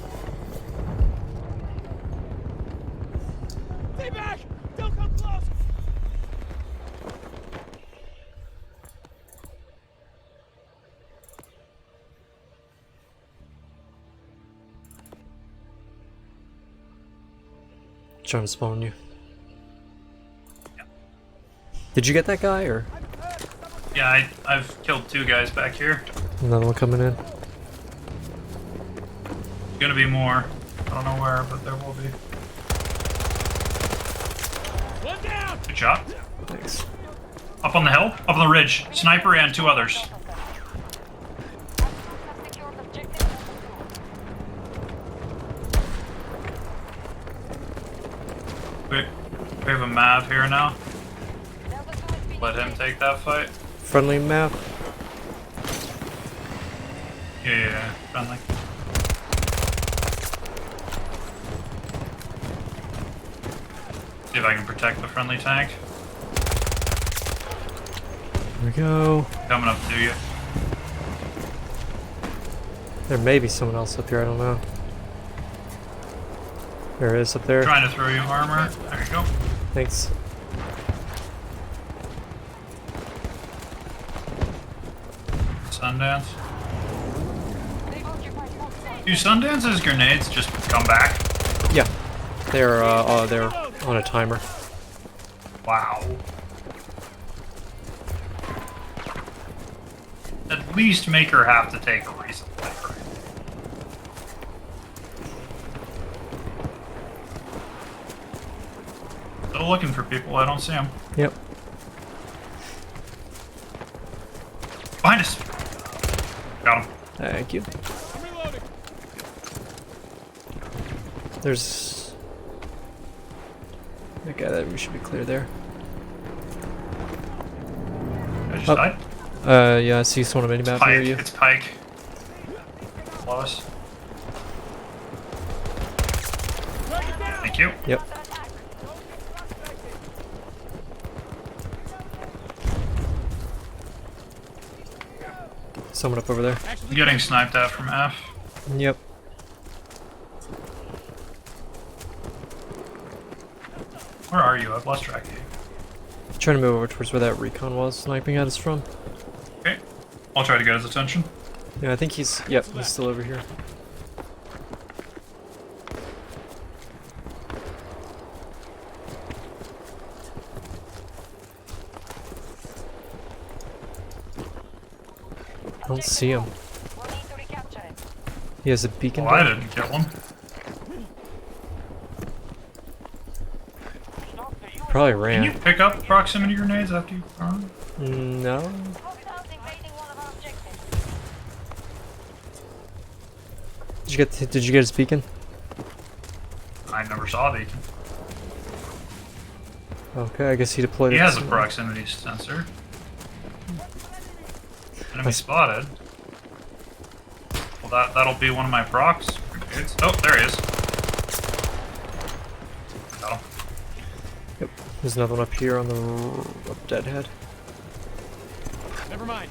Stay back! Don't come close! Trying to spawn you. Did you get that guy, or Yeah, I've killed 2 guys back here. another one coming in? Gonna be more. I don't know where, but there will be. One down! Good shot. Thanks. Up on the hill, up on the ridge. Sniper and 2 others. Secured objective number 2. We have a Mav here now. Delta 2 is being Let him take that fight. Friendly map. Yeah, friendly. See if I can protect the friendly tank. Here we go. Coming up to you. There may be someone else up here, I don't know. There is up there. Trying to throw you armor. There you go. Thanks. Sundance. Naval Do Sundance's grenades just come back? Yeah, they're on a timer. Wow. At least make her have to take a resupply, right? Still looking for people, I don't see them. Yep. Behind us! Got him. Thank you. There's a guy that we should be clear there. I just Oh. died. Yeah, I see someone on a minimap near Pike. you. It's Pike. Close. Thank you. Yep. Someone up over there. I'm getting sniped at from F. Yep. Where are you? I've lost track of you. Trying to move over towards where that recon was sniping at us from. Okay. I'll try to get his attention. Yeah, I think he's. Yep, he's still over here. I don't see him. We'll need to recapture it. He has a beacon. Well, I down. didn't kill him. Probably Can you ran. pick up proximity grenades after you throw them? No. Hostiles invading one of our objectives. Did you get his beacon? I never saw the beacon. Okay, I guess he deployed He it has a somewhere. proximity sensor. Enemy Nice. spotted. Well, that'll be one of my procs. Grenades. Oh, there he is. Got him. Yep. There's another one up here on the up deadhead. Never mind.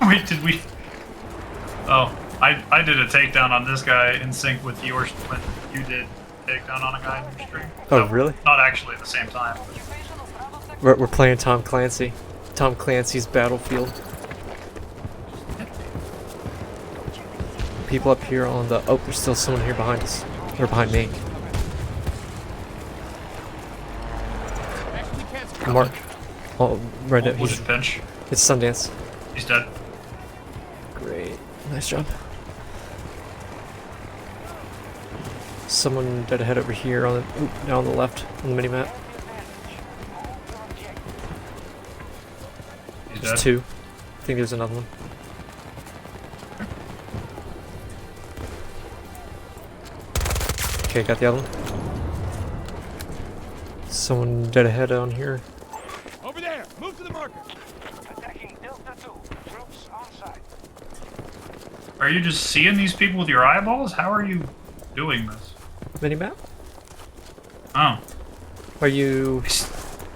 Wait, did we? Oh, I did a takedown on this guy in sync with yours when you did takedown on a guy in your stream. Oh, No, really? Not actually at the same time. Occupation of Bravo Sector. We're playing Tom Clancy. Tom Clancy's Battlefield. People up here on the. Oh, there's still someone here behind us. Or behind me. Actually, can't. Mark. Oh, right now. We'll He's, just pinch. it's Sundance. He's dead. Great. Nice job. Someone dead ahead over here on the. Oop, down on the left on the minimap. He's There's dead. two. I think there's another one. Okay, got the other one. Someone dead ahead on here. Over there. Move to the marker. Attacking Delta 2. Troops on site. Are you just seeing these people with your eyeballs? How are you doing this? Minimap? Oh. Are you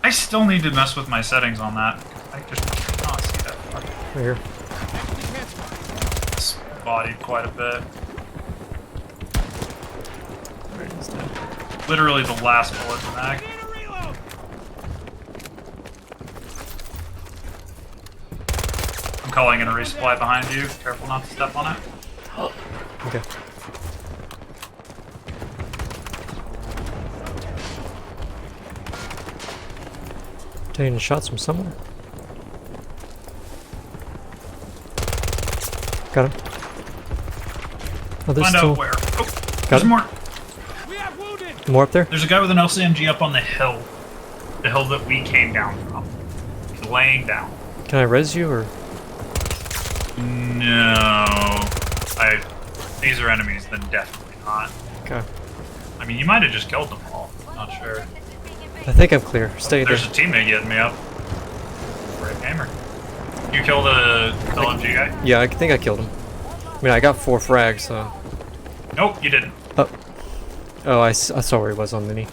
I still need to mess with my settings on that. I just cannot see that far. right here? Actually, can't. It's bodied quite a bit. Right, he's dead. Literally the last bullet in the mag. Need a reload. I'm calling in a resupply behind you. Careful not to step on it. Okay. Taking shots from somewhere. Got him. Oh, there's Find still out where. Oh, Got there's him? more. We have wounded. more up there. There's a guy with an LCMG up on the hill. The hill that we came down from. He's laying down. Can I res you or? No. These are enemies, then definitely not. Okay. I mean, you might have just killed them all. Not sure. I think I'm clear. Stay there. There's a teammate getting me up. Great gamer. You killed the LMG guy? Yeah, I think I killed him. I mean, I got 4 frags, so. Nope, you didn't. Oh, I saw where he was on mini.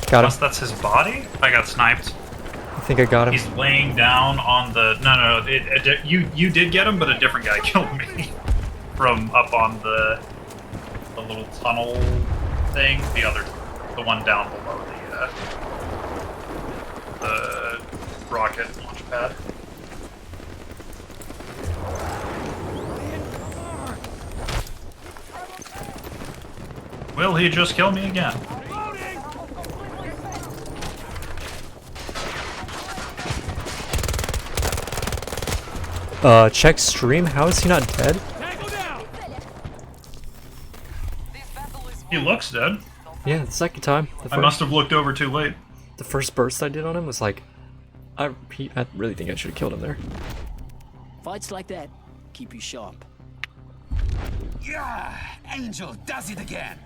Got Unless him. that's his body? I got sniped. I think I got him. He's laying down on the. No. You did get him, but a different guy killed me. from up on the little tunnel thing. The one down below the rocket launch pad. Will he just kill me again? Check stream. How is he not dead? He looks dead. Yeah, the second time. I must have looked over too late. The first burst I did on him was like, I really think I should have killed him there. Fights like that keep you sharp. Yeah, Angel does it again.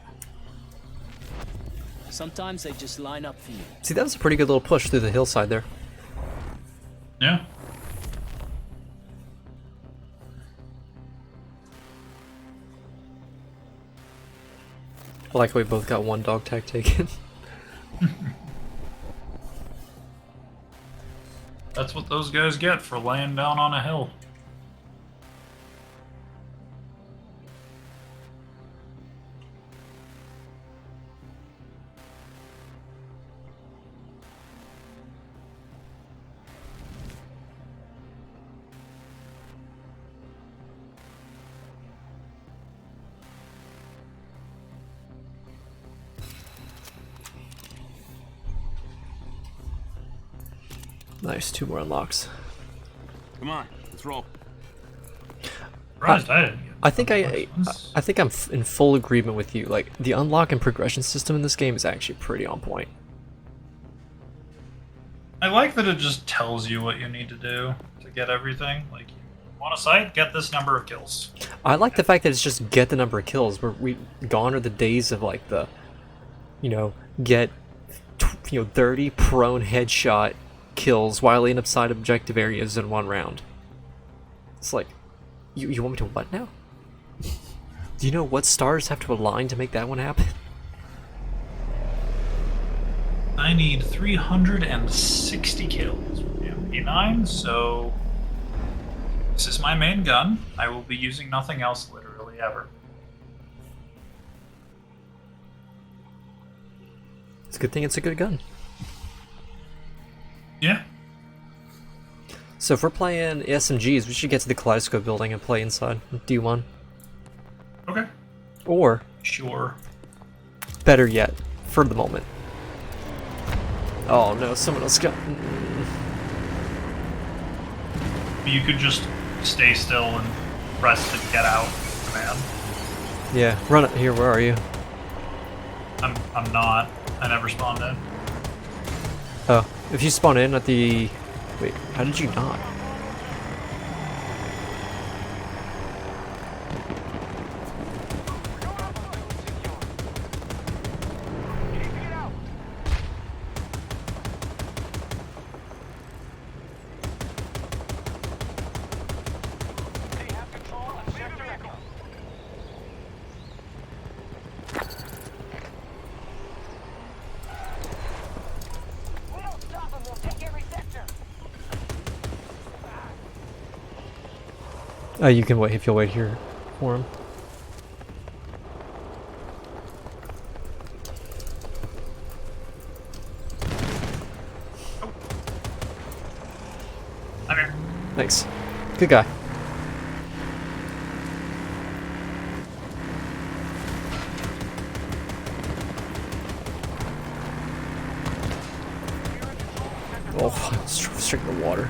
Sometimes they just line up for you. See, that was a pretty good little push through the hillside there. Yeah. I like how we both got one dog tag taken. That's what those guys get for laying down on a hill. Nice, 2 more unlocks. Come on, let's roll. Surprised I didn't get I think those. I think I'm in full agreement with you. Like, the unlock and progression system in this game is actually pretty on point. I like that it just tells you what you need to do to get everything. Like, you want a site? Get this number of kills. I like the fact that it's just get the number of kills. Gone are the days of like the, get 30 prone headshot kills while in upside objective areas in 1 round. It's like, you want me to what now? Do you know what stars have to align to make that one happen? I need 360 kills with the MP9, so this is my main gun. I will be using nothing else literally ever. It's a good thing it's a good gun. Yeah. So if we're playing SMGs, we should get to the Kaleidoscope building and play inside. Do you want? Okay. Or, Sure. better yet, for the moment. Oh no, someone else got... You could just stay still and press the get out command. Yeah, run it here, where are you? I'm not. I never spawned in. Oh, if you spawn in at the... Wait, how did you not? They have control of Sector Echo. We don't stop them, we'll take every sector. You can wait if you'll wait here for him. I'm here. Thanks. Good guy. Oh, straight in the water.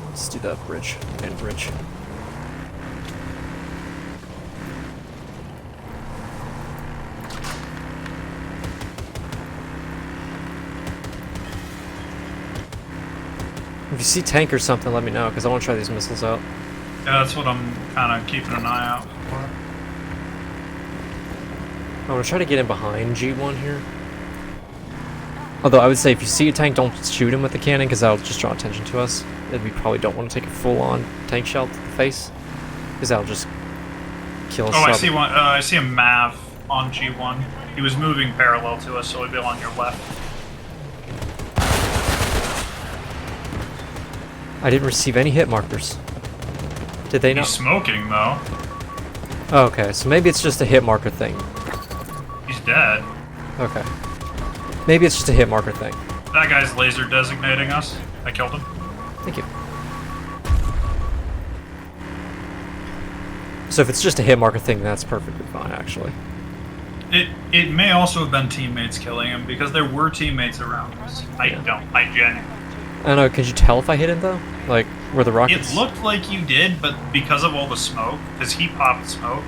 Let's do that bridge and bridge. If you see tank or something, let me know, because I want to try these missiles out. Yeah, that's what I'm kind of keeping an eye out for. I'm going to try to get in behind G1 here. Although I would say if you see a tank, don't shoot him with the cannon, because that'll just draw attention to us. And we probably don't want to take a full-on tank shell to the face, because that'll just kill us. Oh, I see one. I see a Mav on G1. He was moving parallel to us, so he'd be on your left. I didn't receive any hit markers. Did they He's not? smoking though. Oh, okay, so maybe it's just a hit marker thing. He's dead. Okay. Maybe it's just a hit marker thing. That guy's laser designating us. I killed him. Thank you. So if it's just a hit marker thing, that's perfectly fine, actually. It may also have been teammates killing him because there were teammates around us. I genuinely. I don't know, could you tell if I hit him though? Like, were the rockets... It looked like you did, but because of all the smoke, because he popped smoke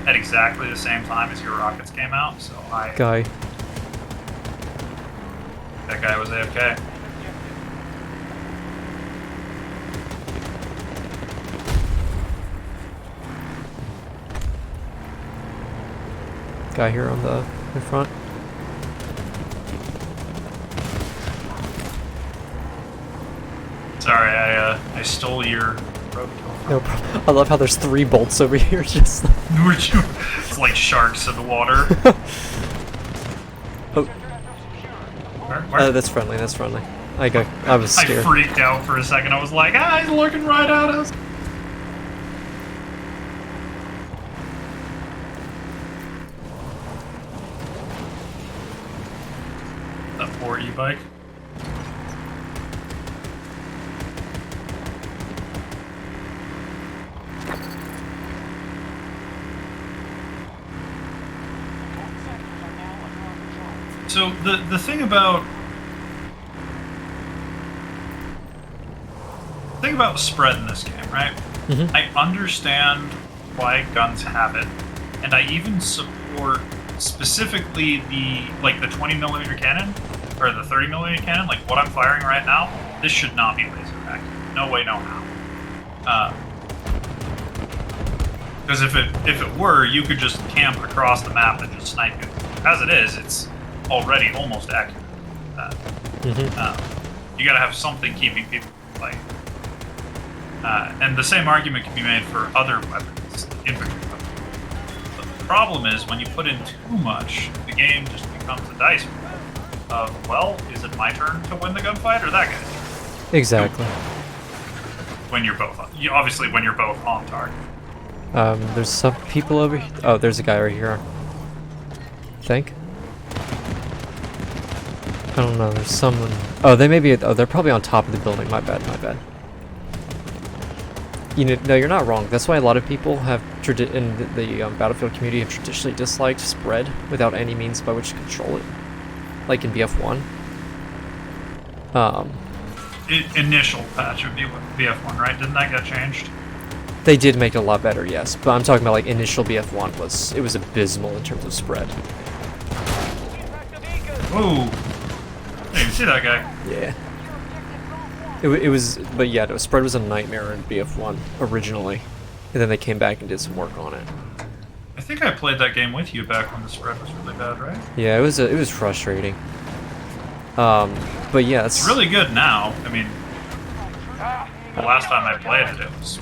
at exactly the same time as your rockets came out, so Guy. that guy was AFK. Guy here on the in front. Sorry, I stole your roadkill. No problem. I love how there's 3 bolts over here, just like... It's like sharks in the water. Oh, Where? that's friendly, that's friendly. I was I scared. freaked out for a second. I was like, he's looking right at us. That poor e-bike. So the thing about spread in this game, right? Mhm. I understand why guns have it, and I even support specifically the 20mm cannon or the 30mm cannon. Like what I'm firing right now, this should not be laser accurate. No way, no how. Because if it were, you could just camp across the map and just snipe it. As it is, it's already almost accurate. You gotta have something keeping people from playing. And the same argument can be made for other weapons, infantry weapons. But the problem is when you put in too much, the game just becomes a dice roll of, well, is it my turn to win the gunfight or that guy's? Exactly. When you're both, obviously when you're both on target. There's some people over here. Oh, there's a guy right here. I think. I don't know, there's someone... Oh, they may be... Oh, they're probably on top of the building. My bad, my bad. You know, no, you're not wrong. That's why a lot of people have, in the Battlefield community, have traditionally disliked spread without any means by which to control it. Like in BF1. Initial patch of BF1, right? Didn't that get changed? They did make it a lot better, yes. But I'm talking about like initial BF1 was abysmal in terms of spread. Whoa! Hey, you see that guy? Yeah. It was, but yeah, no, spread was a nightmare in BF1 originally, and then they came back and did some work on it. I think I played that game with you back when the spread was really bad, right? Yeah, it was frustrating. But yeah, It's really good now. I mean, the last time I played it, it was...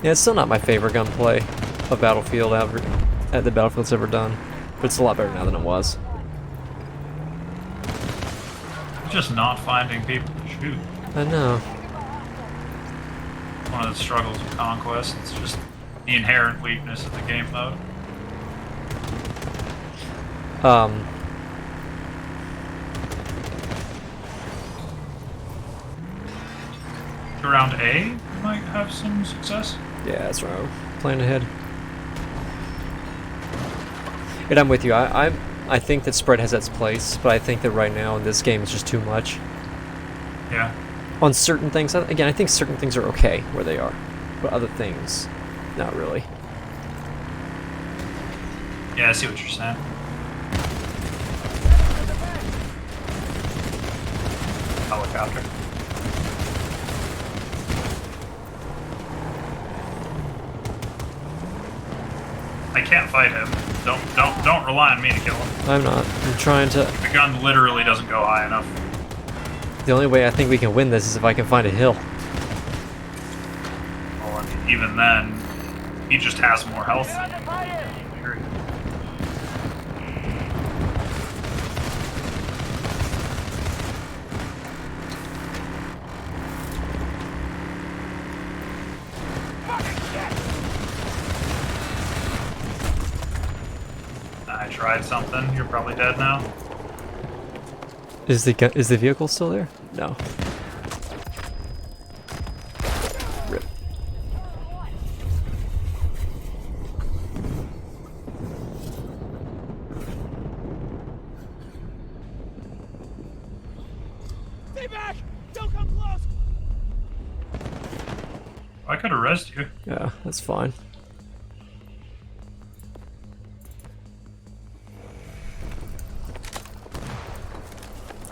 Yeah, it's still not my favorite gunplay of Battlefield ever, the Battlefield's ever done, but it's a lot better now than it was. just not finding people to shoot. I know. One of the struggles of Conquest. It's just the inherent weakness of the game mode. Around A, you might have some success. Yeah, that's right. Plan ahead. And I'm with you. I think that spread has its place, but I think that right now in this game it's just too much. Yeah. On certain things, again, I think certain things are okay where they are, but other things, not really. Yeah, I see what you're saying. Helicopter. I can't fight him. Don't rely on me to kill him. I'm not. I'm trying to... The gun literally doesn't go high enough. The only way I think we can win this is if I can find a hill. Well, I mean, even then, he just has more health than you. tried something. You're probably dead now. Is the vehicle still there? No. Rip. Stay back! Don't come close! I could arrest you. Yeah, that's fine.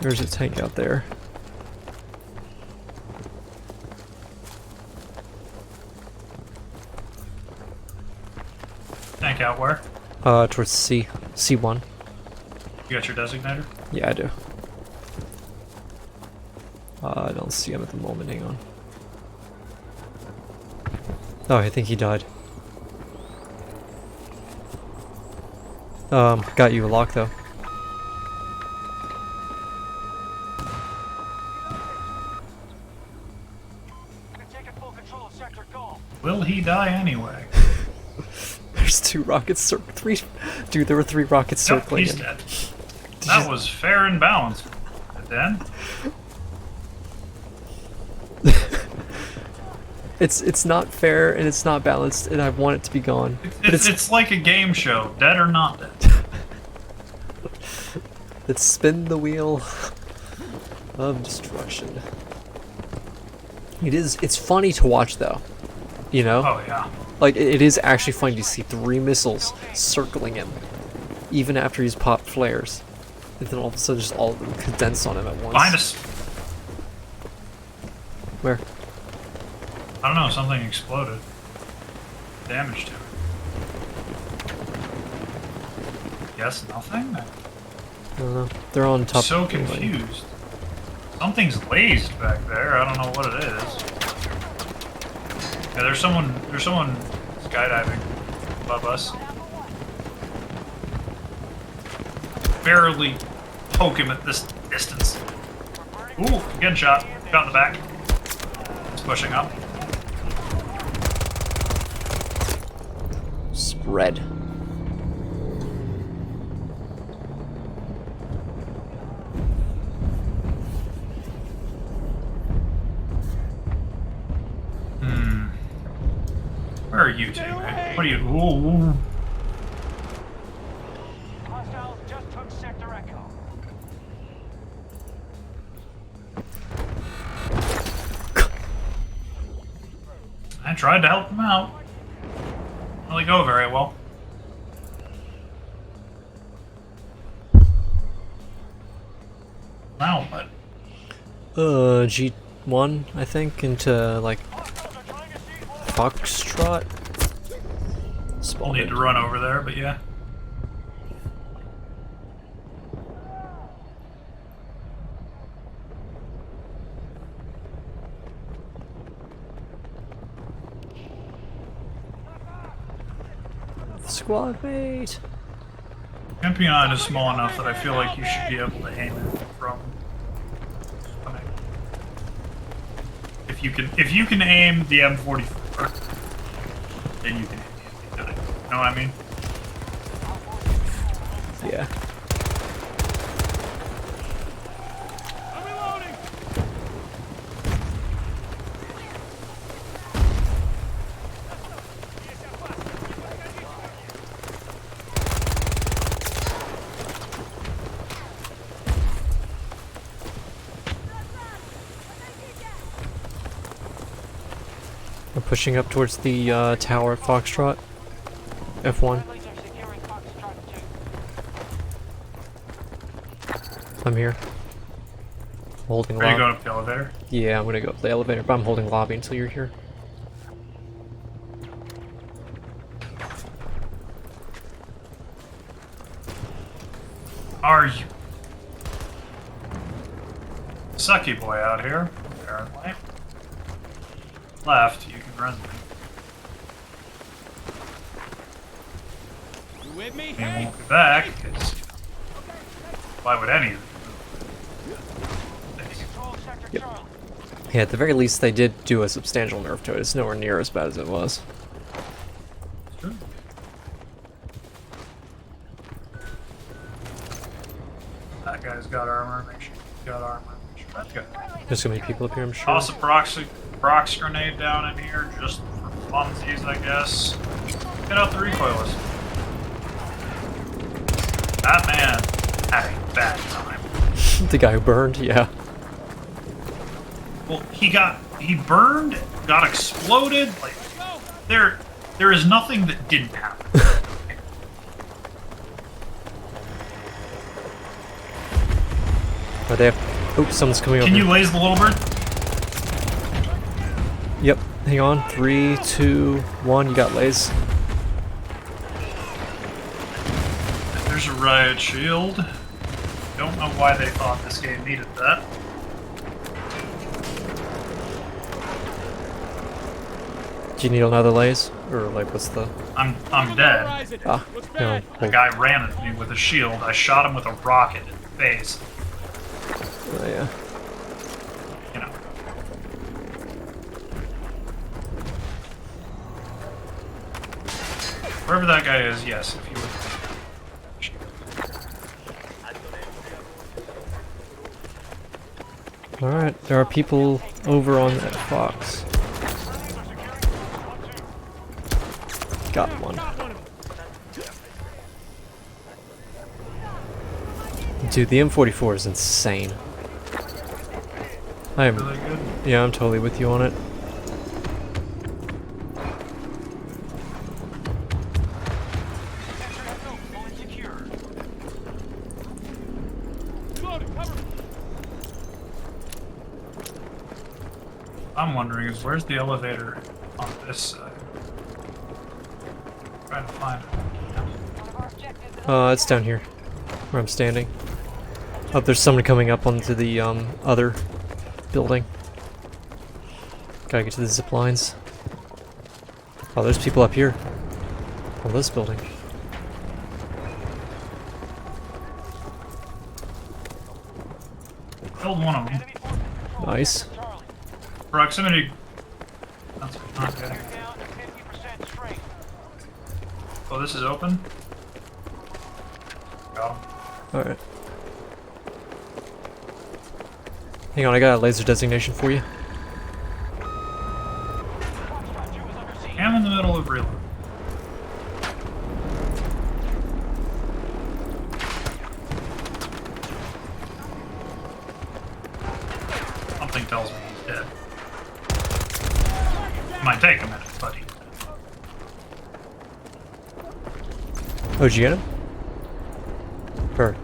There's a tank out there. Tank out where? Towards C. C1. You got your designator? Yeah, I do. I don't see him at the moment, hang on. Oh, I think he died. Got you a lock though. We're taking full control of Sector Golf. Will he die anyway? There's 2 rockets three. Dude, there were 3 rockets Yep, circling he's him. dead. That was fair and balanced. Then It's not fair and it's not balanced and I want it to be gone. But it's like a game show, dead or not dead. let's spin the wheel of destruction. It's funny to watch though. You know? Oh yeah. Like it is actually funny to see 3 missiles circling him. Even after he's popped flares. And then all of a sudden just all of them condense on him at once. Behind us. Where? I don't know, something exploded. Damage to it. Yes, nothing? I don't know. They're on top So of the building. confused. Something's lazed back there. I don't know what it is. Yeah, there's someone skydiving above us. Barely poke him at this distance. Ooh, getting shot. Shot in the back. It's pushing up. Spread. Where are you, teammate? What are you? Ooh. Hostiles just took Sector Echo. I tried to help him out. Didn't really go very well. Now what? G1, I think, into like Foxtrot. We'll need to run over there, but yeah. Squad mate. MP9 is small enough that I feel like you should be able to aim it from. If you can aim the M44, then you can aim the MP9. You know what I mean? Yeah. I'm pushing up towards the tower at Foxtrot. F1. Friendlies are securing Foxtrot 2. I'm here. Holding Are you lobby. going up the elevator? Yeah, I'm gonna go up the elevator, but I'm holding lobby until you're here. Are you? Sucky boy out here, apparently. Left, you can run me. You with me? He won't be back, because why would any of them? Control Sector Yep. Charlie. Yeah, at the very least, they did do a substantial nerf to it. It's nowhere near as bad as it was. There's gonna be people up here, I'm sure. Toss a prox grenade down in here just for funsies, I guess. Get out the recoilless. That man had a bad time. The guy who burned, yeah. Well, he burned, got exploded. Like there is nothing that didn't happen. Are they? Oops, someone's coming over. Can you laze the little bird? Yep. Hang on. 3, 2, 1. You got lays. There's a riot shield. Don't know why they thought this game needed that. Do you need another lays? Or like, what's the? I'm dead. Horizon. Ah, Looks no. bad. The guy ran at me with a shield. I shot him with a rocket in the face. Oh, yeah. You know. Wherever that guy is, yes, if you would. Alright, there are people over on that Fox. Got one. Dude, the M44 is insane. I am, Really good. yeah, I'm totally with you on it. Reloading, cover me. I'm wondering is where's the elevator on this side? Trying to find it. One of our objectives is It's down here, where I'm standing. Oh, there's someone coming up onto the, other building. Gotta get to the zip lines. Oh, there's people up here. On this building. Killed one of them. Nice. Proximity. That's not good. Down to 50% strength. Oh, this is open. Got him. Alright. Hang on, I got a laser designation for you. I'm in the middle of reload. Something tells me he's dead. Might take a minute, buddy. Oh, did you get him? Or...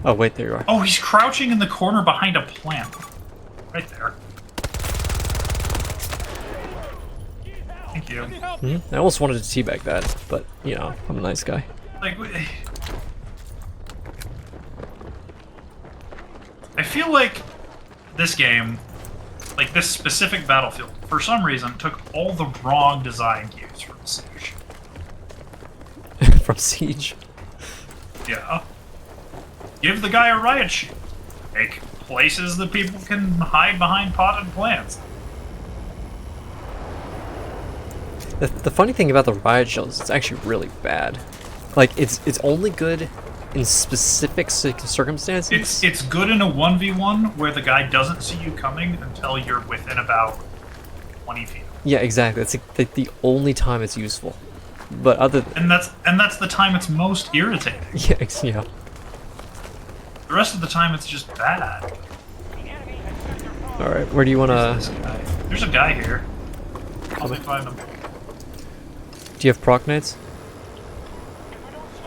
Oh, wait, there you are. Oh, he's crouching in the corner behind a plant. Right there. Thank you. I almost wanted to teabag that, but, you know, I'm a nice guy. Like, I feel like this game, like this specific Battlefield, for some reason, took all the wrong design cues from Siege. From Siege. Yeah. Give the guy a riot shield. Make places that people can hide behind potted plants. The funny thing about the riot shield is it's actually really bad. Like, it's only good in specific circumstances. It's good in a 1v1 where the guy doesn't see you coming until you're within about 20 feet. Yeah, exactly. That's like the only time it's useful. But other And that's the time it's most irritating. yeah. The rest of the time it's just bad. All right, where do you want This to? guy. There's a guy here. Help me find him. Do you have proc nades?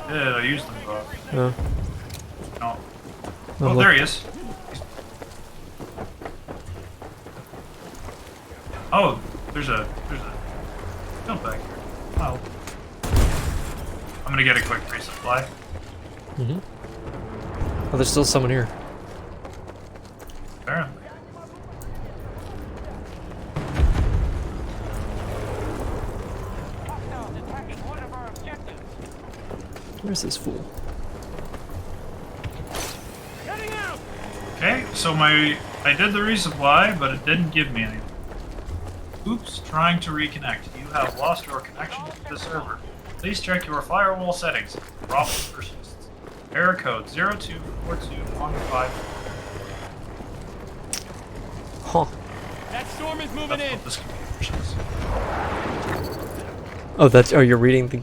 Yeah, I used them, but No. no. Oh, Oh, look. there he is. Oh, there's a jump back here. Oh. I'm gonna get a quick resupply. Oh, there's still someone here. Apparently. Hostiles attacking one of our objectives. Where's this fool? Heading out. Okay, so I did the resupply, but it didn't give me anything. Oops, trying to reconnect. You have lost your connection to the server. Please check your firewall settings. Problem persists. Error code 024215. Huh. That storm is moving That's in. what this computer says. Oh, that's. Oh, you're reading the.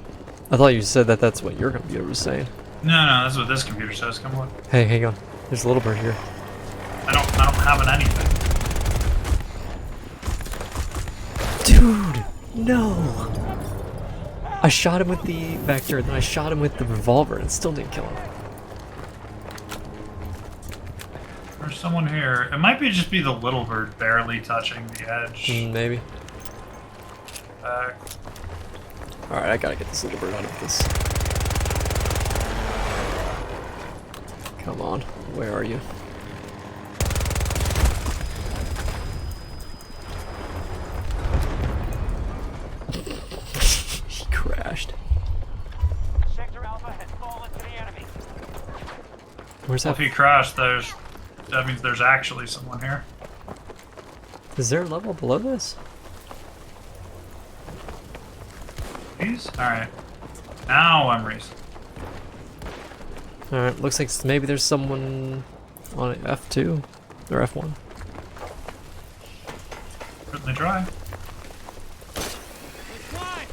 I thought you said that. That's what your computer was saying. No, no, that's what this computer says. Come on. Hey, hang on. There's a little bird here. I don't have an anything. Dude, no. I shot him with the Vector, then I shot him with the revolver, and it still didn't kill him. There's someone here. It might be just be the little bird barely touching the edge. Maybe. Back. All right, I gotta get this little bird out of this. Come on, where are you? He crashed. Sector Alpha has fallen to the enemy. Where's Well, if that? he crashed, that means there's actually someone here. Is there a level below this? Please? Alright. Now I'm racing. All right, looks like maybe there's someone on F2 or F1. Certainly try. Climb.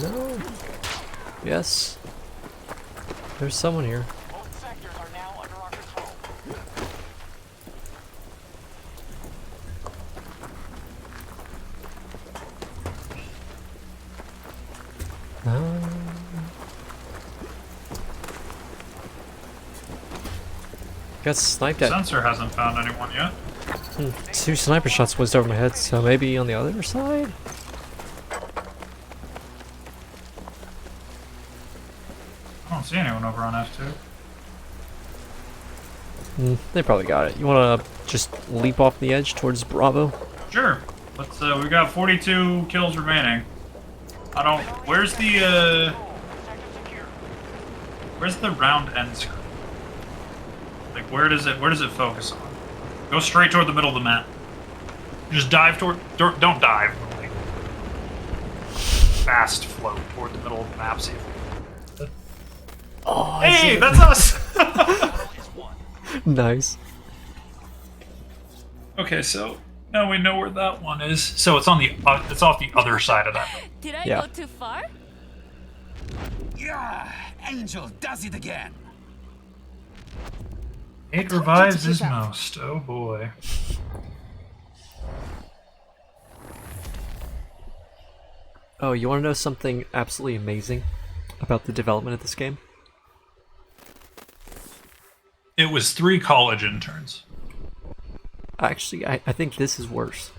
No. Yes. There's someone here. Both sectors are now under our control. Got sniped at. Sensor hasn't found anyone yet. 2 sniper shots whizzed over my head, so maybe on the other side? I don't see anyone over on F2. They probably got it. You wanna just leap off the edge towards Bravo? Sure. Let's we got 42 kills remaining. I don't where's the where's the round end screen? Like where does it focus on? Go straight toward the middle of the map. Just dive toward don't dive, but like fast float toward the middle of the map, see if Oh, hey, that's us! Nice. Okay, so now we know where that one is. So it's on the it's off the other side of that. Did I Yeah. go too far? Yeah, Angel does it again. It revives his most. Oh boy. Oh, you wanna know something absolutely amazing about the development of this game? It was 3 college interns. Actually, I think this is worse.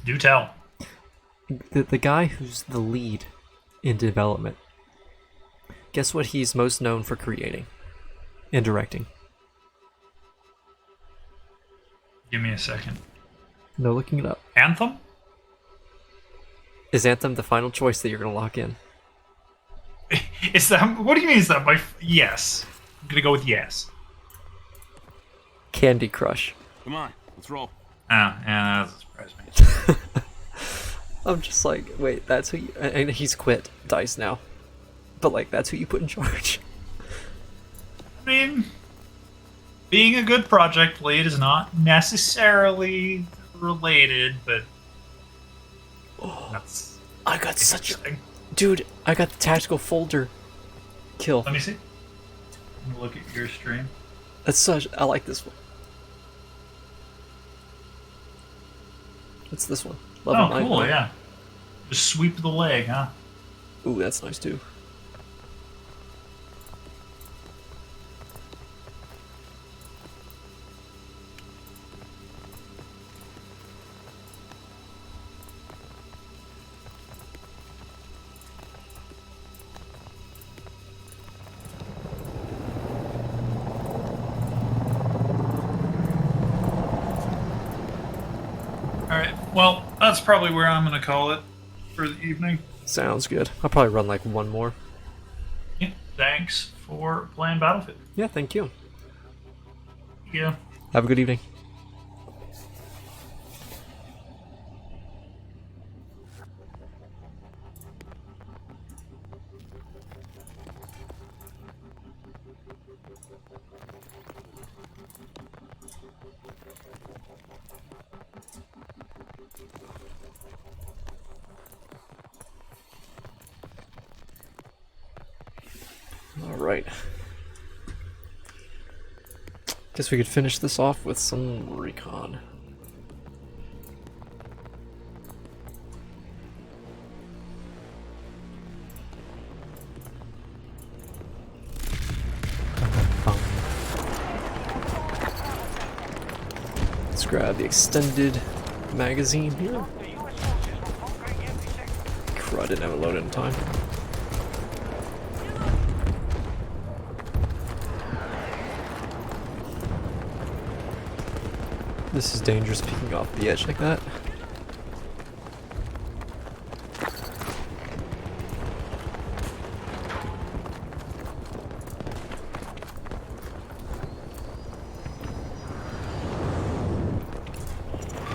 Do tell. The guy who's the lead in development, guess what he's most known for creating and directing? Give me a second. No looking it up. Anthem? Is Anthem the final choice that you're gonna lock in? Is that what do you mean? Is that my yes? I'm gonna go with yes. Candy Crush. Come on, let's roll. Oh, yeah, that doesn't surprise me. I'm just like, wait, that's who you... And he's quit DICE now. But like, that's who you put in charge. I mean, being a good project lead is not necessarily related, but that's I got such a... interesting. Dude, I got the tactical folder kill. Let me see. Let me look at your stream. That's such... I like this one. What's this one? Level Oh, 9. cool, yeah. Just sweep the leg, huh? Ooh, that's nice too. Alright, well, that's probably where I'm gonna call it for the evening. Sounds good. I'll probably run like one more. Yeah, thanks for playing Battlefield. Yeah, thank you. Yeah. Have a good evening. Alright. Guess we could finish this off with some recon. Let's grab the extended magazine here. The US forces will conquering every sector. Crud, didn't have it loaded in time. This is dangerous, peeking off the edge like that.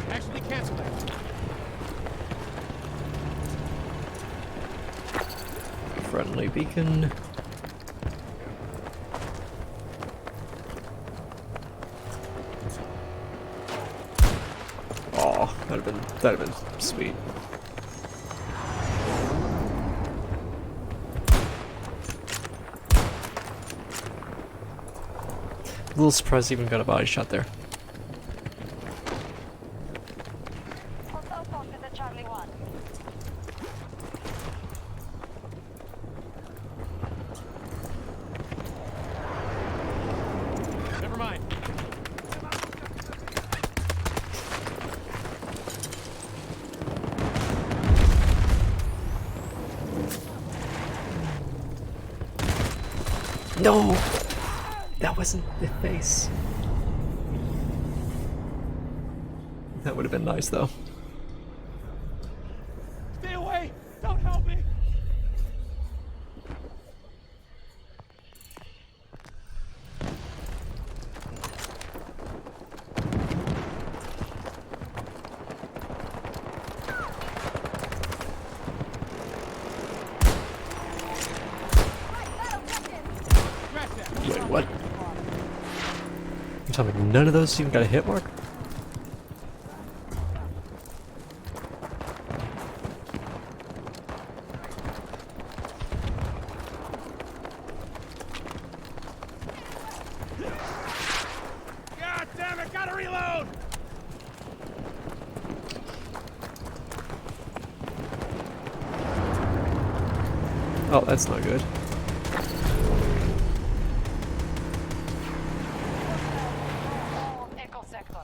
Actually, cancel that. Friendly beacon. Oh, that'd have been sweet. A little surprised he even got a body shot there. Hostile spotted at Charlie 1. Never mind. No! That wasn't the face. That would have been nice though. Stay away! Don't help me! Scratch that! Wait, what? You telling me none of those even got a hit mark? God damn it! Gotta reload! Oh, that's not good. All Echo Sector.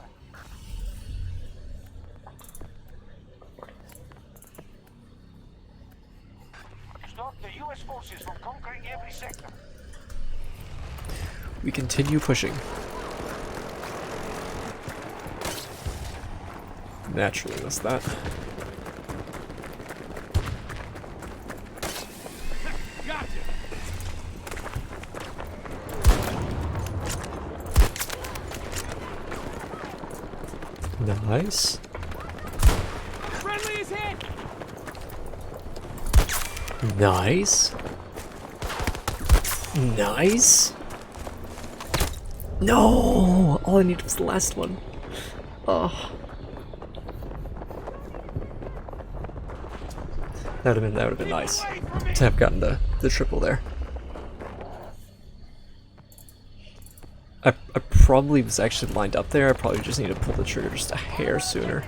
Stop the US forces from conquering every sector. We continue pushing. Naturally, that's that. Gotcha! Nice. Friendly is hit! Nice. Nice. No! All I needed was the last one. Oh. That would have been nice to have gotten the triple there. I probably was actually lined up there. I probably just need to pull the trigger just a hair sooner.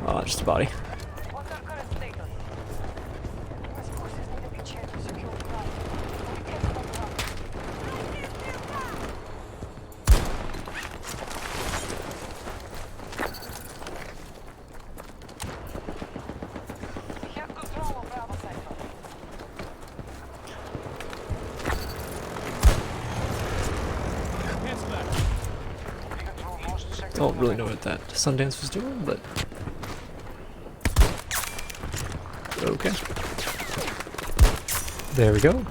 Oh, just a body. What's our current status? US forces need to be checked to secure the ground. We get them on the run. We have control of Bravo Sector. Cancel that. We control most sectors. Don't really know what that Sundance was doing, but okay. There we go.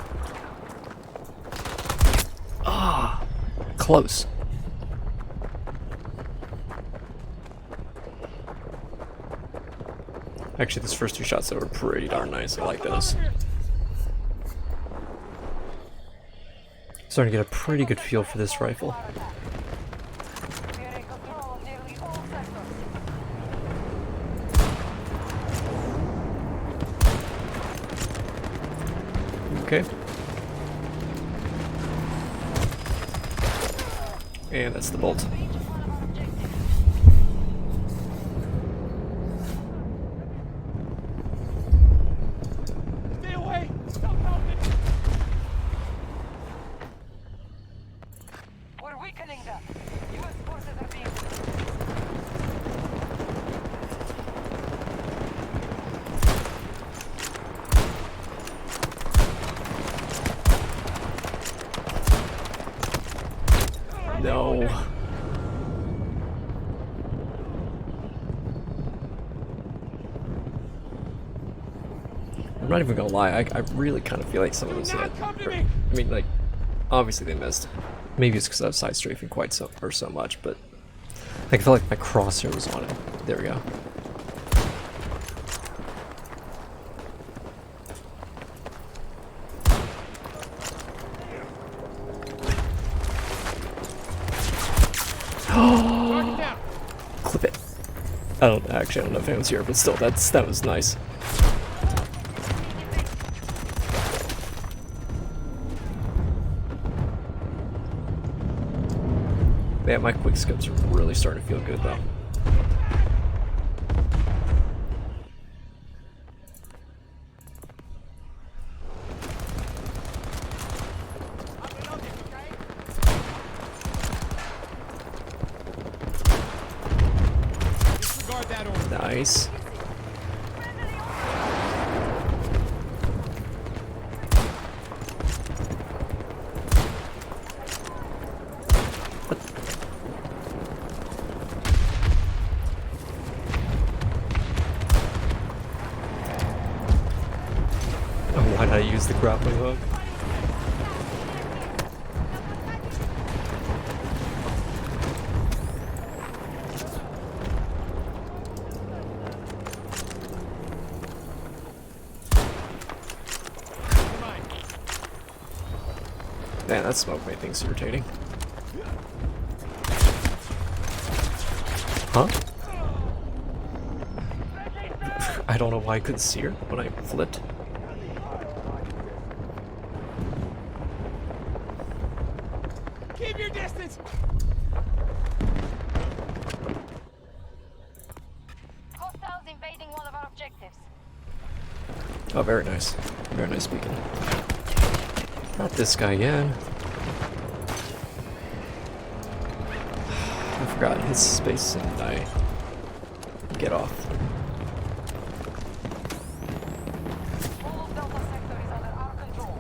Ah, close. Actually, those first two shots that were pretty darn nice. I like those. Starting to get a pretty good feel for this rifle. We are in control of nearly all sectors. Okay, And that's the bolt. Range of one of our objectives. Stay away! Don't help me! We're weakening them. U.S. forces are being. No. I'm not even gonna lie, I really kind of feel like some of those Do not hit. come to Or- me! I mean, like, obviously they missed. Maybe it's because I was side strafing quite so much, but like, I felt like my crosshair was on it. There we go. Target down! Clip it. I don't know if anyone's here, but still, that was nice. Yeah, my quick scopes are really starting to feel good though. Disregard that order. Nice. Oh, why did I use the grappling hook? Come on. Man, that smoke made things irritating. Huh? I don't know why I couldn't see her when I flipped. Keep your distance! Hostiles invading one of our objectives. Oh, very nice. Very nice beacon. Not this guy again. I forgot his space and I get off. All of Delta Sector is under our control.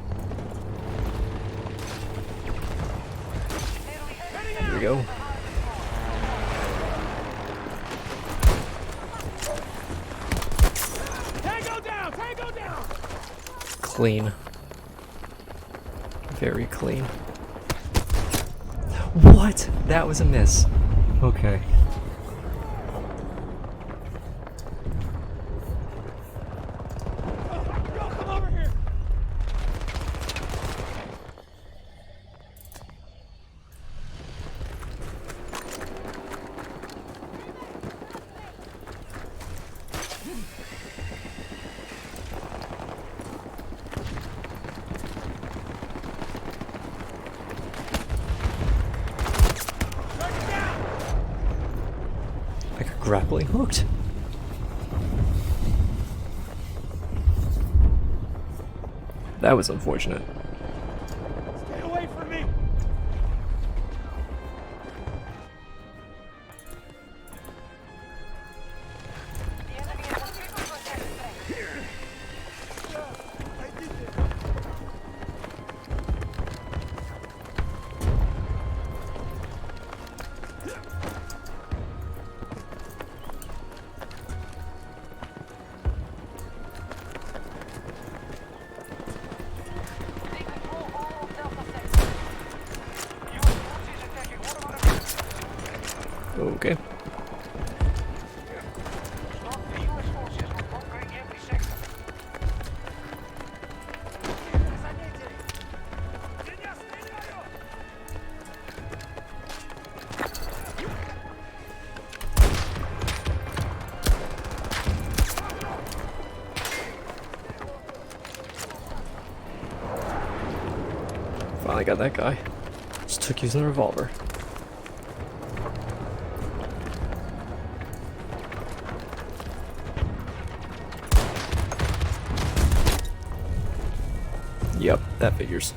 Nearly Here we go. Tango down! Tango down! Clean. Very clean. What? That was a miss. Okay. Go, come over here! Target down! I got grappling hooked. That was unfortunate. Stay away from me! The enemy is on triple contact strength. They control all of Delta Sector. U.S. forces attacking one of our objectives. Okay. Stop the U.S. forces from conquering every sector. Finally got that guy. Just took using the revolver. Yep, that figures.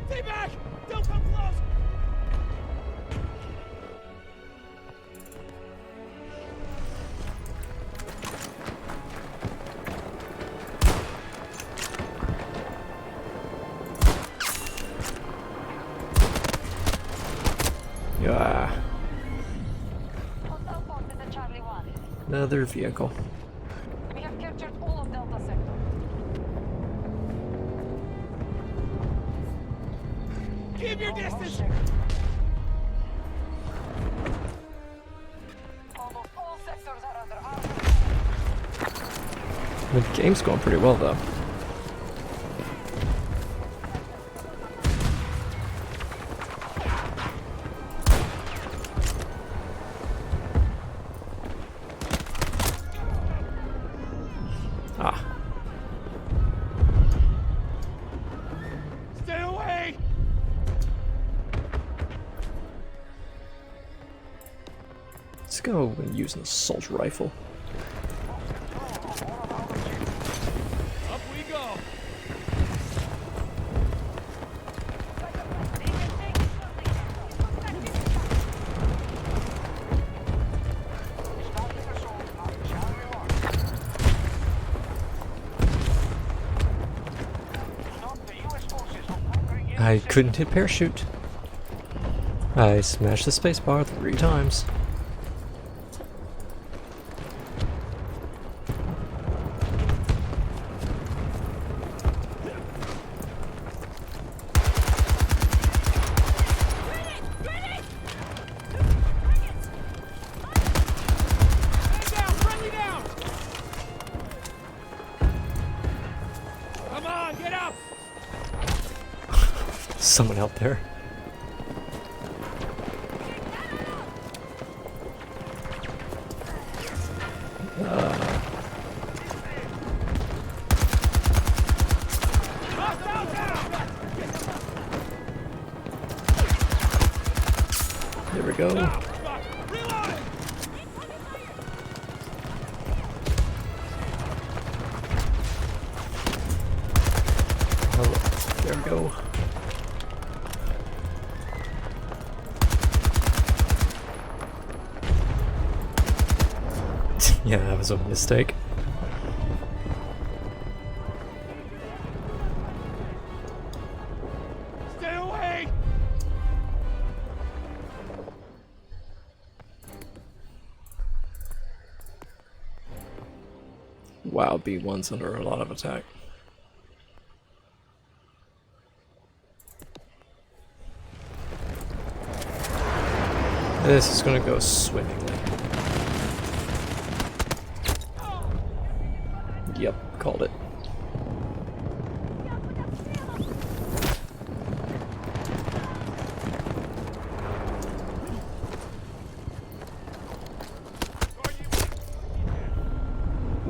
Stay back! Don't come close! Yeah, Hostile forces at Charlie 1. another vehicle. We have captured all of Delta Sector. Keep your distance! Almost all sectors are under armed. The game's going pretty well though. Ah, Stay away! let's go and use an assault rifle. Up we go! I couldn't hit parachute. I smashed the spacebar 3 times. Man down! Friendly down! Come on, get up! Someone out there. Hostile down! There we go. Fuck! Reloading! Oh, there we go. Yeah, that was a mistake. Stay away! Wow, B1's under a lot of attack. This is gonna go swimmingly. Yep, called it.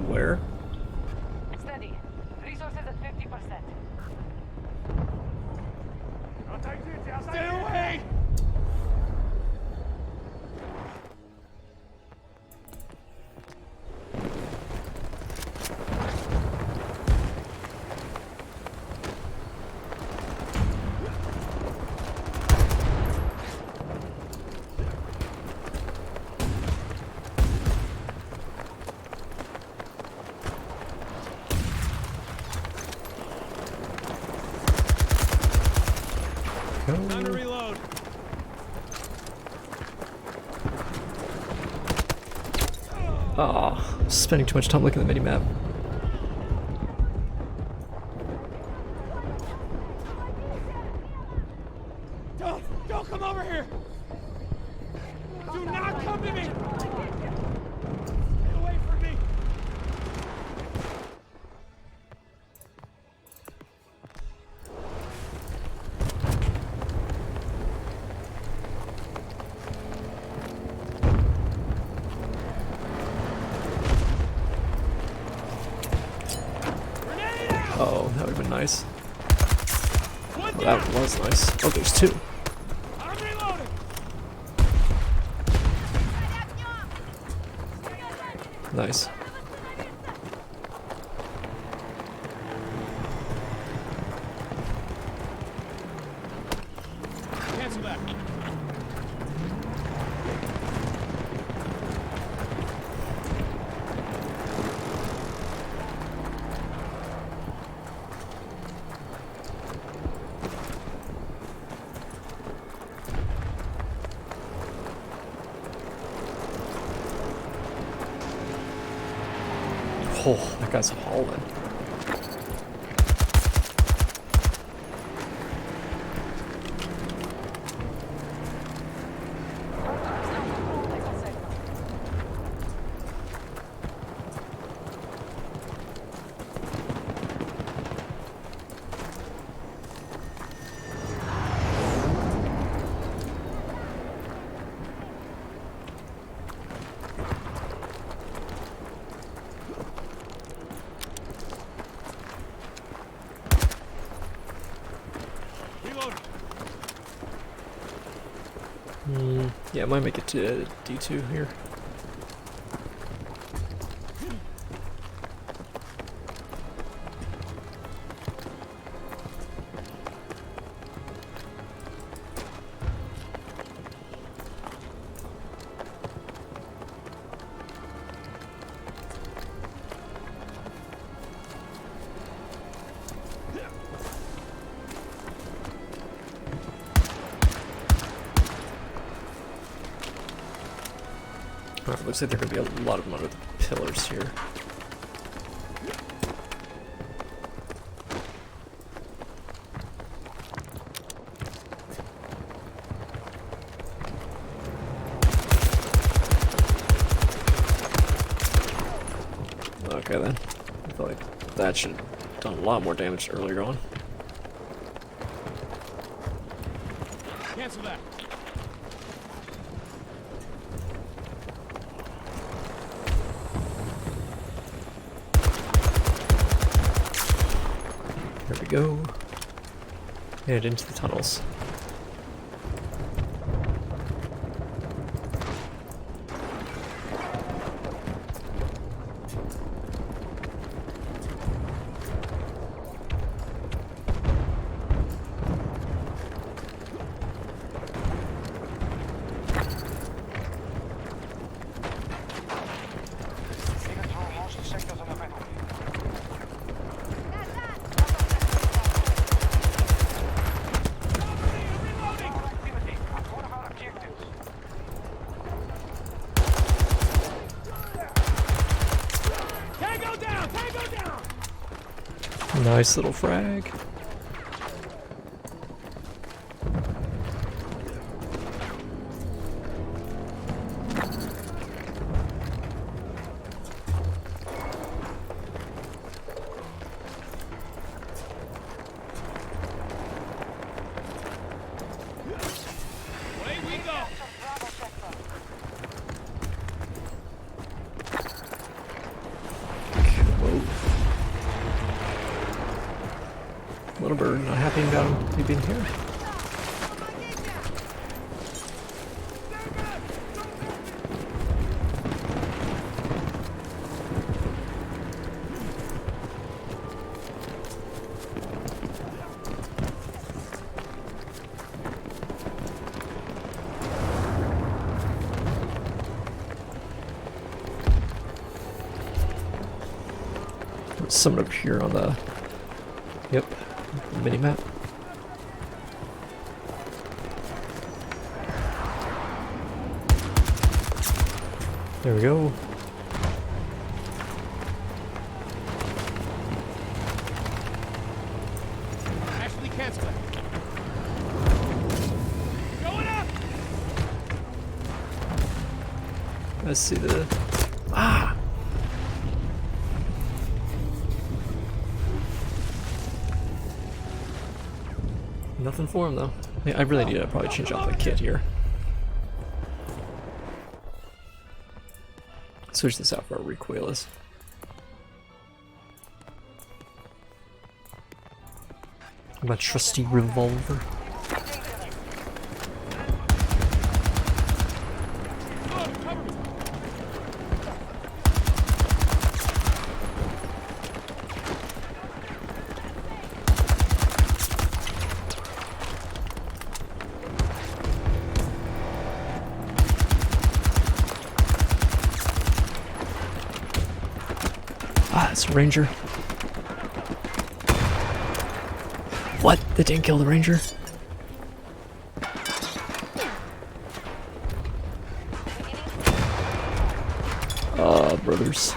Where? Steady. Resources at 50%. Stay away! Time to reload. Ah, spending too much time looking at the mini-map. Don't come over here! Do not come to me! Get away from me! Grenade out! Oh, that would've been nice. One Well, down! that was nice. Oh, there's 2. I'm reloading! Nice. Cancel that. Oh, that guy's hauling. Yeah, I might make it to D2 here. Alright, looks like there are going to be a lot of them under the pillars here. Okay then. I feel like that should have done a lot more damage earlier on. Cancel that. There we go. Head into the tunnels. Taken through most sectors of the battle. More activity at one of our objectives. Tango down! Tango down! Nice little frag. Away we go! Bravo sector. Whoa. Little bird, not happy about him being here. Someone up here on the mini map. There we go. Ashley, cancel that. Going up! Let's see the nothing for him though. I really need to probably change out the kit here. Switch this out for a recoilless. My trusty revolver. Oh, cover me! It's a ranger. What? They didn't kill the ranger? Brothers.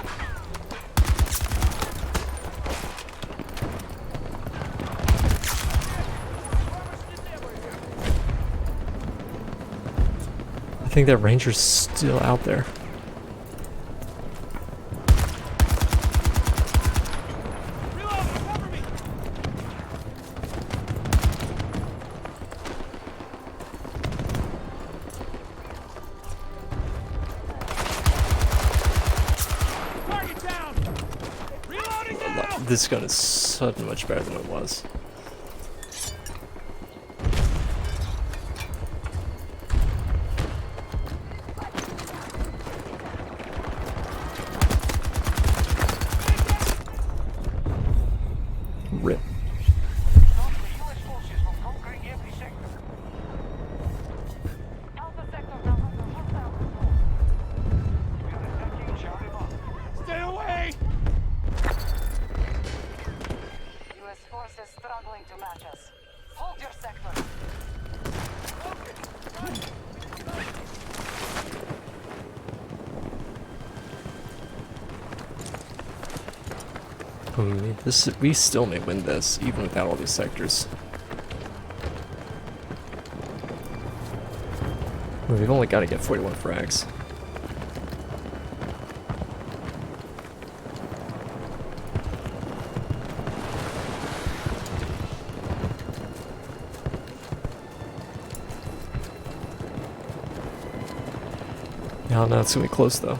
I think that ranger's still out there. This gun is so much better than it was. Rip. U.S. forces will conquer every sector. Alpha sector now under hostile control. We are attacking Charlie Mark. Stay away! U.S. forces struggling to match us. Hold your sector. We still may win this, even without all these sectors. We've only got to get 41 frags. Yeah, no, it's gonna be close though.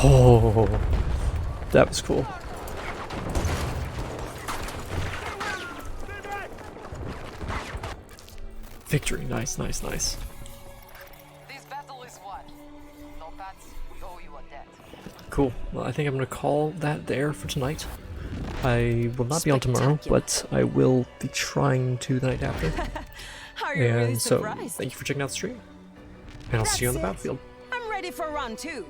Oh, that was cool. Victory, nice, nice, nice. This battle is won. No bats, we owe you a debt. Cool. Well, I think I'm gonna call that there for tonight. I will not be on tomorrow, but I will be trying to the night after. Are you really And so, surprised? thank you for checking out the stream. And I'll see you on the That's it. battlefield. I'm ready for round 2.